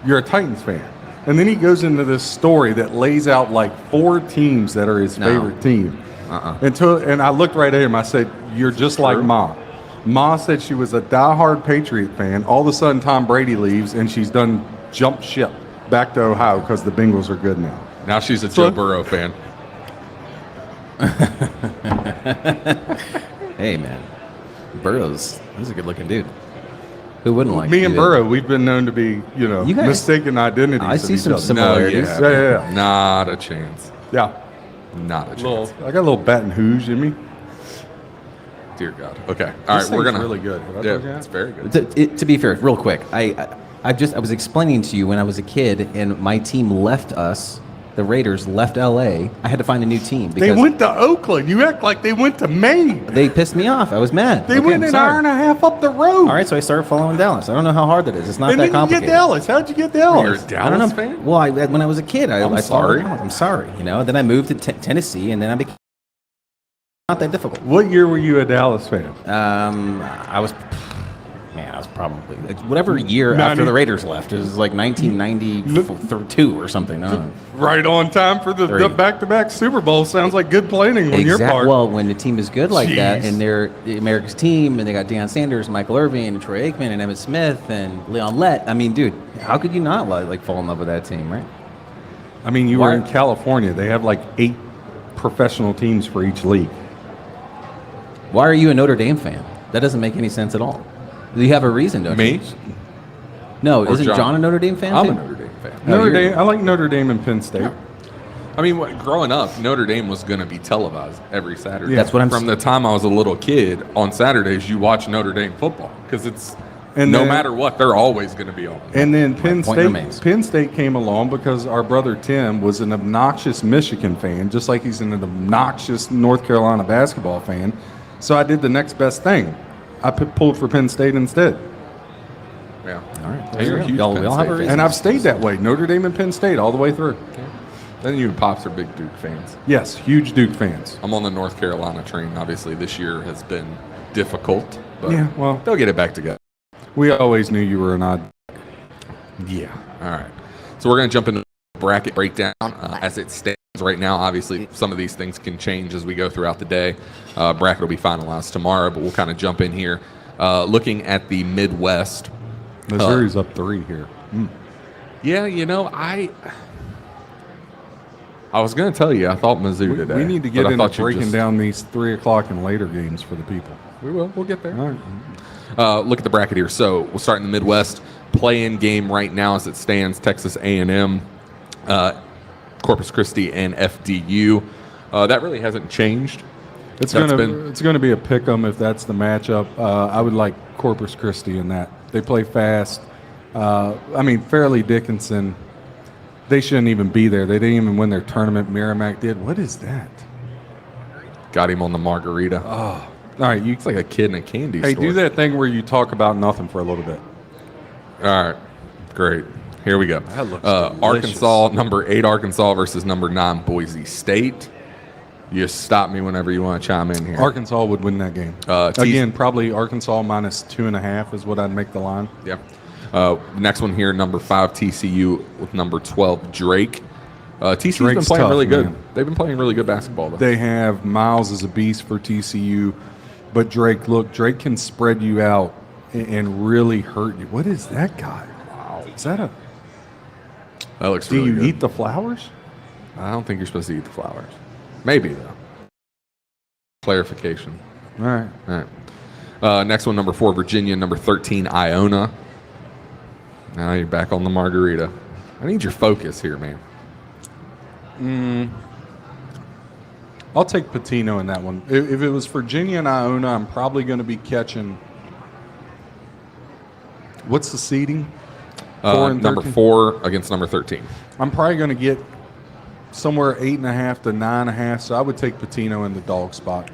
"You're a Titans fan." And then he goes into this story that lays out like 4 teams that are his favorite team. And I looked right at him. I said, "You're just like Ma. Ma said she was a diehard Patriot fan. All of a sudden, Tom Brady leaves, and she's done jumped ship back to Ohio because the Bengals are good now." Now she's a Joe Burrow fan. Hey man, he's a good looking dude. Who wouldn't like Me to and do that? Burrow, we've been known to be, You guys- mistaken identities. I of see each some other. similarities. No, Yeah. Not a chance. Yeah. Not a chance. I got a little Baton Rouge in me. Dear God. Okay. All right. This We're thing's gonna really good. Have I Yeah, told you that? it's very good. To be fair, real quick, I was explaining to you when I was a kid and my team left us. The Raiders left LA. I had to find a new team They because went to Oakland. You act like they went to Maine. they pissed me off. I was mad. They Okay, went I'm an sorry. hour and a half up the road. All right, so I started following Dallas. I don't know how hard that is. It's not And that then you complicated. get Dallas. How'd you get You're a Dallas? I don't know. Dallas fan? Well, when I was a kid, I followed sorry. Dallas. I'm sorry. Then I moved to Tennessee, and then I became not that difficult. What year were you a Dallas fan? I was probably whatever year 90. after the Raiders left. It was like 1992 or something. I don't know. Right on time for the 3. back-to-back Super Bowl. Sounds like good planning on your part. Well, when the team is good like that, Jeez. and they're the America's team, and they got Deion Sanders, Michael Irvin, and Troy Aikman, and Emmitt Smith, and Leon Lett. I mean, dude, how could you not fall in love with that team, right? I mean, you Why- were in California. They have like 8 professional teams for each league. Why are you a Notre Dame fan? That doesn't make any sense at all. Do you have a reason, don't Me? you? No, Or isn't John? John a Notre Dame fan? I'm a too? Notre Dame fan. Notre you're- Dame. I like Notre Dame and Penn State. I mean, growing up, Notre Dame was going to be televised every Saturday. That's what I'm From the time I was a little kid, on Saturdays, you watch Notre Dame football because it's And no then- matter what, they're always going to be on. And then Penn point State. remains. Penn State came along because our brother Tim was an obnoxious Michigan fan, just like he's an obnoxious North Carolina basketball fan. So I did the next best thing. I pulled for Penn State instead. Yeah. All right. Hey, you're a huge Y'all- Penn we all State have a fan. reason. And I've stayed that way. Notre Dame and Penn State all the way through. Then you and Pops are big Duke fans. Yes, huge Duke fans. I'm on the North Carolina train. Obviously, this year has been difficult, but Yeah, well- they'll get it back together. We always knew you were an odd. Yeah. All right. So we're going to jump into the bracket breakdown as it stands right now. Obviously, some of these things can change as we go throughout the day. Bracket will be finalized tomorrow, but we'll kind of jump in here. Looking at the Midwest. Missouri's up 3 here. Yeah, I was going to tell you, I thought Mizzou today. We need to but get I into thought you'd breaking just- down these 3 o'clock and later games for the people. We will. We'll get there. All right. Look at the bracket here. So we'll start in the Midwest. Play-in game right now as it stands, Texas A&M, Corpus Christi, and FDU. That really hasn't changed. It's That's gonna be a pick 'em if that's the matchup. I would like Corpus Christi in that. They play fast. Fairleigh Dickinson, they shouldn't even be there. They didn't even win their tournament. Merrimack did. What is that? Got him on the margarita. All right, you. It's like a kid in a candy Hey, store. do that thing where you talk about nothing for a little bit. All right. Great. Here we go. That looks Arkansas, number 8 Arkansas versus number 9 Boise State. You just stop me whenever you want to chime in here. Arkansas would win that game. Again, probably Arkansas minus 2.5 is what I'd make the line. Yeah. Next one here, number 5 TCU with number 12 Drake. TCU's been Drake's playing tough, really good. man. They've been playing really good basketball, though. They have Miles as a beast for TCU. But Drake can spread you out and really hurt you. What is that guy? Wow. Is that That looks do really you good. eat the flowers? I don't think you're supposed to eat the flowers. Maybe, though. Clarification. All right. All right. Next one, number 4, Virginia. Number 13, Iona. Now you're back on the margarita. I need your focus here, man. I'll take Patino in that one. If it was Virginia and Iona, I'm probably going to be catching. What's the seeding? 4 and Number 13? 4 against number 13. I'm probably going to get somewhere 8.5 to 9.5. So I would take Patino in the dog spot.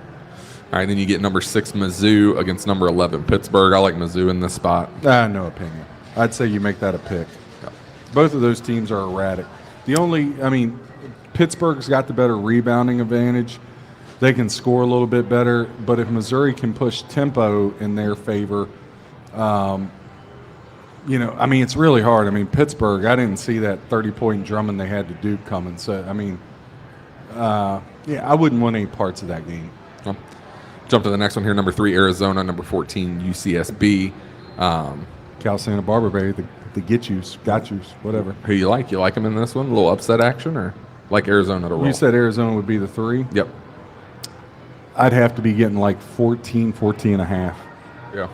All right, then you get number 6, Mizzou against number 11, Pittsburgh. I like Mizzou in this spot. No opinion. I'd say you make that a pick. Yeah. Both of those teams are erratic. Pittsburgh's got the better rebounding advantage. They can score a little bit better, but if Missouri can push tempo in their favor, it's really hard. Pittsburgh, I didn't see that 30-point drumming they had to Duke coming. So, I wouldn't want any parts of that game. Well, jump to the next one here. Number 3, Arizona. Number 14, UCSB. Cal Santa Barbara, baby, the get yous, got yous, whatever. Who you like? You like them in this one? A little upset action, or like Arizona to roll? You said Arizona would be the 3? Yep. I'd have to be getting like 14 and a half. Yeah.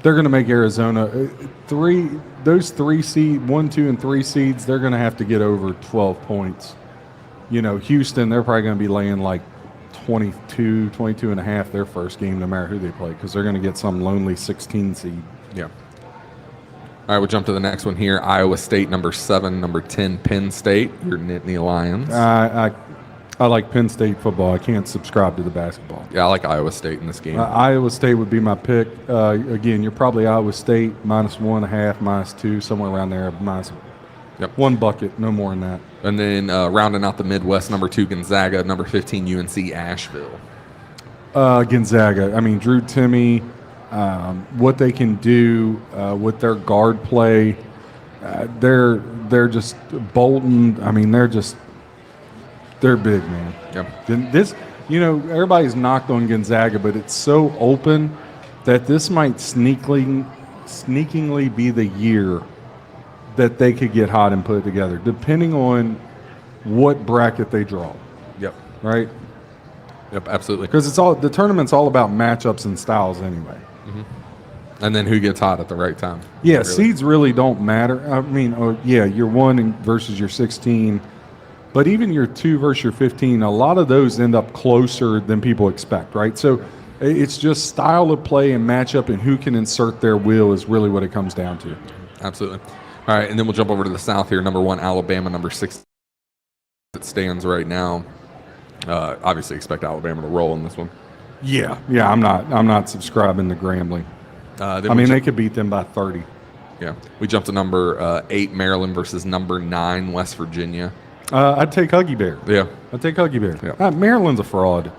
They're going to make Arizona those 3 seed, 1, 2, and 3 seeds. They're going to have to get over 12 points. Houston, they're probably going to be laying like 22 and a half their first game, no matter who they play, because they're going to get some lonely 16 seed. Yeah. All right, we'll jump to the next one here. Iowa State, number 7, number 10, Penn State. Your Nittany Lions. I like Penn State football. I can't subscribe to the basketball. Yeah, I like Iowa State in this game. Iowa State would be my pick. Again, you're probably Iowa State -1.5, -2, somewhere around there. Yep. 1 bucket, no more than that. And then rounding out the Midwest, number 2, Gonzaga. Number 15, UNC Asheville. Gonzaga. Drew Timme, what they can do with their guard play, they're just Bolton. They're big, man. Yep. This, everybody's knocked on Gonzaga, but it's so open that this might sneakingly be the year that they could get hot and put it together, depending on what bracket they draw. Yep. Right? Yep, absolutely. Because the tournament's all about matchups and styles anyway. And then who gets hot at the right time. Yeah, Really. seeds really don't matter. You're 1 versus your 16. But even your 2 versus your 15, a lot of those end up closer than people expect, right? So it's just style of play and matchup and who can insert their will is really what it comes down to. Absolutely. All right, and then we'll jump over to the South here. Number 1, Alabama. Number 6, it stands right now. Obviously expect Alabama to roll in this one. Yeah, I'm not subscribing to Grambling. They could beat them by 30. Yeah. We jump to number 8, Maryland versus number 9, West Virginia. I'd take Huggy Bear. Yeah. I'd take Huggy Bear. Yeah. Maryland's a fraud.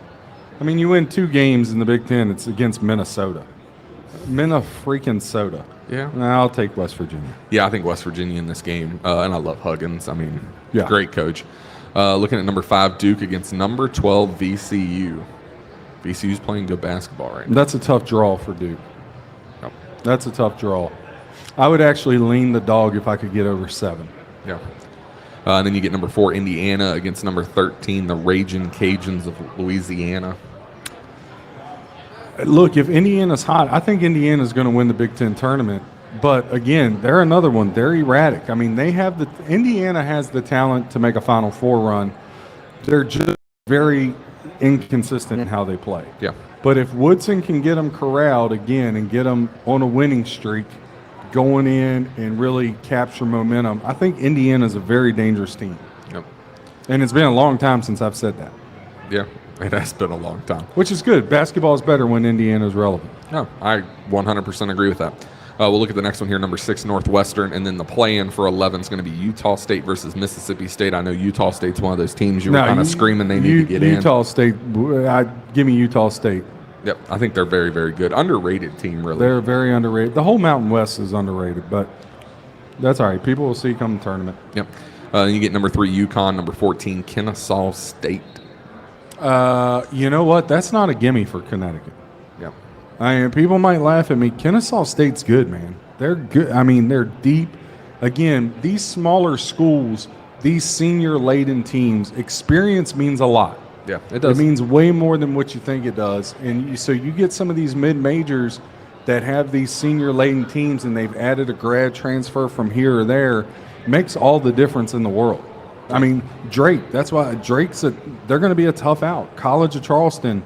You win 2 games in the Big Ten. It's against Minnesota. Minna-freaking-soda. Yeah. I'll take West Virginia. Yeah, I think West Virginia in this game. And I love Huggins. Yeah. Great coach. Looking at number 5, Duke against number 12, VCU. VCU's playing good basketball right now. That's a tough draw for Duke. Yep. That's a tough draw. I would actually lean the dog if I could get over 7. Yeah. And then you get number 4, Indiana against number 13, the Raging Cajuns of Louisiana. Look, if Indiana's hot, I think Indiana's going to win the Big Ten tournament. But again, they're another one. They're erratic. Indiana has the talent to make a Final Four run. They're just very inconsistent in how they play. Yeah. But if Woodson can get them corralled again and get them on a winning streak, going in and really capture momentum, I think Indiana's a very dangerous team. Yep. And it's been a long time since I've said that. Yeah. It has been a long time. Which is good. Basketball is better when Indiana's relevant. No, I 100% agree with that. We'll look at the next one here, number 6, Northwestern, and then the play-in for 11 is going to be Utah State versus Mississippi State. I know Utah State's one of those teams you were kind of screaming they need to get in. Utah State, give me Utah State. Yep, I think they're very, very good. Underrated team, really. They're very underrated. The whole Mountain West is underrated, but that's all right. People will see come the tournament. Yep. You get number 3, UConn, number 14, Kennesaw State. You know what? That's not a gimme for Connecticut. I mean, people might laugh at me. Kennesaw State's good, man. They're good. I mean, they're deep. Again, these smaller schools, these senior-laden teams, experience means a lot. Yeah, it does. It means way more than what you think it does. And so you get some of these mid-majors that have these senior-laden teams and they've added a grad transfer from here or there, makes all the difference in the world. I mean, Drake, that's why they're going to be a tough out. College of Charleston,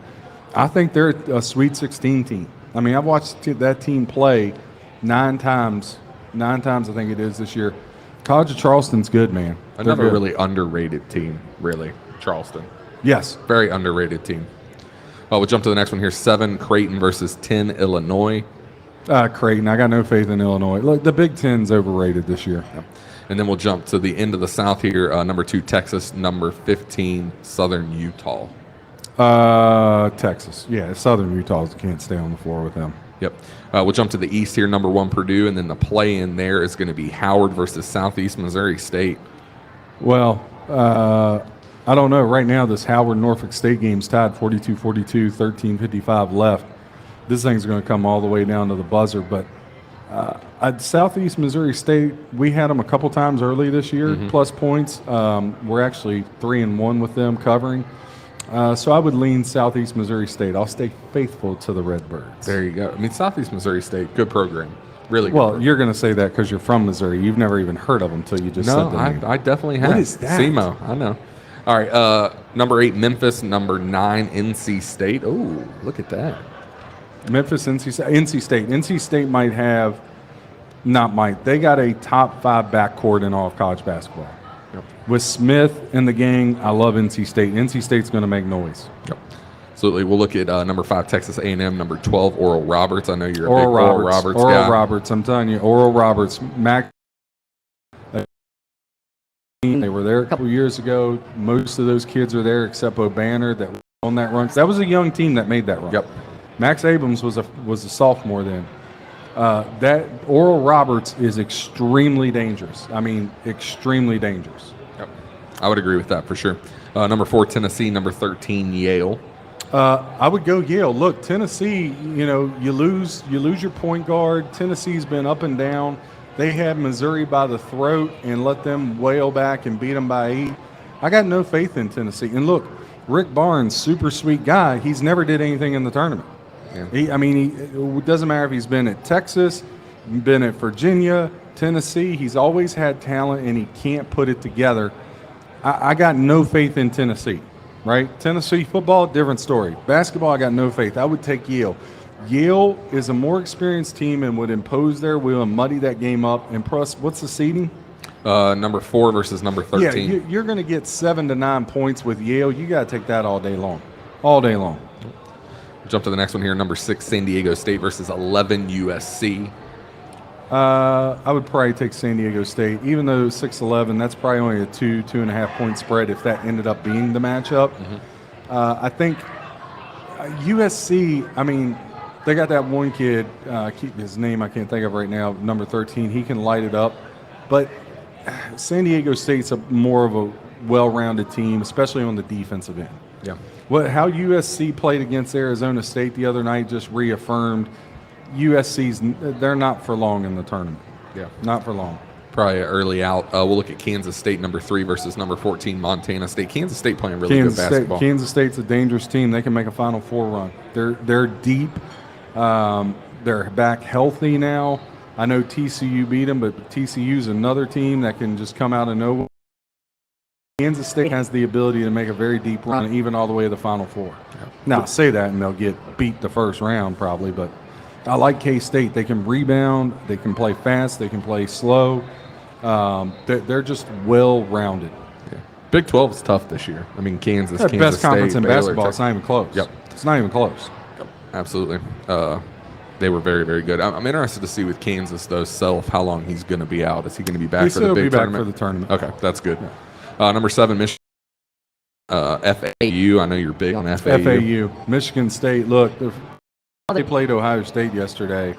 I think they're a Sweet 16 team. I mean, I've watched that team play 9 times I think it is this year. College of Charleston's good, man. Another They're good. really underrated team, really, Charleston. Yes. Very underrated team. We'll jump to the next one here. 7, Creighton versus 10, Illinois. Creighton, I got no faith in Illinois. Look, the Big Ten's overrated this year. Yeah. And then we'll jump to the end of the South here. Number 2, Texas. Number 15, Southern Utah. Texas. Yeah, Southern Utah can't stay on the floor with them. Yep. We'll jump to the East here. Number 1, Purdue. And then the play in there is going to be Howard versus Southeast Missouri State. Well, I don't know. Right now, this Howard-Norfolk State game's tied 42-42, 13:55 left. This thing's going to come all the way down to the buzzer. But at Southeast Missouri State, we had them a couple times early this year, plus points. We're actually 3-1 with them covering. So I would lean Southeast Missouri State. I'll stay faithful to the Redbirds. There you go. I mean, Southeast Missouri State, good program. Really good. Well, program. you're going to say that because you're from Missouri. You've never even heard of them until you just said No, the name. I definitely have. What is that? SEMO, I know. All right, number 8, Memphis. Number 9, NC State. Oh, look at that. Memphis, NC State. NC State might have, not might, they got a top 5 backcourt in all of college basketball. Yep. With Smith and the gang, I love NC State. NC State's going to make noise. Yep. Absolutely. We'll look at number 5, Texas A&M. Number 12, Oral Roberts. I know you're a Oral big Oral Roberts guy. Oral Roberts, I'm telling you, Oral Roberts. Mac, they were there a couple years ago. Most of those kids are there except O'Banner that was on that run. That was a young team that made that run. Yep. Max Abrams was a sophomore then. That Oral Roberts is extremely dangerous. I mean, extremely dangerous. Yep. I would agree with that for sure. Number 4, Tennessee. Number 13, Yale. I would go Yale. Look, Tennessee, you lose your point guard. Tennessee's been up and down. They had Missouri by the throat and let them wail back and beat them by 8. I got no faith in Tennessee. And look, Rick Barnes, super sweet guy. He's never did anything in the tournament. Yeah. It doesn't matter if he's been at Texas, been at Virginia, Tennessee. He's always had talent, and he can't put it together. I got no faith in Tennessee, right? Tennessee football, different story. Basketball, I got no faith. I would take Yale. Yale is a more experienced team and would impose their will and muddy that game up. And plus, what's the seeding? Number 4 versus number 13. Yeah, you're going to get 7 to 9 points with Yale. You got to take that all day long. All day long. Jump to the next one here. Number 6, San Diego State versus 11, USC. I would probably take San Diego State. Even though 6-11, that's probably only a 2.5 point spread if that ended up being the matchup. I think USC, I mean, they got that one kid, his name I can't think of right now, number 13. He can light it up. But San Diego State's more of a well-rounded team, especially on the defensive end. Yeah. How USC played against Arizona State the other night just reaffirmed they're not for long in the tournament. Yeah. Not for long. Probably early out. We'll look at Kansas State, number 3 versus number 14, Montana State. Kansas State playing really good basketball. Kansas State's a dangerous team. They can make a Final Four run. They're deep. They're back healthy now. I know TCU beat them, but TCU's another team that can just come out of nowhere. Kansas State has the ability to make a very deep run, even all the way to the Final Four. Yeah. Now, I say that, and they'll get beat the first round probably, but I like K-State. They can rebound. They can play fast. They can play slow. They're just well-rounded. Yeah. Big 12 is tough this year. I mean, Kansas, Kansas best State, conference in Baylor, basketball. Texas. It's not even close. Yep. It's not even close. Yep. Absolutely. They were very, very good. I'm interested to see with Kansas, though, Self, how long he's going to be out. Is he going to be back for the big tournament? Back for the tournament. Okay, that's good. Yeah. Number 7, Michigan. FAU. I know you're big on FAU. FAU. Michigan State. Look, they played Ohio State yesterday.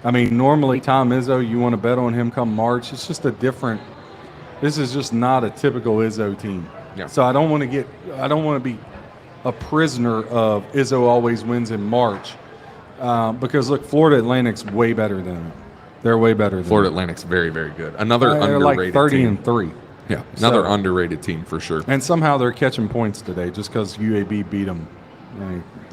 I mean, normally Tom Izzo, you want to bet on him come March. It's just this is just not a typical Izzo team. Yeah. So I don't want to be a prisoner of Izzo always wins in March. Because, look, Florida Atlantic's way better than them. They're way better than Florida them. Atlantic's very, very good. Another They're underrated like 30 team. and 3. Yeah, another So- underrated team for sure. And somehow they're catching points today just because UAB beat them.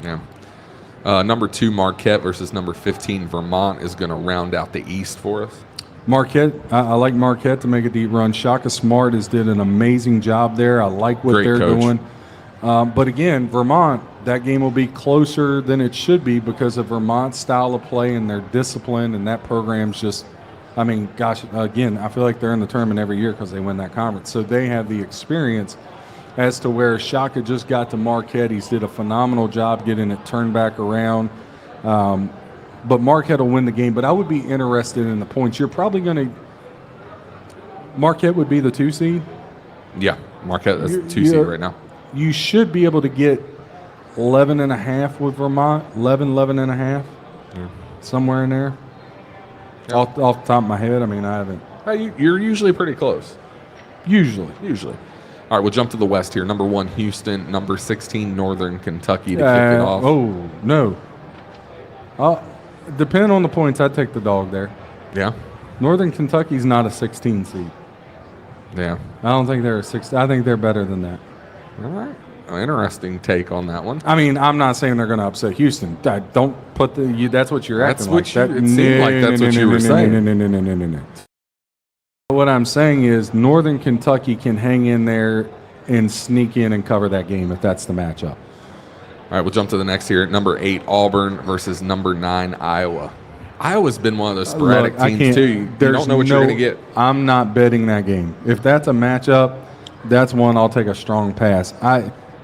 Yeah. Number 2, Marquette versus number 15, Vermont is going to round out the East for us. Marquette, I like Marquette to make a deep run. Shaka Smart did an amazing job there. I like what Great they're coach. doing. But again, Vermont, that game will be closer than it should be because of Vermont's style of play and their discipline, and that program's just, I mean, gosh, again, I feel like they're in the tournament every year because they win that conference. So they have the experience as to where Shaka just got to Marquette. He's did a phenomenal job getting it turned back around. But Marquette will win the game. But I would be interested in the points. You're probably going to – Marquette would be the 2 seed. Yeah, Marquette is 2 seed right now. You should be able to get 11.5 with Vermont, 11.5, somewhere in there. Yeah. Off the top of my head, I mean, I haven't. You're usually pretty close. Usually. All right, we'll jump to the West here. Number 1, Houston. Number 16, Northern Kentucky to kick it off. Oh, no. Depending on the points, I'd take the dog there. Yeah? Northern Kentucky's not a 16 seed. Yeah. I don't think they're a 16. I think they're better than that. All right. Interesting take on that one. I mean, I'm not saying they're going to upset Houston. Don't put that's what you're acting like. It seemed like that's what you were saying. No. What I'm saying is Northern Kentucky can hang in there and sneak in and cover that game if that's the matchup. All right, we'll jump to the next here. Number 8, Auburn versus number 9, Iowa. Iowa's been one of those sporadic Look, I teams, can't- too. You there's don't know what you're going to get. I'm not betting that game. If that's a matchup, that's one I'll take a strong pass.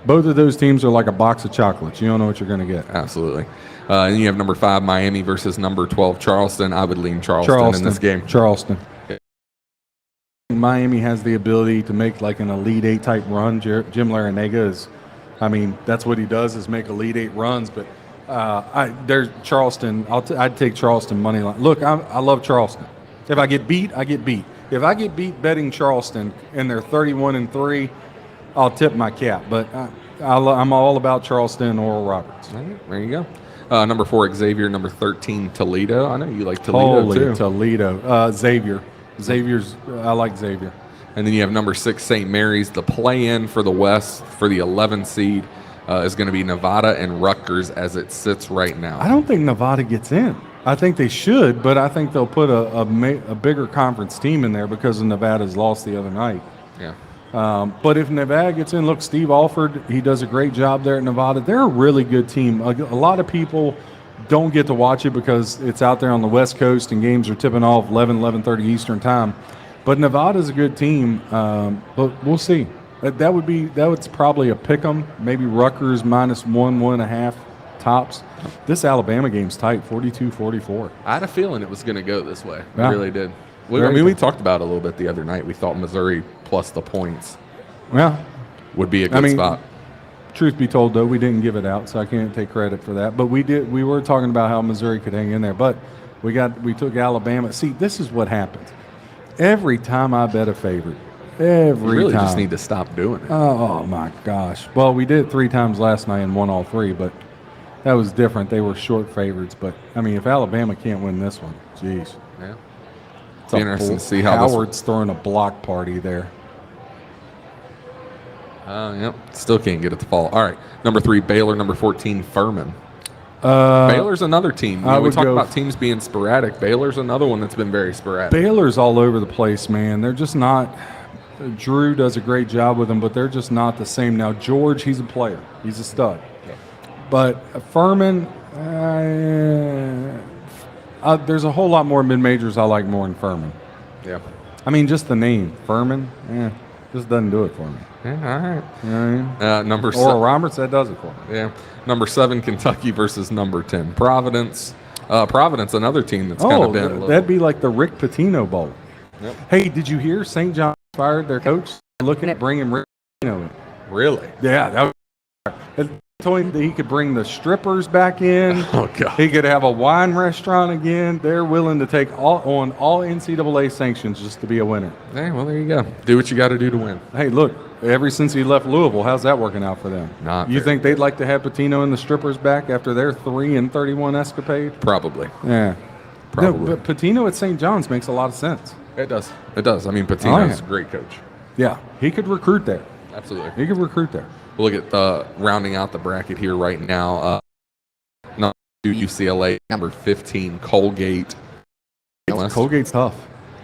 Both of those teams are like a box of chocolates. You don't know what you're going to get. Absolutely. And you have number 5, Miami versus number 12, Charleston. I would lean Charleston in this game. Charleston. Miami has the ability to make like an Elite 8 type run. Jim Larinaga is, I mean, that's what he does is make Elite 8 runs. But there's Charleston. I'd take Charleston money line. Look, I love Charleston. If I get beat, I get beat. If I get beat betting Charleston and they're 31-3, I'll tip my cap. But I'm all about Charleston and Oral Roberts. All right, there you go. Number 4, Xavier. Number 13, Toledo. I know you like Toledo, Holy too. Toledo. I like Xavier. And then you have number 6, St. Mary's. The play-in for the West for the 11th seed is going to be Nevada and Rutgers as it sits right now. I don't think Nevada gets in. I think they should, but I think they'll put a bigger conference team in there because of Nevada's loss the other night. Yeah. But if Nevada gets in, look, Steve Alford, he does a great job there at Nevada. They're a really good team. A lot of people don't get to watch it because it's out there on the West Coast and games are tipping off 11:30 Eastern time. But Nevada's a good team, but we'll see. That's probably a pick 'em. Maybe Rutgers -1.5 tops. This Alabama game's tight, 42-44. I had a feeling it was going to go this way. Yeah. I really did. Very we good. talked about it a little bit the other night. We thought Missouri plus the points Well, would be a good spot. truth be told, though, we didn't give it out, so I can't take credit for that. But we did. We were talking about how Missouri could hang in there, but we took Alabama. See, this is what happens. Every time I bet a favorite, You really time. just need to stop doing it. Oh my gosh! Well, we did it 3 times last night and won all 3, but that was different. They were short favorites, but I mean, if Alabama can't win this one, geez. Yeah. It's Be interesting to see how Howard's throwing a block party there. Yep. Still can't get it to fall. All right. Number 3, Baylor. Number 14, Furman. Baylor's another team. I We would talk go about teams being sporadic. Baylor's another one that's been very sporadic. Baylor's all over the place, man. They're just not. Drew does a great job with them, but they're just not the same. Now, George, he's a player. He's a stud. Yeah. But Furman, there's a whole lot more mid-majors I like more than Furman. Yeah. I mean, just the name, Furman, just doesn't do it for me. Yeah. All right. You know what I mean? Number Oral 7. Roberts, that does it for me. Yeah. Number 7, Kentucky versus number 10, Providence. Providence, another team that's kind of been a little. That'd be like the Rick Pitino Bowl. Yep. Hey, did you hear St. John fired their coach? Looking at bringing Rick Pitino in. Really? Yeah, that was told him that he could bring the strippers back in. Oh, God. He could have a wine restaurant again. They're willing to take all NCAA sanctions just to be a winner. Hey, well, there you go. Do what you got to do to win. Hey, look, ever since he left Louisville, how's that working out for them? Not You very think they'd like to have Pitino and the strippers back after their 3-31 escapade? Probably. Yeah. Probably. No, but Pitino at St. John's makes a lot of sense. It does. It does. I mean, Patino's a great coach. Yeah, he could recruit there. Absolutely. He could recruit there. We'll look at rounding out the bracket here right now. Not UCLA, number 15, Colgate. Colgate's tough.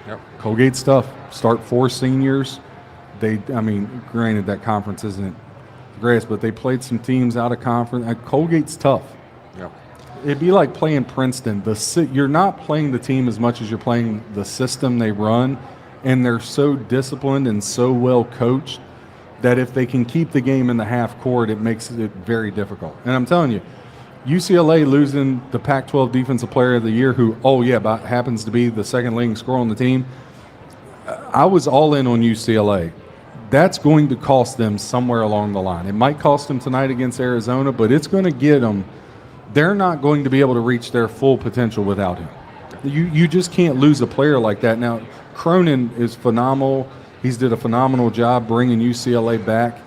Yep. Colgate's tough. Start 4 seniors. Granted, that conference isn't the greatest, but they played some teams out of conference. Colgate's tough. Yep. It'd be like playing Princeton. You're not playing the team as much as you're playing the system they run, and they're so disciplined and so well coached that if they can keep the game in the half court, it makes it very difficult. And I'm telling you, UCLA losing the Pac-12 Defensive Player of the Year, who, happens to be the second leading scorer on the team, I was all in on UCLA. That's going to cost them somewhere along the line. It might cost them tonight against Arizona, but it's going to get them. They're not going to be able to reach their full potential without him. You just can't lose a player like that. Now, Cronin is phenomenal. He's did a phenomenal job bringing UCLA back.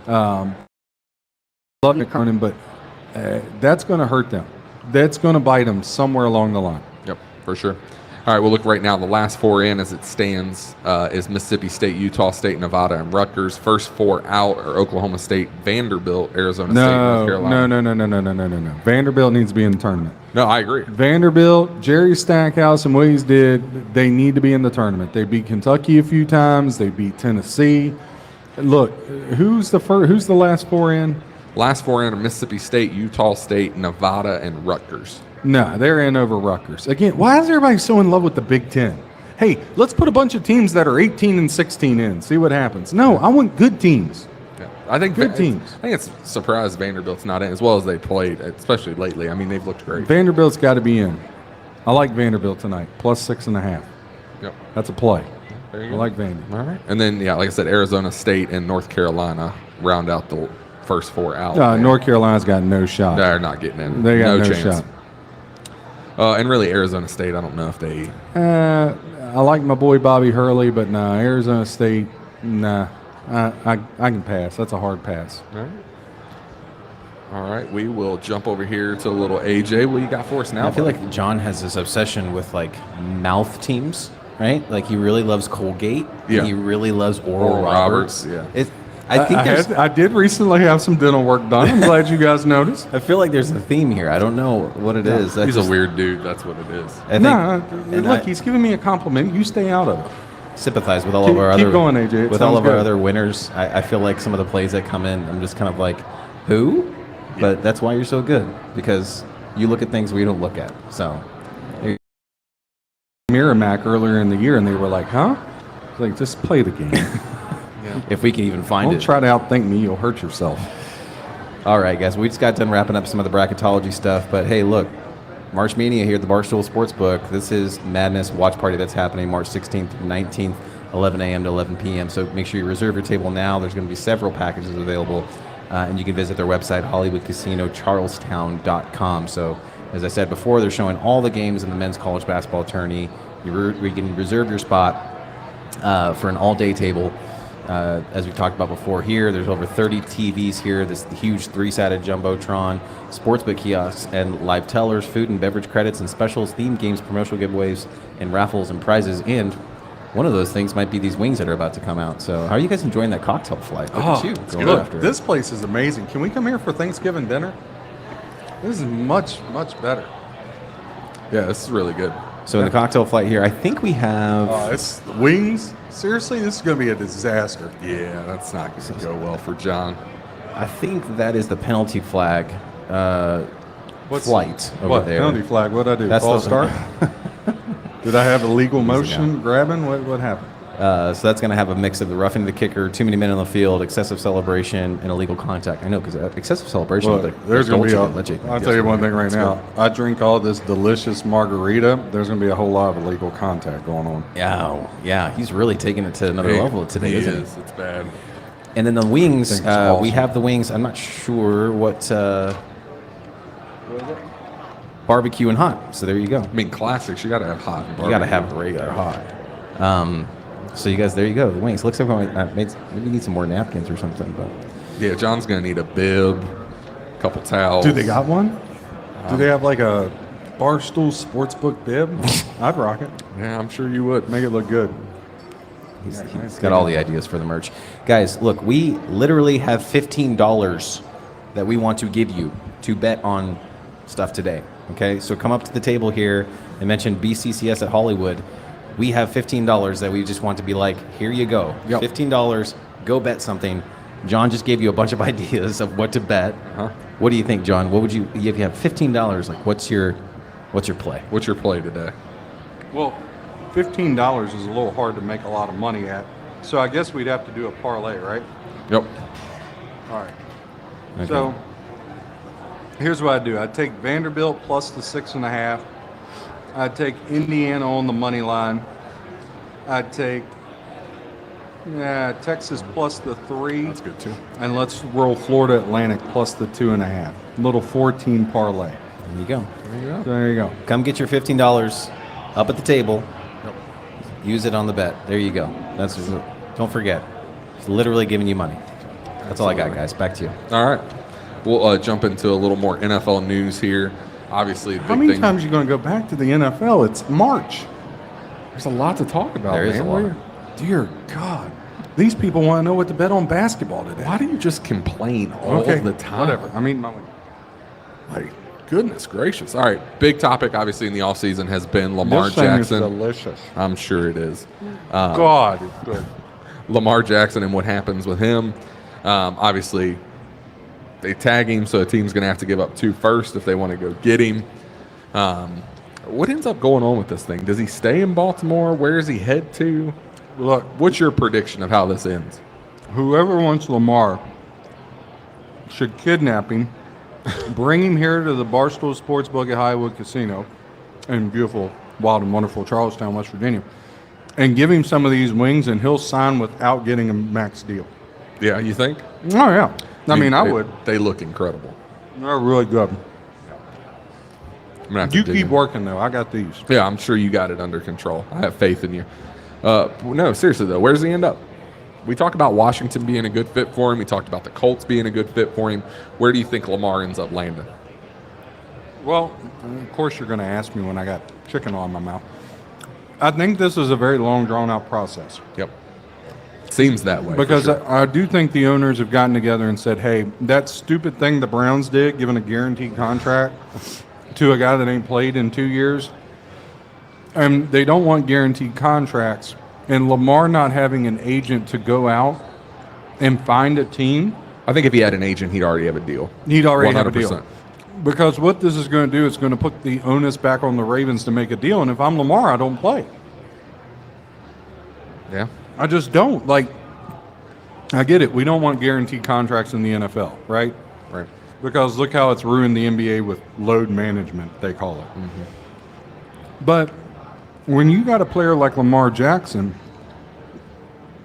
Love Cronin, but that's going to hurt them. That's going to bite them somewhere along the line. Yep, for sure. All right, we'll look right now. The last 4 in as it stands is Mississippi State, Utah State, Nevada, and Rutgers. First 4 out are Oklahoma State, Vanderbilt, Arizona State, North Carolina. No. Vanderbilt needs to be in the tournament. No, I agree. Vanderbilt, Jerry Stackhouse, and what he's did, they need to be in the tournament. They beat Kentucky a few times. They beat Tennessee. Look, who's the last 4 in? Last 4 in are Mississippi State, Utah State, Nevada, and Rutgers. No, they're in over Rutgers. Again, why is everybody so in love with the Big Ten? Hey, let's put a bunch of teams that are 18 and 16 in, see what happens. No, I want good teams. Yeah. I think good teams. I think it's a surprise Vanderbilt's not in as well as they played, especially lately. I mean, they've looked great. Vanderbilt's got to be in. I like Vanderbilt tonight, plus 6.5. Yep. That's a play. There you I go. like Vandy. All right. And then, like I said, Arizona State and North Carolina round out the first 4 out. North Carolina's got no shot. They're not getting in. They got no chance. shot. And really, Arizona State, I don't know if they... I like my boy Bobby Hurley, but nah, Arizona State, nah. I can pass. That's a hard pass. All right, we will jump over here to a little AJ. What you got for us now? I feel like John has this obsession with like mouth teams, right? Like he really loves Colgate. Yeah. And he really loves Oral Roberts, Roberts. yeah. I did recently have some dental work done. I'm glad you guys noticed. I feel like there's a theme here. I don't know what it is. He's a weird dude. That's what it is. Look, he's giving me a compliment. You stay out of it. Sympathize with all of our Keep other going, AJ. with all of our other winners. I feel like some of the plays that come in, I'm just kind of like, who? But that's why you're so good, because you look at things we don't look at. So, Merrimack earlier in the year, and they were like, huh? Like, just play the game. if we can even find Don't it. try to outthink me. You'll hurt yourself. All right, guys. We just got done wrapping up some of the bracketology stuff, but hey, look, March Mania here at the Barstool Sportsbook. This is Madness watch party that's happening March 16th through 19th, 11 a.m. to 11 p.m. So make sure you reserve your table now. There's going to be several packages available, and you can visit their website, HollywoodCasinoCharlestown.com. So as I said before, they're showing all the games in the men's college basketball tourney. You can reserve your spot for an all-day table. As we talked about before here, there's over 30 TVs here, this huge 3-sided Jumbotron, sportsbook kiosks, and live tellers, food and beverage credits, and specials, themed games, promotional giveaways, and raffles and prizes. And one of those things might be these wings that are about to come out. So how are you guys enjoying that cocktail flight? Look at you. Going after it. This place is amazing. Can we come here for Thanksgiving dinner? This is much, much better. Yeah, this is really good. So in the cocktail flight here, I think we have... It's wings. Seriously, this is going to be a disaster. Yeah, that's not going to go well for John. I think that is the penalty flag flight over What there. penalty flag? What did I do? That's False the- start? Did I have illegal motion grabbing? What happened? So that's going to have a mix of the roughing the kicker, too many men on the field, excessive celebration, and illegal contact. I know, because excessive celebration. Well, there's going to be I'll tell you one thing right Let's now. go. I drink all this delicious margarita. There's going to be a whole lot of illegal contact going on. Yeah, he's really taking it to another level today, He isn't is. It's bad. And then the wings, think it's awesome. we have the wings. I'm not sure what is it? Barbecue and hot. So there you go. I mean, classics. You got to have hot. You got to have regular hot. So you guys, there you go. The wings. Looks like maybe you need some more napkins or something. But Yeah, John's gonna need a bib, a couple towels. Do they got one? Do they have like a Barstool Sportsbook bib? I'd rock it. Yeah, I'm sure you would. Make it look good. he's got all the ideas for the merch. Guys, look, we literally have $15 that we want to give you to bet on stuff today. Okay, so come up to the table here and mention BCCS at Hollywood. We have $15 that we just want to be like, here you go. Yep. $15, go bet something. John just gave you a bunch of ideas of what to bet. What do you think, John? What would you, if you have $15, like what's your play? What's your play today? Well, $15 is a little hard to make a lot of money at. So I guess we'd have to do a parlay, right? Yep. All right. Okay. So here's what I'd do. I'd take Vanderbilt plus the 6.5. I'd take Indiana on the money line. I'd take Texas plus the 3. That's good too. And let's roll Florida Atlantic plus the 2.5. Little 14 parlay. There you go. There you go. So there you go. Come get your $15 up at the table. Use it on the bet. There you go. Don't forget. It's literally giving you money. That's all I got, guys. Back to you. All right. We'll jump into a little more NFL news here. Obviously, the How big many thing. times are you going to go back to the NFL? It's March. There's a lot to talk about. There is man. a lot. Dear God. These people want to know what to bet on basketball today. Why do you just complain all the time? Whatever. I mean, Like, goodness gracious. All right. Big topic, obviously, in the offseason has been Lamar this thing is Jackson. delicious. I'm sure it is. God, it's good. Lamar Jackson and what happens with him. Obviously, they tag him, so a team's going to have to give up 2 first if they want to go get him. What ends up going on with this thing? Does he stay in Baltimore? Where does he head to? Look, What's your prediction of how this ends? whoever wants Lamar should kidnap him, bring him here to the Barstool Sportsbook at Hollywood Casino in beautiful, wild, and wonderful Charlestown, West Virginia, and give him some of these wings, and he'll sign without getting a max deal. Yeah, you think? Oh, yeah. I mean, I would. They look incredible. They're really good. I'm gonna have to You dig keep in. working, though. I got these. Yeah, I'm sure you got it under control. I have faith in you. No, seriously, though, where does he end up? We talked about Washington being a good fit for him. We talked about the Colts being a good fit for him. Where do you think Lamar ends up landing? Well, of course you're going to ask me when I got chicken on my mouth. I think this is a very long, drawn-out process. Yep. Seems that way. for Because sure. I do think the owners have gotten together and said, hey, that stupid thing the Browns did, giving a guaranteed contract to a guy that ain't played in 2 years, and they don't want guaranteed contracts. And Lamar not having an agent to go out and find a team, I think if he had an agent, he'd already have a deal. he'd already have a 100%. deal. Because what this is going to do is going to put the onus back on the Ravens to make a deal. And if I'm Lamar, I don't play. Yeah. I just don't. Like, I get it. We don't want guaranteed contracts in the NFL, right? Right. Because look how it's ruined the NBA with load management, they call it. Mm-hmm. But when you got a player like Lamar Jackson,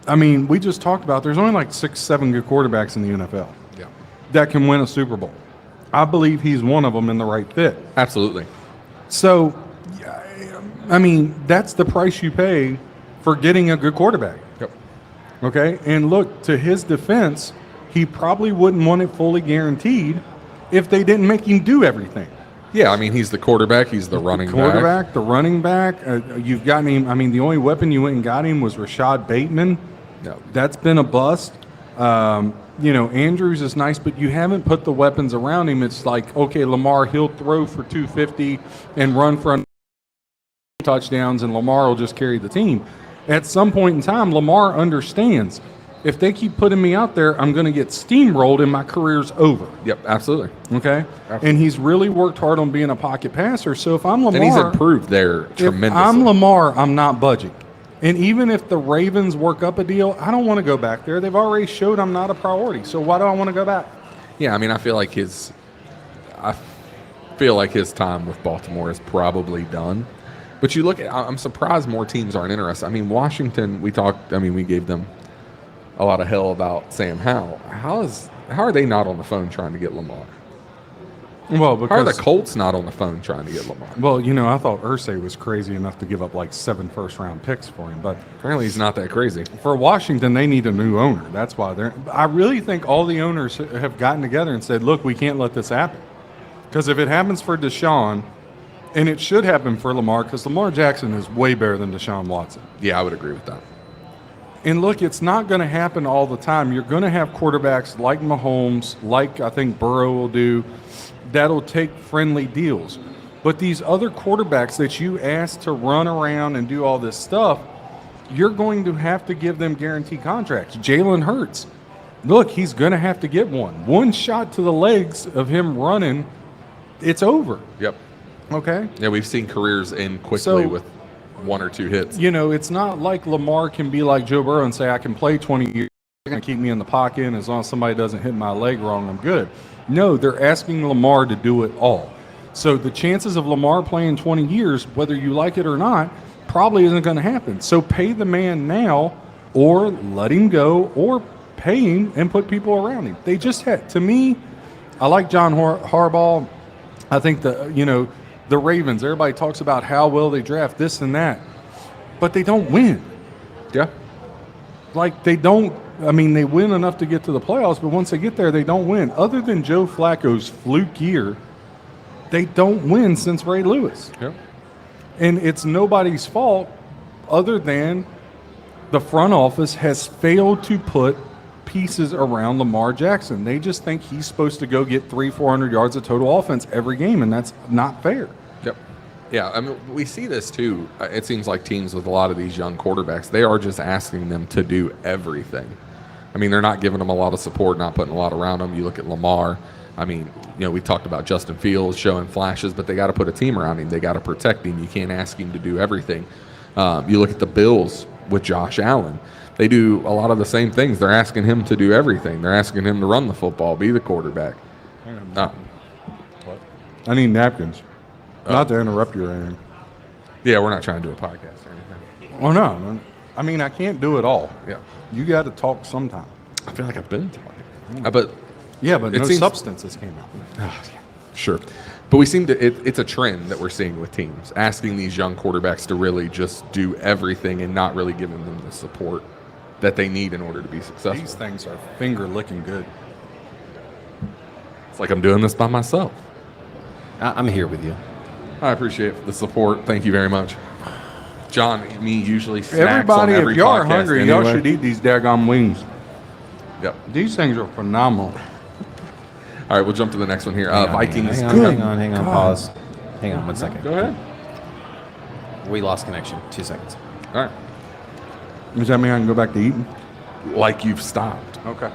I mean, we just talked about there's only like 6, 7 good quarterbacks in the NFL Yeah. that can win a Super Bowl. I believe he's one of them in the right fit. Absolutely. So, I mean, that's the price you pay for getting a good quarterback. Yep. Okay? And look, to his defense, he probably wouldn't want it fully guaranteed if they didn't make him do everything. Yeah, I mean, he's the quarterback. He's the running back. The running back. You've gotten him. I mean, the only weapon you went and got him was Rashad Bateman. No. That's been a bust. Andrews is nice, but you haven't put the weapons around him. It's like, okay, Lamar, he'll throw for 250 and run for touchdowns, and Lamar will just carry the team. At some point in time, Lamar understands, if they keep putting me out there, I'm going to get steamrolled and my career's over. Yep, absolutely. Okay? And he's really worked hard on being a pocket passer. So if I'm Lamar, And he's improved there if tremendously. I'm Lamar, I'm not budging. And even if the Ravens work up a deal, I don't want to go back there. They've already showed I'm not a priority. So why do I want to go back? Yeah, I mean, I feel like his time with Baltimore is probably done. But you look at, I'm surprised more teams aren't interested. I mean, Washington, we gave them a lot of hell about Sam Howell. How are they not on the phone trying to get Lamar? Well, How are the because Colts not on the phone trying to get Lamar? well, I thought Irsay was crazy enough to give up like 7 first-round picks for him, but Apparently he's not that crazy. for Washington, they need a new owner. That's why I really think all the owners have gotten together and said, "Look, we can't let this happen." Because if it happens for Deshaun, and it should happen for Lamar, because Lamar Jackson is way better than Deshaun Watson. Yeah, I would agree with that. And look, it's not going to happen all the time. You're going to have quarterbacks like Mahomes, like I think Burrow will do, that'll take friendly deals. But these other quarterbacks that you ask to run around and do all this stuff, you're going to have to give them guaranteed contracts. Jalen Hurts, look, he's going to have to get one. One shot to the legs of him running, it's over. Yep. Okay? Yeah, we've seen careers end quickly So- with 1 or 2 hits. It's not like Lamar can be like Joe Burrow and say, I can play 20 years, they're going to keep me in the pocket, and as long as somebody doesn't hit my leg wrong, I'm good. No, they're asking Lamar to do it all. So the chances of Lamar playing 20 years, whether you like it or not, probably isn't going to happen. So pay the man now, or let him go, or pay him and put people around him. They just had, to me, I like John Harbaugh. I think the Ravens, everybody talks about how well they draft this and that, but they don't win. Yeah. Like they win enough to get to the playoffs, but once they get there, they don't win. Other than Joe Flacco's fluke year, they don't win since Ray Lewis. Yeah. And it's nobody's fault other than the front office has failed to put pieces around Lamar Jackson. They just think he's supposed to go get 300-400 yards of total offense every game, and that's not fair. Yep. Yeah, I mean, we see this too. It seems like teams with a lot of these young quarterbacks, they are just asking them to do everything. I mean, they're not giving them a lot of support, not putting a lot around them. You look at Lamar. I mean, we talked about Justin Fields showing flashes, but they got to put a team around him. They got to protect him. You can't ask him to do everything. You look at the Bills with Josh Allen. They do a lot of the same things. They're asking him to do everything. They're asking him to run the football, be the quarterback. No. I need napkins. Not to interrupt you or anything. Yeah, we're not trying to do a podcast or anything. Oh, no. I mean, I can't do it all. Yeah. You got to talk sometime. I feel like I've been talking. But Yeah, but It no seems- substances came out. sure. But we seem to, it's a trend that we're seeing with teams, asking these young quarterbacks to really just do everything and not really giving them the support that they need in order to be successful. These things are finger licking good. It's like I'm doing this by myself. I'm here with you. I appreciate the support. Thank you very much. John, me usually snacks Everybody, on every if y'all are podcast hungry, anyway. y'all should eat these daggone wings. Yep. These things are phenomenal. All right, we'll jump to the next one here. Vikings. Hang on. Pause. Hang on 1 second. Go ahead. We lost connection. 2 seconds. All right. Does that mean I can go back to eating? Like you've stopped. Okay.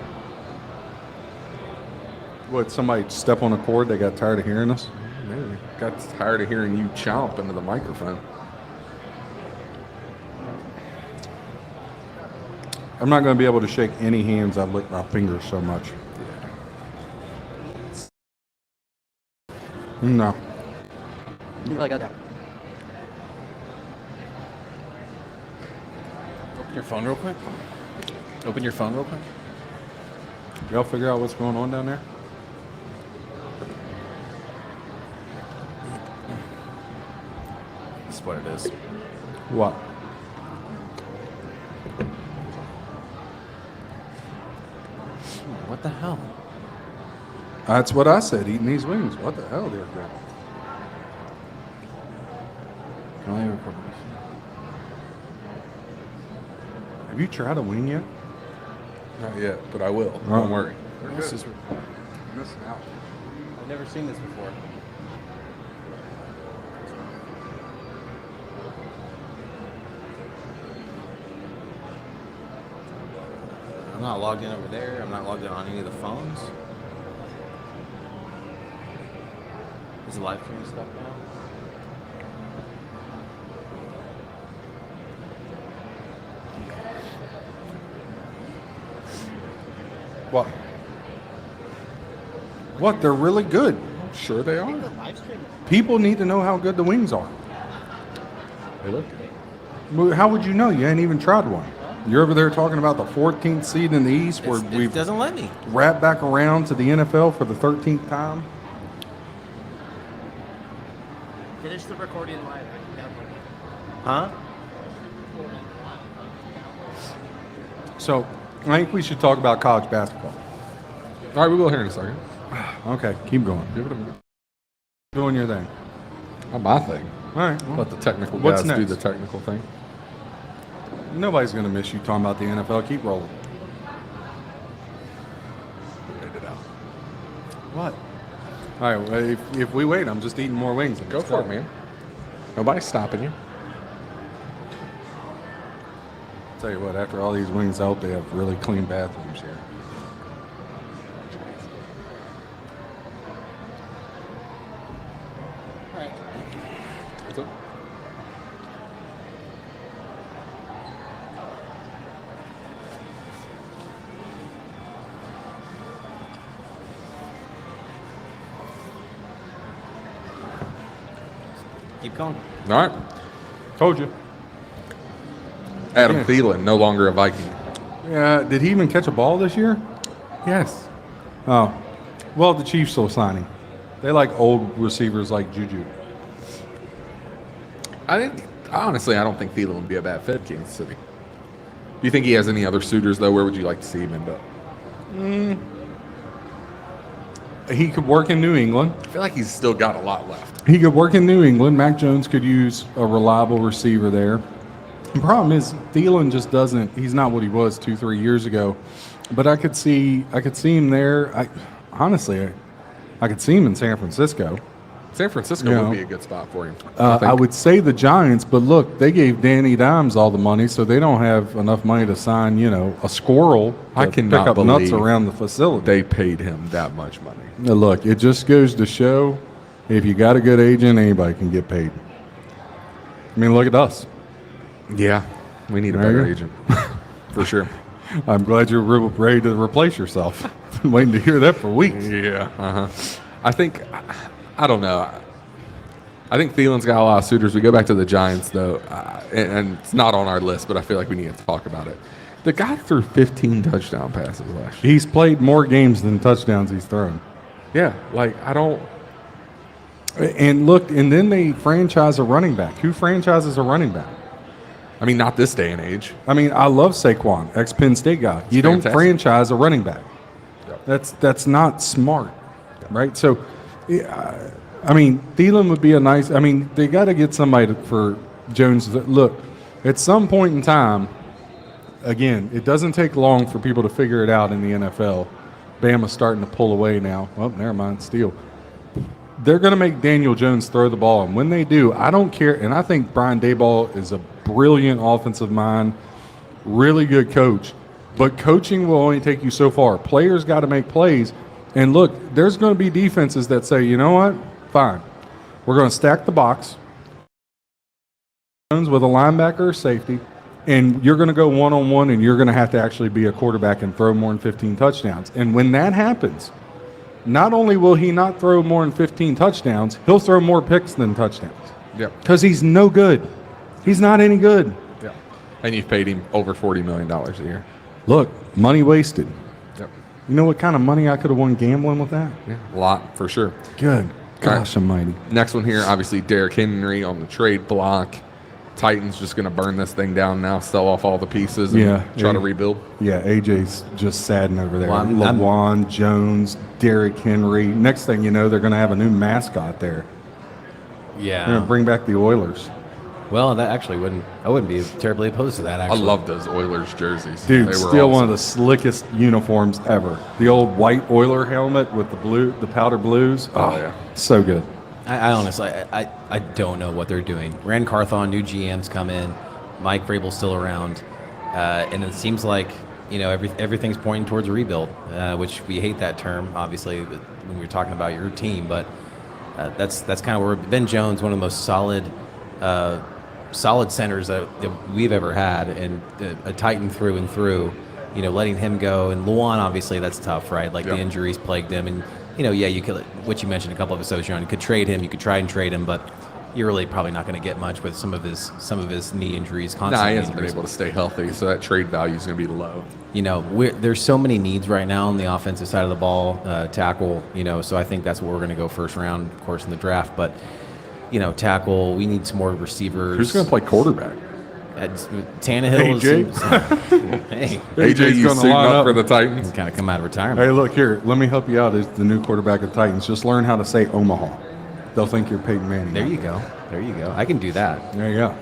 What, somebody step on a cord? They got tired of hearing us? Maybe. Got tired of hearing you chomp into the microphone. I'm not going to be able to shake any hands. I've licked my fingers so much. No. Open your phone real quick. Y'all figure out what's going on down there? That's what it is. What? What the hell? That's what I said, eating these wings. What the hell, dear God? Have you tried a wing yet? Not yet, but I will. All right. Don't worry. This is, You're missing out. I've never seen this before. I'm not logged in over there. I'm not logged in on any of the phones. Is the live stream stuff now? What? What? They're really good. Sure they are. People need to know how good the wings are. They look good. How would you know? You ain't even tried one. You're over there talking about the 14th seed in the East, where It we've doesn't let me. wrapped back around to the NFL for the 13th time. Finish the recording live. Huh? So I think we should talk about college basketball. All right, we'll go here in a second. Okay, keep going. Give it a minute. Doing your thing. Not my thing. All right. well, Let the technical What's guys do next? the technical thing. nobody's going to miss you talking about the NFL. Keep rolling. Wait it out. What? All right. Well, if we wait, I'm just eating more wings. Go for it, man. Nobody's stopping you. Tell you what, after all these wings out, they have really clean bathrooms here. What's up? Keep going. All right. Told you. Adam Yeah. Thielen, no longer a Viking. Yeah. Did he even catch a ball this year? Yes. Oh. Well, the Chiefs will sign him. They like old receivers like Juju. Honestly, I don't think Thielen would be a bad fit in Kansas City. Do you think he has any other suitors, though? Where would you like to see him end up? He could work in New England. I feel like he's still got a lot left. He could work in New England. Mac Jones could use a reliable receiver there. The problem is Thielen just doesn't. He's not what he was 2-3 years ago. But I could see him there. I could see him in San Francisco. San Francisco Yeah. would be a good spot for him. I would say the Giants, but look, they gave Danny Dimes all the money, so they don't have enough money to sign, a squirrel. I to cannot pick up nuts believe around the facility. They paid him that much money. Now, look, it just goes to show, if you got a good agent, anybody can get paid. I mean, look at us. Yeah, we need a There better you agent, for sure. I'm glad you're ready to replace yourself. Been waiting to hear that for weeks. Yeah. I don't know. I think Thielen's got a lot of suitors. We go back to the Giants, though, and it's not on our list, but I feel like we need to talk about it. The guy threw 15 touchdown passes last year. He's played more games than touchdowns he's thrown. Yeah, I don't. And look, and then they franchise a running back. Who franchises a running back? I mean, not this day and age. I mean, I love Saquon, ex-Penn State guy. You don't fantastic. franchise a running back. Yep. That's not smart, right? So, I mean, Thielen would be a nice. I mean, they got to get somebody for Jones. Look, at some point in time, again, it doesn't take long for people to figure it out in the NFL. Bama's starting to pull away now. Well, never mind, steal. They're going to make Daniel Jones throw the ball, and when they do, I don't care. And I think Brian Daboll is a brilliant offensive mind, really good coach. But coaching will only take you so far. Players got to make plays. And look, there's going to be defenses that say, you know what? Fine. We're going to stack the box with a linebacker or safety, and you're going to go one-on-one, and you're going to have to actually be a quarterback and throw more than 15 touchdowns. And when that happens, not only will he not throw more than 15 touchdowns, he'll throw more picks than touchdowns. Yep. Because he's no good. He's not any good. Yeah. And you've paid him over $40 million a year. Look, money wasted. Yep. You know what kind of money I could have won gambling with that? Yeah, a lot for sure. Good. Gosh almighty. Next one here, obviously Derrick Henry on the trade block. Titans just going to burn this thing down now, sell off all the pieces, and try to rebuild. Yeah, AJ's just sadding over there. Well, LaJuan, Jones, Derrick Henry. Next thing you know, they're going to have a new mascot there. They're going to bring back the Oilers. Well, that actually I wouldn't be terribly opposed to that, I actually. love those Oilers jerseys. Dude, They were still one of awesome. the slickest uniforms ever. The old white Oiler helmet with the powder blues. Oh, yeah. So good. I honestly, I don't know what they're doing. Rand Carthon, new GMs come in. Mike Vrabel's still around. And it seems like, everything's pointing towards a rebuild, which we hate that term, obviously, when you're talking about your team. But that's kind of where Ben Jones, one of the most solid centers that we've ever had, and a Titan through and through, letting him go. And Luan, obviously, that's tough, right? Like, Yep. the injuries plagued him. And, you could, what you mentioned a couple of episodes, John, you could trade him, you could try and trade him, but you're really probably not going to get much with some of his knee injuries. Nah, Constantly he hasn't been injuries. able to stay healthy, so that trade value is going to be low. You know, there's so many needs right now on the offensive side of the ball, tackle. You know, so I think that's what we're going to go first round, of course, in the draft. But you know, tackle. We need some more receivers. Who's going to play quarterback? Tannehill AJ. is. Hey, AJ, you gonna suiting line up up. for the Titans? kind of come out of retirement. Hey, look here. Let me help you out as the new quarterback of Titans. Just learn how to say Omaha. They'll think you're Peyton Manning. There you go. There you go. I can do that. There you go.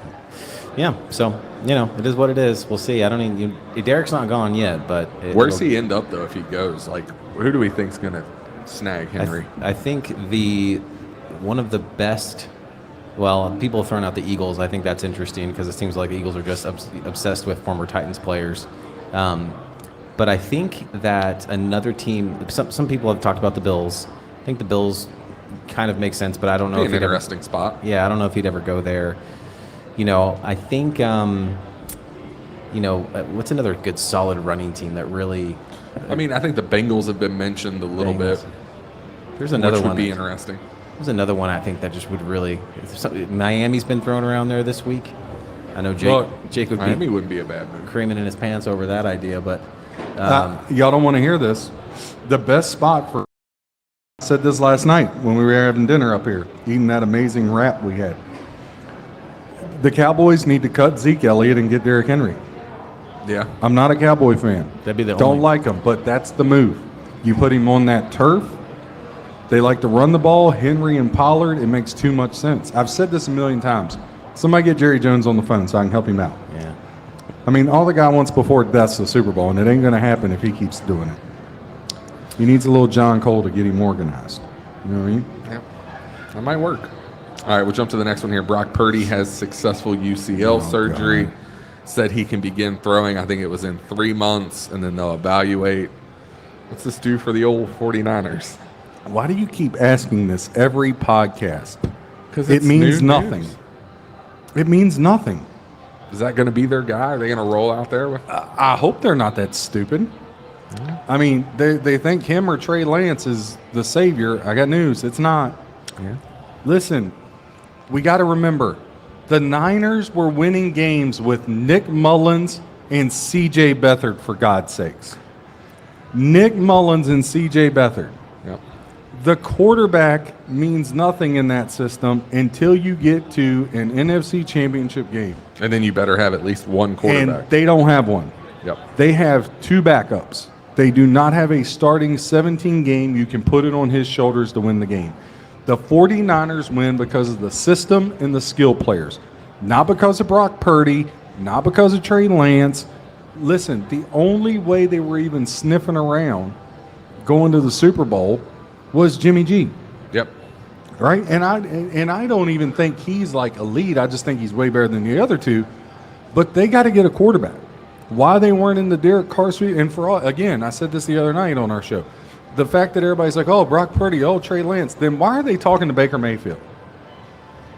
Yeah. So you know, it is what it is. We'll see. I don't even. Derek's not gone yet, but Where's he end up though if he goes? Like, who do we think's going to snag Henry? I think one of the best. Well, people have thrown out the Eagles. I think that's interesting because it seems like the Eagles are just obsessed with former Titans players. But I think that another team. Some people have talked about the Bills. I think the Bills kind of make sense, but I don't know Be if an he'd interesting spot. Yeah, I don't know if he'd ever go there. You know, I think. What's another good solid running team that really? I mean, I think the Bengals have been mentioned a little Bengals. bit. There's another which would one. be that- interesting. There's another one I think that just would really. Miami's been thrown around there this week. I know Jake would Miami be wouldn't be a bad move. creaming in his pants over that idea, but Y'all don't want to hear this. The best spot for. I said this last night when we were having dinner up here, eating that amazing wrap we had. The Cowboys need to cut Zeke Elliott and get Derrick Henry. Yeah. I'm not a Cowboy fan. That'd be the Don't only- like him, but that's the move. You put him on that turf. They like to run the ball. Henry and Pollard. It makes too much sense. I've said this a million times. Somebody get Jerry Jones on the phone so I can help him out. yeah. I mean, all the guy wants before death's the Super Bowl, and it ain't going to happen if he keeps doing it. He needs a little John Cole to get him organized. You know what I mean? Yeah. That might work. All right, we'll jump to the next one here. Brock Purdy has successful UCL surgery. God. Said he can begin throwing. I think it was in 3 months, and then they'll evaluate. What's this do for the old 49ers? Why do you keep asking this every podcast? Because It means nothing. It means nothing. Is that going to be their guy? Are they going to roll out there with? I hope they're not that stupid. I mean, they think him or Trey Lance is the savior. I got news. It's not. Yeah. Listen, we got to remember, the Niners were winning games with Nick Mullins and C.J. Beathard, for God's sakes. Nick Mullins and C.J. Beathard. Yep. The quarterback means nothing in that system until you get to an NFC championship game. And then you better have at least one quarterback. And they don't have one. Yep. They have 2 backups. They do not have a starting 17 game. You can put it on his shoulders to win the game. The 49ers win because of the system and the skill players, not because of Brock Purdy, not because of Trey Lance. Listen, the only way they were even sniffing around going to the Super Bowl was Jimmy G. Yep. Right? And I don't even think he's like elite. I just think he's way better than the other two. But they got to get a quarterback. Why they weren't in the Derek Carr suite, and for all, again, I said this the other night on our show. The fact that everybody's like, oh, Brock Purdy, oh, Trey Lance, then why are they talking to Baker Mayfield?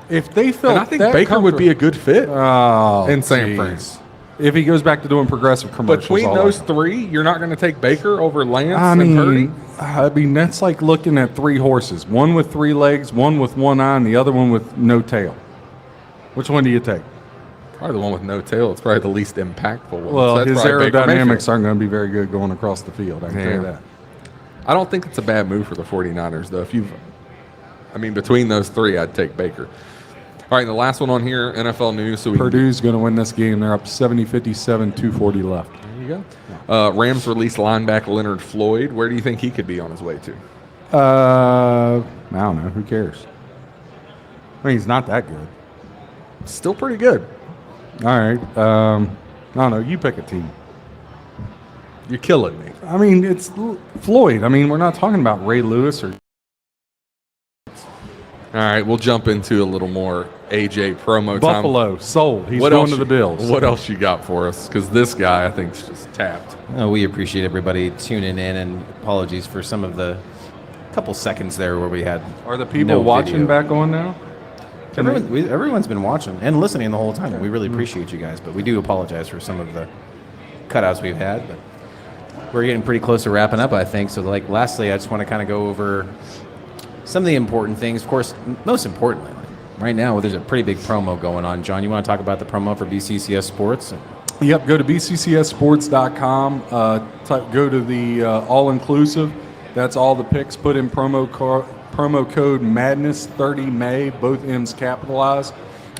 If they felt And I think that Baker would be a good fit in San geez. Fran. If he goes back to doing progressive commercials. Between all those like- 3, you're not going to take Baker over Lance I and Purdy? mean, that's like looking at 3 horses. One with 3 legs, one with 1 eye, and the other one with no tail. Which one do you take? Probably the one with no tail. It's probably the least impactful one. Well, So that's his probably Baker aerodynamics Mayfield. aren't going to be very good going across the field. I can tell you Yeah. that. I don't think it's a bad move for the 49ers, though. Between those 3, I'd take Baker. All right, the last one on here, NFL news. So Purdue's going to win this game. They're up 70-57, 2:40 left. There you go. Rams released linebacker Leonard Floyd. Where do you think he could be on his way to? I don't know. Who cares? I mean, he's not that good. Still pretty good. All right. I don't know. You pick a team. You're killing me. I mean, it's Floyd. I mean, we're not talking about Ray Lewis or. All right, we'll jump into a little more AJ promo time. Buffalo, sold. He's What going else to the you- Bills. What else you got for us? Because this guy, I think, is just tapped. We appreciate everybody tuning in, and apologies for some of the couple seconds there where we had. Are the people no watching video. back on now? Everyone's been watching and listening the whole time. We really appreciate you guys, but we do apologize for some of the cutouts we've had. But we're getting pretty close to wrapping up, I think. So, lastly, I just want to kind of go over some of the important things. Of course, most importantly, right now there's a pretty big promo going on. John, you want to talk about the promo for BCCS Sports? Yep, go to bccssports.com, go to the all-inclusive. That's all the picks. Put in promo code MADNESS30 May, both M's capitalized.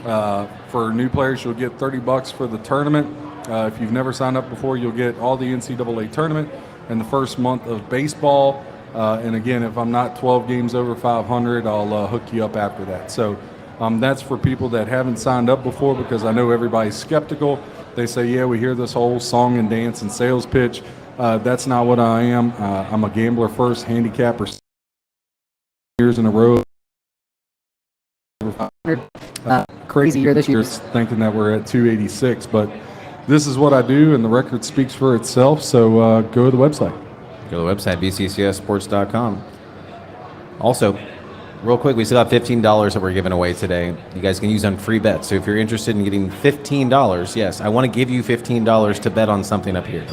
For new players, you'll get $30 for the tournament. If you've never signed up before, you'll get all the NCAA tournament and the first month of baseball. And again, if I'm not 12 games over 500, I'll hook you up after that. So that's for people that haven't signed up before, because I know everybody's skeptical. They say, yeah, we hear this whole song and dance and sales pitch. That's not what I am. I'm a gambler first, handicapper years in a row. Crazy year this year. Thinking that we're at 286, but this is what I do, and the record speaks for itself. So go to the website. Go to the website, bccssports.com. Also, real quick, we still have $15 that we're giving away today. You guys can use on free bets. So if you're interested in getting $15, yes, I want to give you $15 to bet on something up here.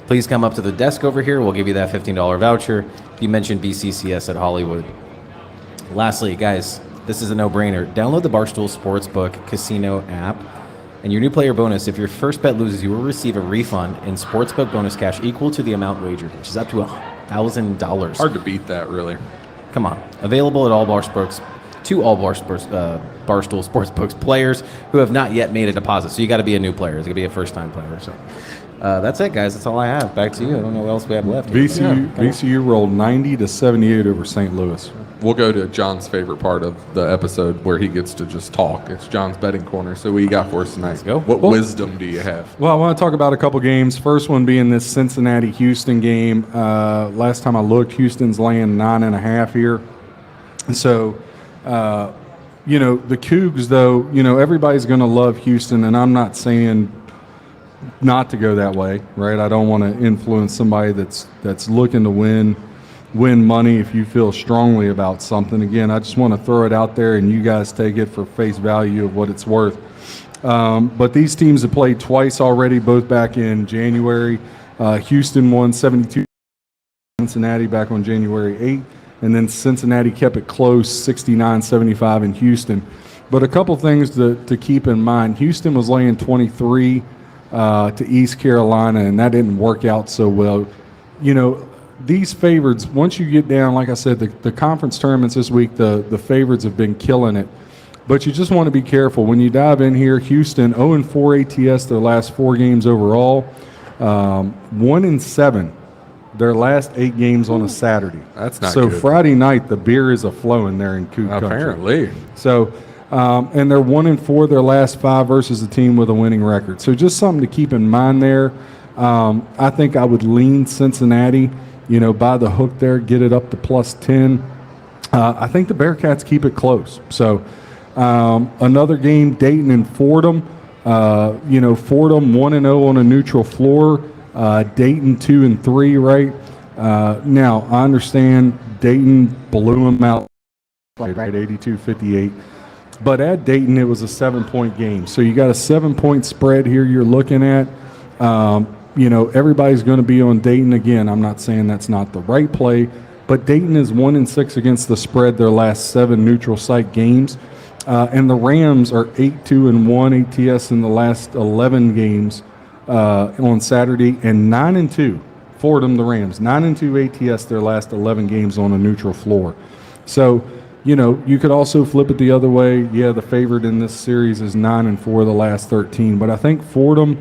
Please come up to the desk over here. We'll give you that $15 voucher. You mentioned BCCS at Hollywood. Lastly, guys, this is a no-brainer. Download the Barstool Sportsbook casino app. And your new player bonus, if your first bet loses, you will receive a refund in sportsbook bonus cash equal to the amount wagered, which is up to $1,000. Hard to beat that, really. Come on. Available at all Barstool Sportsbooks players who have not yet made a deposit. So you got to be a new player. It's going to be a first-time player. So that's it, guys. That's all I have. Back to you. I don't know what else we have left. VCU rolled 90-78 over St. Louis. We'll go to John's favorite part of the episode where he gets to just talk. It's John's betting corner. So what you got for us tonight? Let's go. What wisdom do you have? Well, I want to talk about a couple games. First one being this Cincinnati-Houston game. Last time I looked, Houston's laying 9.5 here. So, the Cougs, though, everybody's going to love Houston, and I'm not saying not to go that way, right? I don't want to influence somebody that's looking to win money if you feel strongly about something. Again, I just want to throw it out there, and you guys take it for face value of what it's worth. But these teams have played twice already, both back in January. Houston won 72 Cincinnati back on January 8th, and then Cincinnati kept it close, 69-75 in Houston. But a couple things to keep in mind. Houston was laying 23 to East Carolina, and that didn't work out so well. These favorites, once you get down, like I said, the conference tournaments this week, the favorites have been killing it. But you just want to be careful. When you dive in here, Houston, 0-4 ATS their last 4 games overall, 1-7 their last 8 games on a Saturday. That's not so good. Friday night, the beer is a-flowing there in Coug Country. Apparently. So, and they're 1-4 their last 5 versus a team with a winning record. So just something to keep in mind there. I think I would lean Cincinnati, by the hook there, get it up to +10. I think the Bearcats keep it close. So another game, Dayton and Fordham. Fordham 1-0 on a neutral floor. Dayton 2-3, right? Now, I understand Dayton blew them out, right, 82-58. But at Dayton, it was a 7-point game. So you got a 7-point spread here you're looking at. Everybody's going to be on Dayton again. I'm not saying that's not the right play, but Dayton is 1-6 against the spread their last 7 neutral site games. And the Rams are 8-2-1 ATS in the last 11 games on Saturday, and 9-2. Fordham, the Rams, 9-2 ATS their last 11 games on a neutral floor. So, you could also flip it the other way. Yeah, the favorite in this series is 9-4 the last 13, but I think Fordham,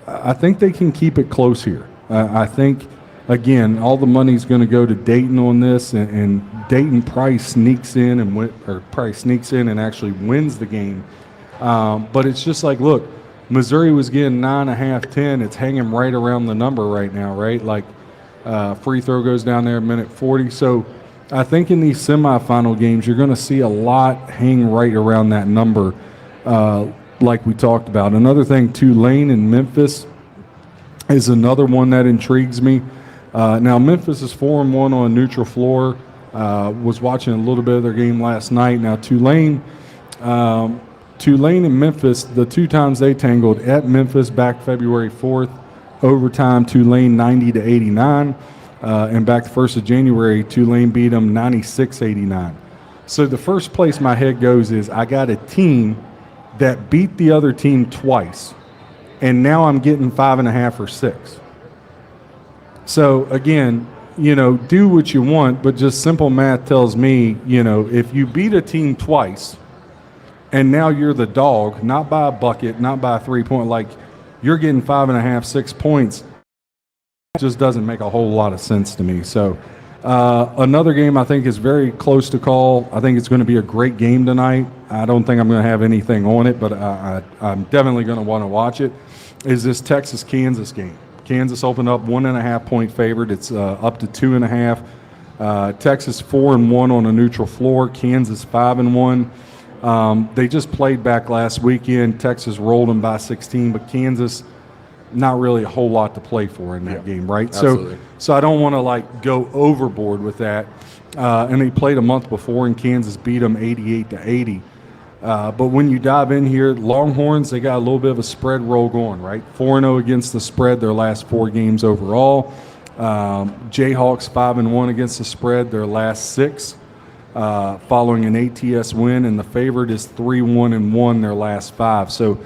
I think they can keep it close here. I think, again, all the money's going to go to Dayton on this, and Dayton probably sneaks in and actually wins the game. But it's just like, look, Missouri was getting 9.5, 10. It's hanging right around the number right now, right? Like free throw goes down there at minute 40. So I think in these semifinal games, you're going to see a lot hang right around that number. Like we talked about. Another thing, Tulane and Memphis is another one that intrigues me. Now, Memphis is 4-1 on a neutral floor. Was watching a little bit of their game last night. Now, Tulane and Memphis, the 2 times they tangled at Memphis back February 4th, overtime, Tulane 90-89. And back the 1st of January, Tulane beat them 96-89. So the first place my head goes is I got a team that beat the other team twice, and now I'm getting 5.5 or 6. So again, do what you want, but just simple math tells me, if you beat a team twice and now you're the dog, not by a bucket, not by a 3-point, like you're getting 5.5, 6 points, it just doesn't make a whole lot of sense to me. So another game I think is very close to call. I think it's going to be a great game tonight. I don't think I'm going to have anything on it, but I'm definitely going to want to watch it, is this Texas-Kansas game. Kansas opened up 1.5-point favorite. It's up to 2.5. Texas 4-1 on a neutral floor. Kansas 5-1. They just played back last weekend. Texas rolled them by 16, but Kansas not really a whole lot to play for in that game, right? Absolutely. So I don't want to go overboard with that. And they played a month before, and Kansas beat them 88-80. But when you dive in here, Longhorns, they got a little bit of a spread roll going, right? 4-0 against the spread their last 4 games overall. Jayhawks 5-1 against the spread their last 6, following an ATS win, and the favorite is 3-1-1 their last 5. So,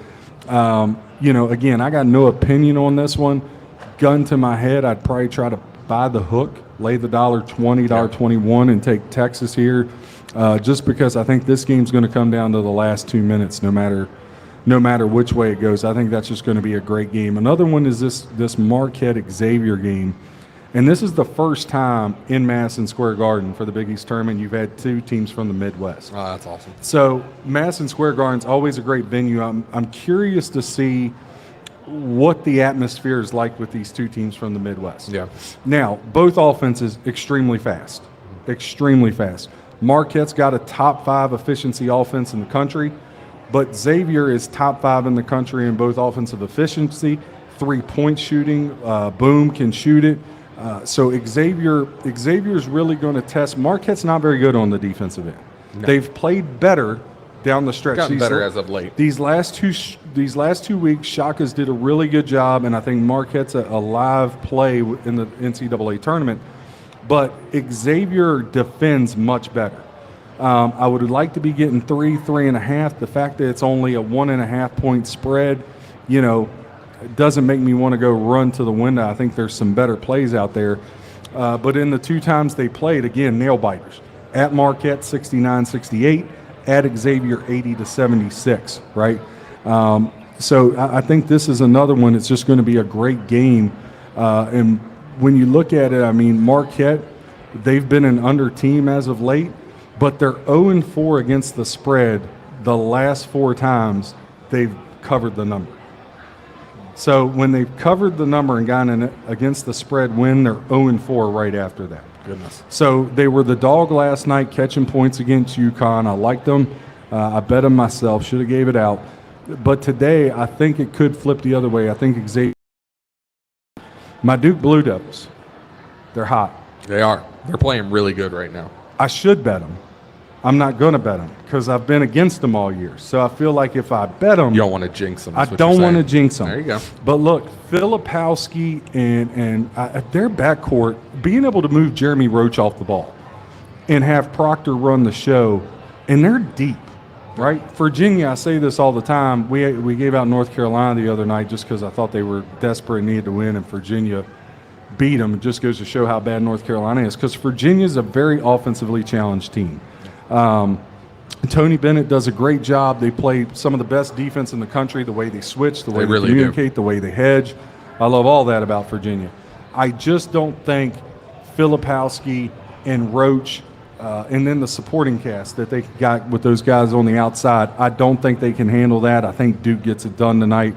again, I got no opinion on this one. Gun to my head, I'd probably try to buy the hook, lay the $1.20, $1.21, and take Texas here. Just because I think this game's going to come down to the last 2 minutes, no matter which way it goes. I think that's just going to be a great game. Another one is this Marquette-Xavier game, and this is the first time in Madison Square Garden for the Big East tournament you've had 2 teams from the Midwest. Oh, that's awesome. So Madison Square Garden's always a great venue. I'm curious to see what the atmosphere is like with these 2 teams from the Midwest. Yeah. Now, both offenses extremely fast. Extremely fast. Marquette's got a top 5 efficiency offense in the country, but Xavier is top 5 in the country in both offensive efficiency, 3-point shooting. Boom can shoot it. So Xavier's really going to test. Marquette's not very good on the defensive end. No. They've played better down the stretch. Gotten better as of late. These last 2 weeks, Shaka's did a really good job, and I think Marquette's a live play in the NCAA tournament. But Xavier defends much better. I would like to be getting 3.5. The fact that it's only a 1.5-point spread, it doesn't make me want to go run to the window. I think there's some better plays out there. But in the 2 times they played, again, nail biters. At Marquette, 69-68. At Xavier, 80-76, right? So I think this is another one. It's just going to be a great game. And when you look at it, I mean, Marquette, they've been an under team as of late, but they're 0-4 against the spread the last 4 times they've covered the number. So when they've covered the number and gotten an against the spread win, they're 0-4 right after that. Goodness. So they were the dog last night catching points against UConn. I liked them. I bet them myself. Should have gave it out. But today, I think it could flip the other way. I think Xavier. My Duke Blue Devils, they're hot. They are. They're playing really good right now. I should bet them. I'm not going to bet them because I've been against them all year. So I feel like if I bet them, you don't want to jinx them. I don't want to jinx them. There you go. But look, Filipowski and their backcourt, being able to move Jeremy Roach off the ball and have Proctor run the show, and they're deep, right? Virginia, I say this all the time. We gave out North Carolina the other night just because I thought they were desperate and needed to win, and Virginia beat them. It just goes to show how bad North Carolina is because Virginia's a very offensively challenged team. Tony Bennett does a great job. They play some of the best defense in the country, the way they switch, the way they really communicate, the way they hedge. I love all that about Virginia. I just don't think Filipowski and Roach and then the supporting cast that they got with those guys on the outside, I don't think they can handle that. I think Duke gets it done tonight.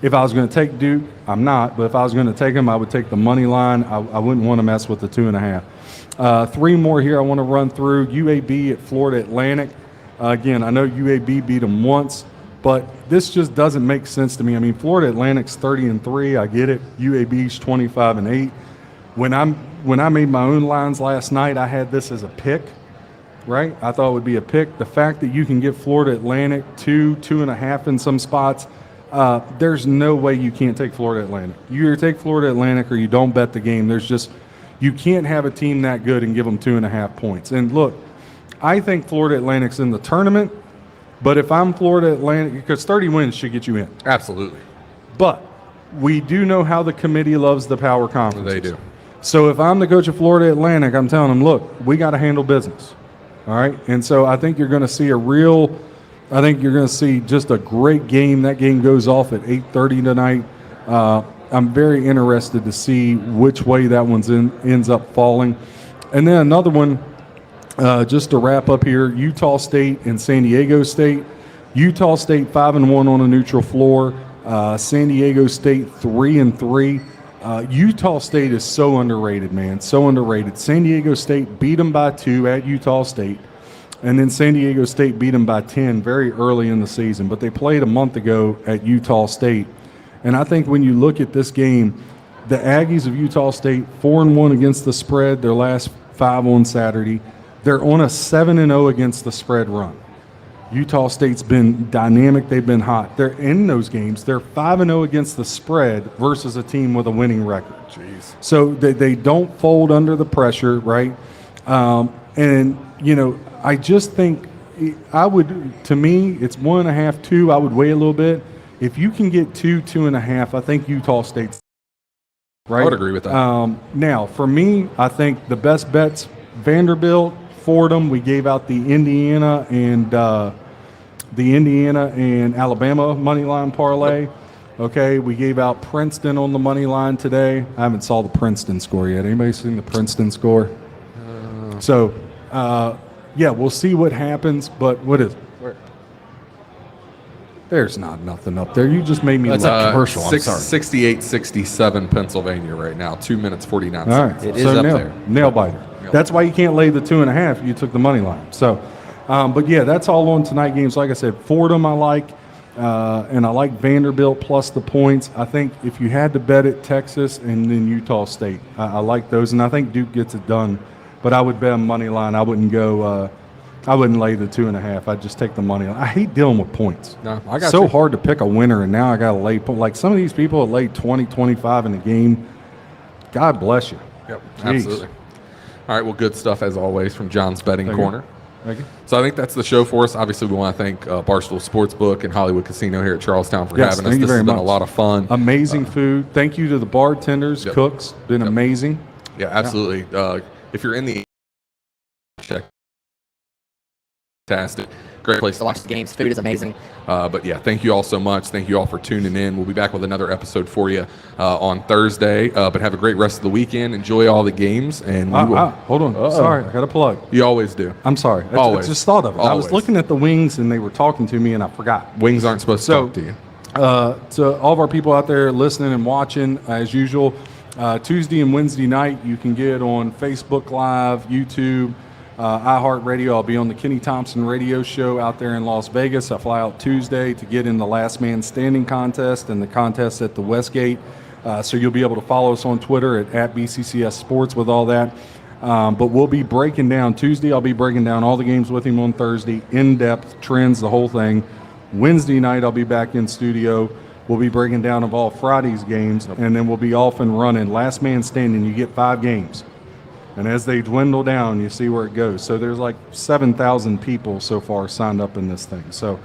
If I was going to take Duke, I'm not, but if I was going to take them, I would take the money line. I wouldn't want to mess with the 2.5. 3 more here I want to run through. UAB at Florida Atlantic. Again, I know UAB beat them once, but this just doesn't make sense to me. I mean, Florida Atlantic's 30-3. I get it. UAB's 25-8. When I made my own lines last night, I had this as a pick, right? I thought it would be a pick. The fact that you can get Florida Atlantic 2.5 in some spots, there's no way you can't take Florida Atlantic. You either take Florida Atlantic or you don't bet the game. You can't have a team that good and give them 2.5 points. And look, I think Florida Atlantic's in the tournament, but if I'm Florida Atlantic, because 30 wins should get you in. Absolutely. But we do know how the committee loves the power conferences. They do. So if I'm the coach of Florida Atlantic, I'm telling them, look, we got to handle business. All right? And so I think you're going to see just a great game. That game goes off at 8:30 tonight. I'm very interested to see which way that one ends up falling. And then another one, just to wrap up here, Utah State and San Diego State. Utah State 5-1 on a neutral floor. San Diego State 3-3. Utah State is so underrated, man. So underrated. San Diego State beat them by 2 at Utah State. And then San Diego State beat them by 10 very early in the season. But they played a month ago at Utah State. And I think when you look at this game, the Aggies of Utah State, 4-1 against the spread, their last 5 on Saturday. They're on a 7-0 against the spread run. Utah State's been dynamic. They've been hot. They're in those games. They're 5-0 against the spread versus a team with a winning record. Jeez. So they don't fold under the pressure, right? And, I just think to me, it's 1.5, 2. I would weigh a little bit. If you can get 2, 2.5, I think Utah State's right. I would agree with that. Now, for me, I think the best bets, Vanderbilt, Fordham. We gave out the Indiana and Alabama money line parlay. Okay, we gave out Princeton on the money line today. I haven't saw the Princeton score yet. Anybody seen the Princeton score? We'll see what happens. But what is it? There's nothing up there. You just made me That's laugh. a commercial. I'm sorry. 68-67 Pennsylvania right now. 2 minutes 49 All seconds. right, It is up there. Nail biter. That's why you can't lay the 2.5. You took the money line. So, but yeah, that's all on tonight games. Like I said, Fordham I like, and I like Vanderbilt plus the points. I think if you had to bet it, Texas and then Utah State. I like those, and I think Duke gets it done. But I would bet them money line. I wouldn't go. I wouldn't lay the 2.5. I'd just take the money. I hate dealing with points. No, I got so you. hard to pick a winner, and now I got to lay like some of these people that lay 20, 25 in the game. God bless you. Yep, Jeez. absolutely. All right, well, good stuff as always from John's Betting Thank you. Corner. Thank you. So I think that's the show for us. Obviously, we want to thank Barstool Sportsbook and Hollywood Casino here at Charlestown for Yes, having us. thank you This very has been much. a lot of fun. Amazing food. Thank you to the bartenders, Yep. cooks. Been amazing. Yeah, absolutely. If you're in the check, fantastic. Great place To watch the games, food is amazing. But yeah, thank you all so much. Thank you all for tuning in. We'll be back with another episode for you on Thursday. But have a great rest of the weekend. Enjoy all the games, and we will. Hold on. Sorry, I got a plug. You always do. I'm sorry. Always. I just thought of it. I was Always. looking at the wings, and they were talking to me, and I forgot. Wings aren't supposed to So, talk to you. To all of our people out there listening and watching, as usual, Tuesday and Wednesday night, you can get on Facebook Live, YouTube, iHeartRadio. I'll be on the Kenny Thompson radio show out there in Las Vegas. I fly out Tuesday to get in the Last Man Standing contest and the contest at the Westgate. So you'll be able to follow us on Twitter at BCCS Sports with all that. But we'll be breaking down Tuesday. I'll be breaking down all the games with him on Thursday, in-depth, trends, the whole thing. Wednesday night, I'll be back in studio. We'll be breaking down of all Friday's games, and then we'll be off and running. Last Man Standing, you get 5 games. And as they dwindle down, you see where it goes. So there's like 7,000 people so far signed up in this thing. So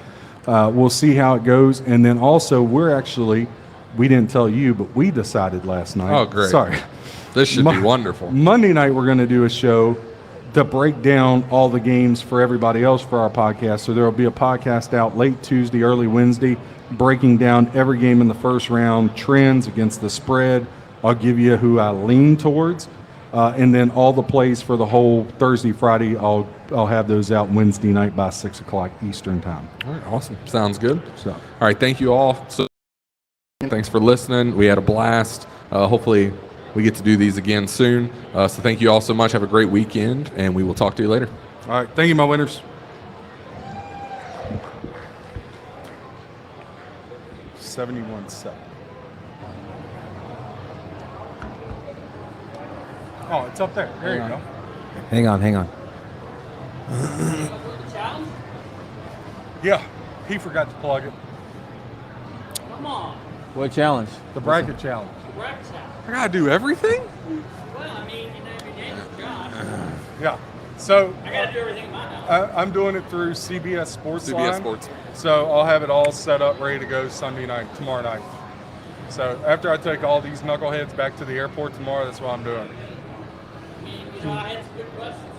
we'll see how it goes. And then also, we didn't tell you, but we decided last night. Oh, great. Sorry. This should be wonderful. Monday night, we're going to do a show to break down all the games for everybody else for our podcast. So there will be a podcast out late Tuesday, early Wednesday, breaking down every game in the first round, trends against the spread. I'll give you who I lean towards. And then all the plays for the whole Thursday, Friday, I'll have those out Wednesday night by 6 o'clock Eastern time. All right, awesome. Sounds good. So, All right, thank you all. So, thanks for listening. We had a blast. Hopefully, we get to do these again soon. So thank you all so much. Have a great weekend, and we will talk to you later. all right. Thank you, my winners. 71-7. Oh, it's up there. There you go. Hang on. Yeah, he forgot to plug it. Come on. What challenge? The bracket challenge. Breakfast. I gotta do everything. Well, I mean, you know, every game is God. Yeah. So I got to do everything in my house. I'm doing it through CBS Sports CBS Line. Sports. So I'll have it all set up, ready to go tomorrow night. So after I take all these knuckleheads back to the airport tomorrow, that's what I'm doing. You know, I had some good questions.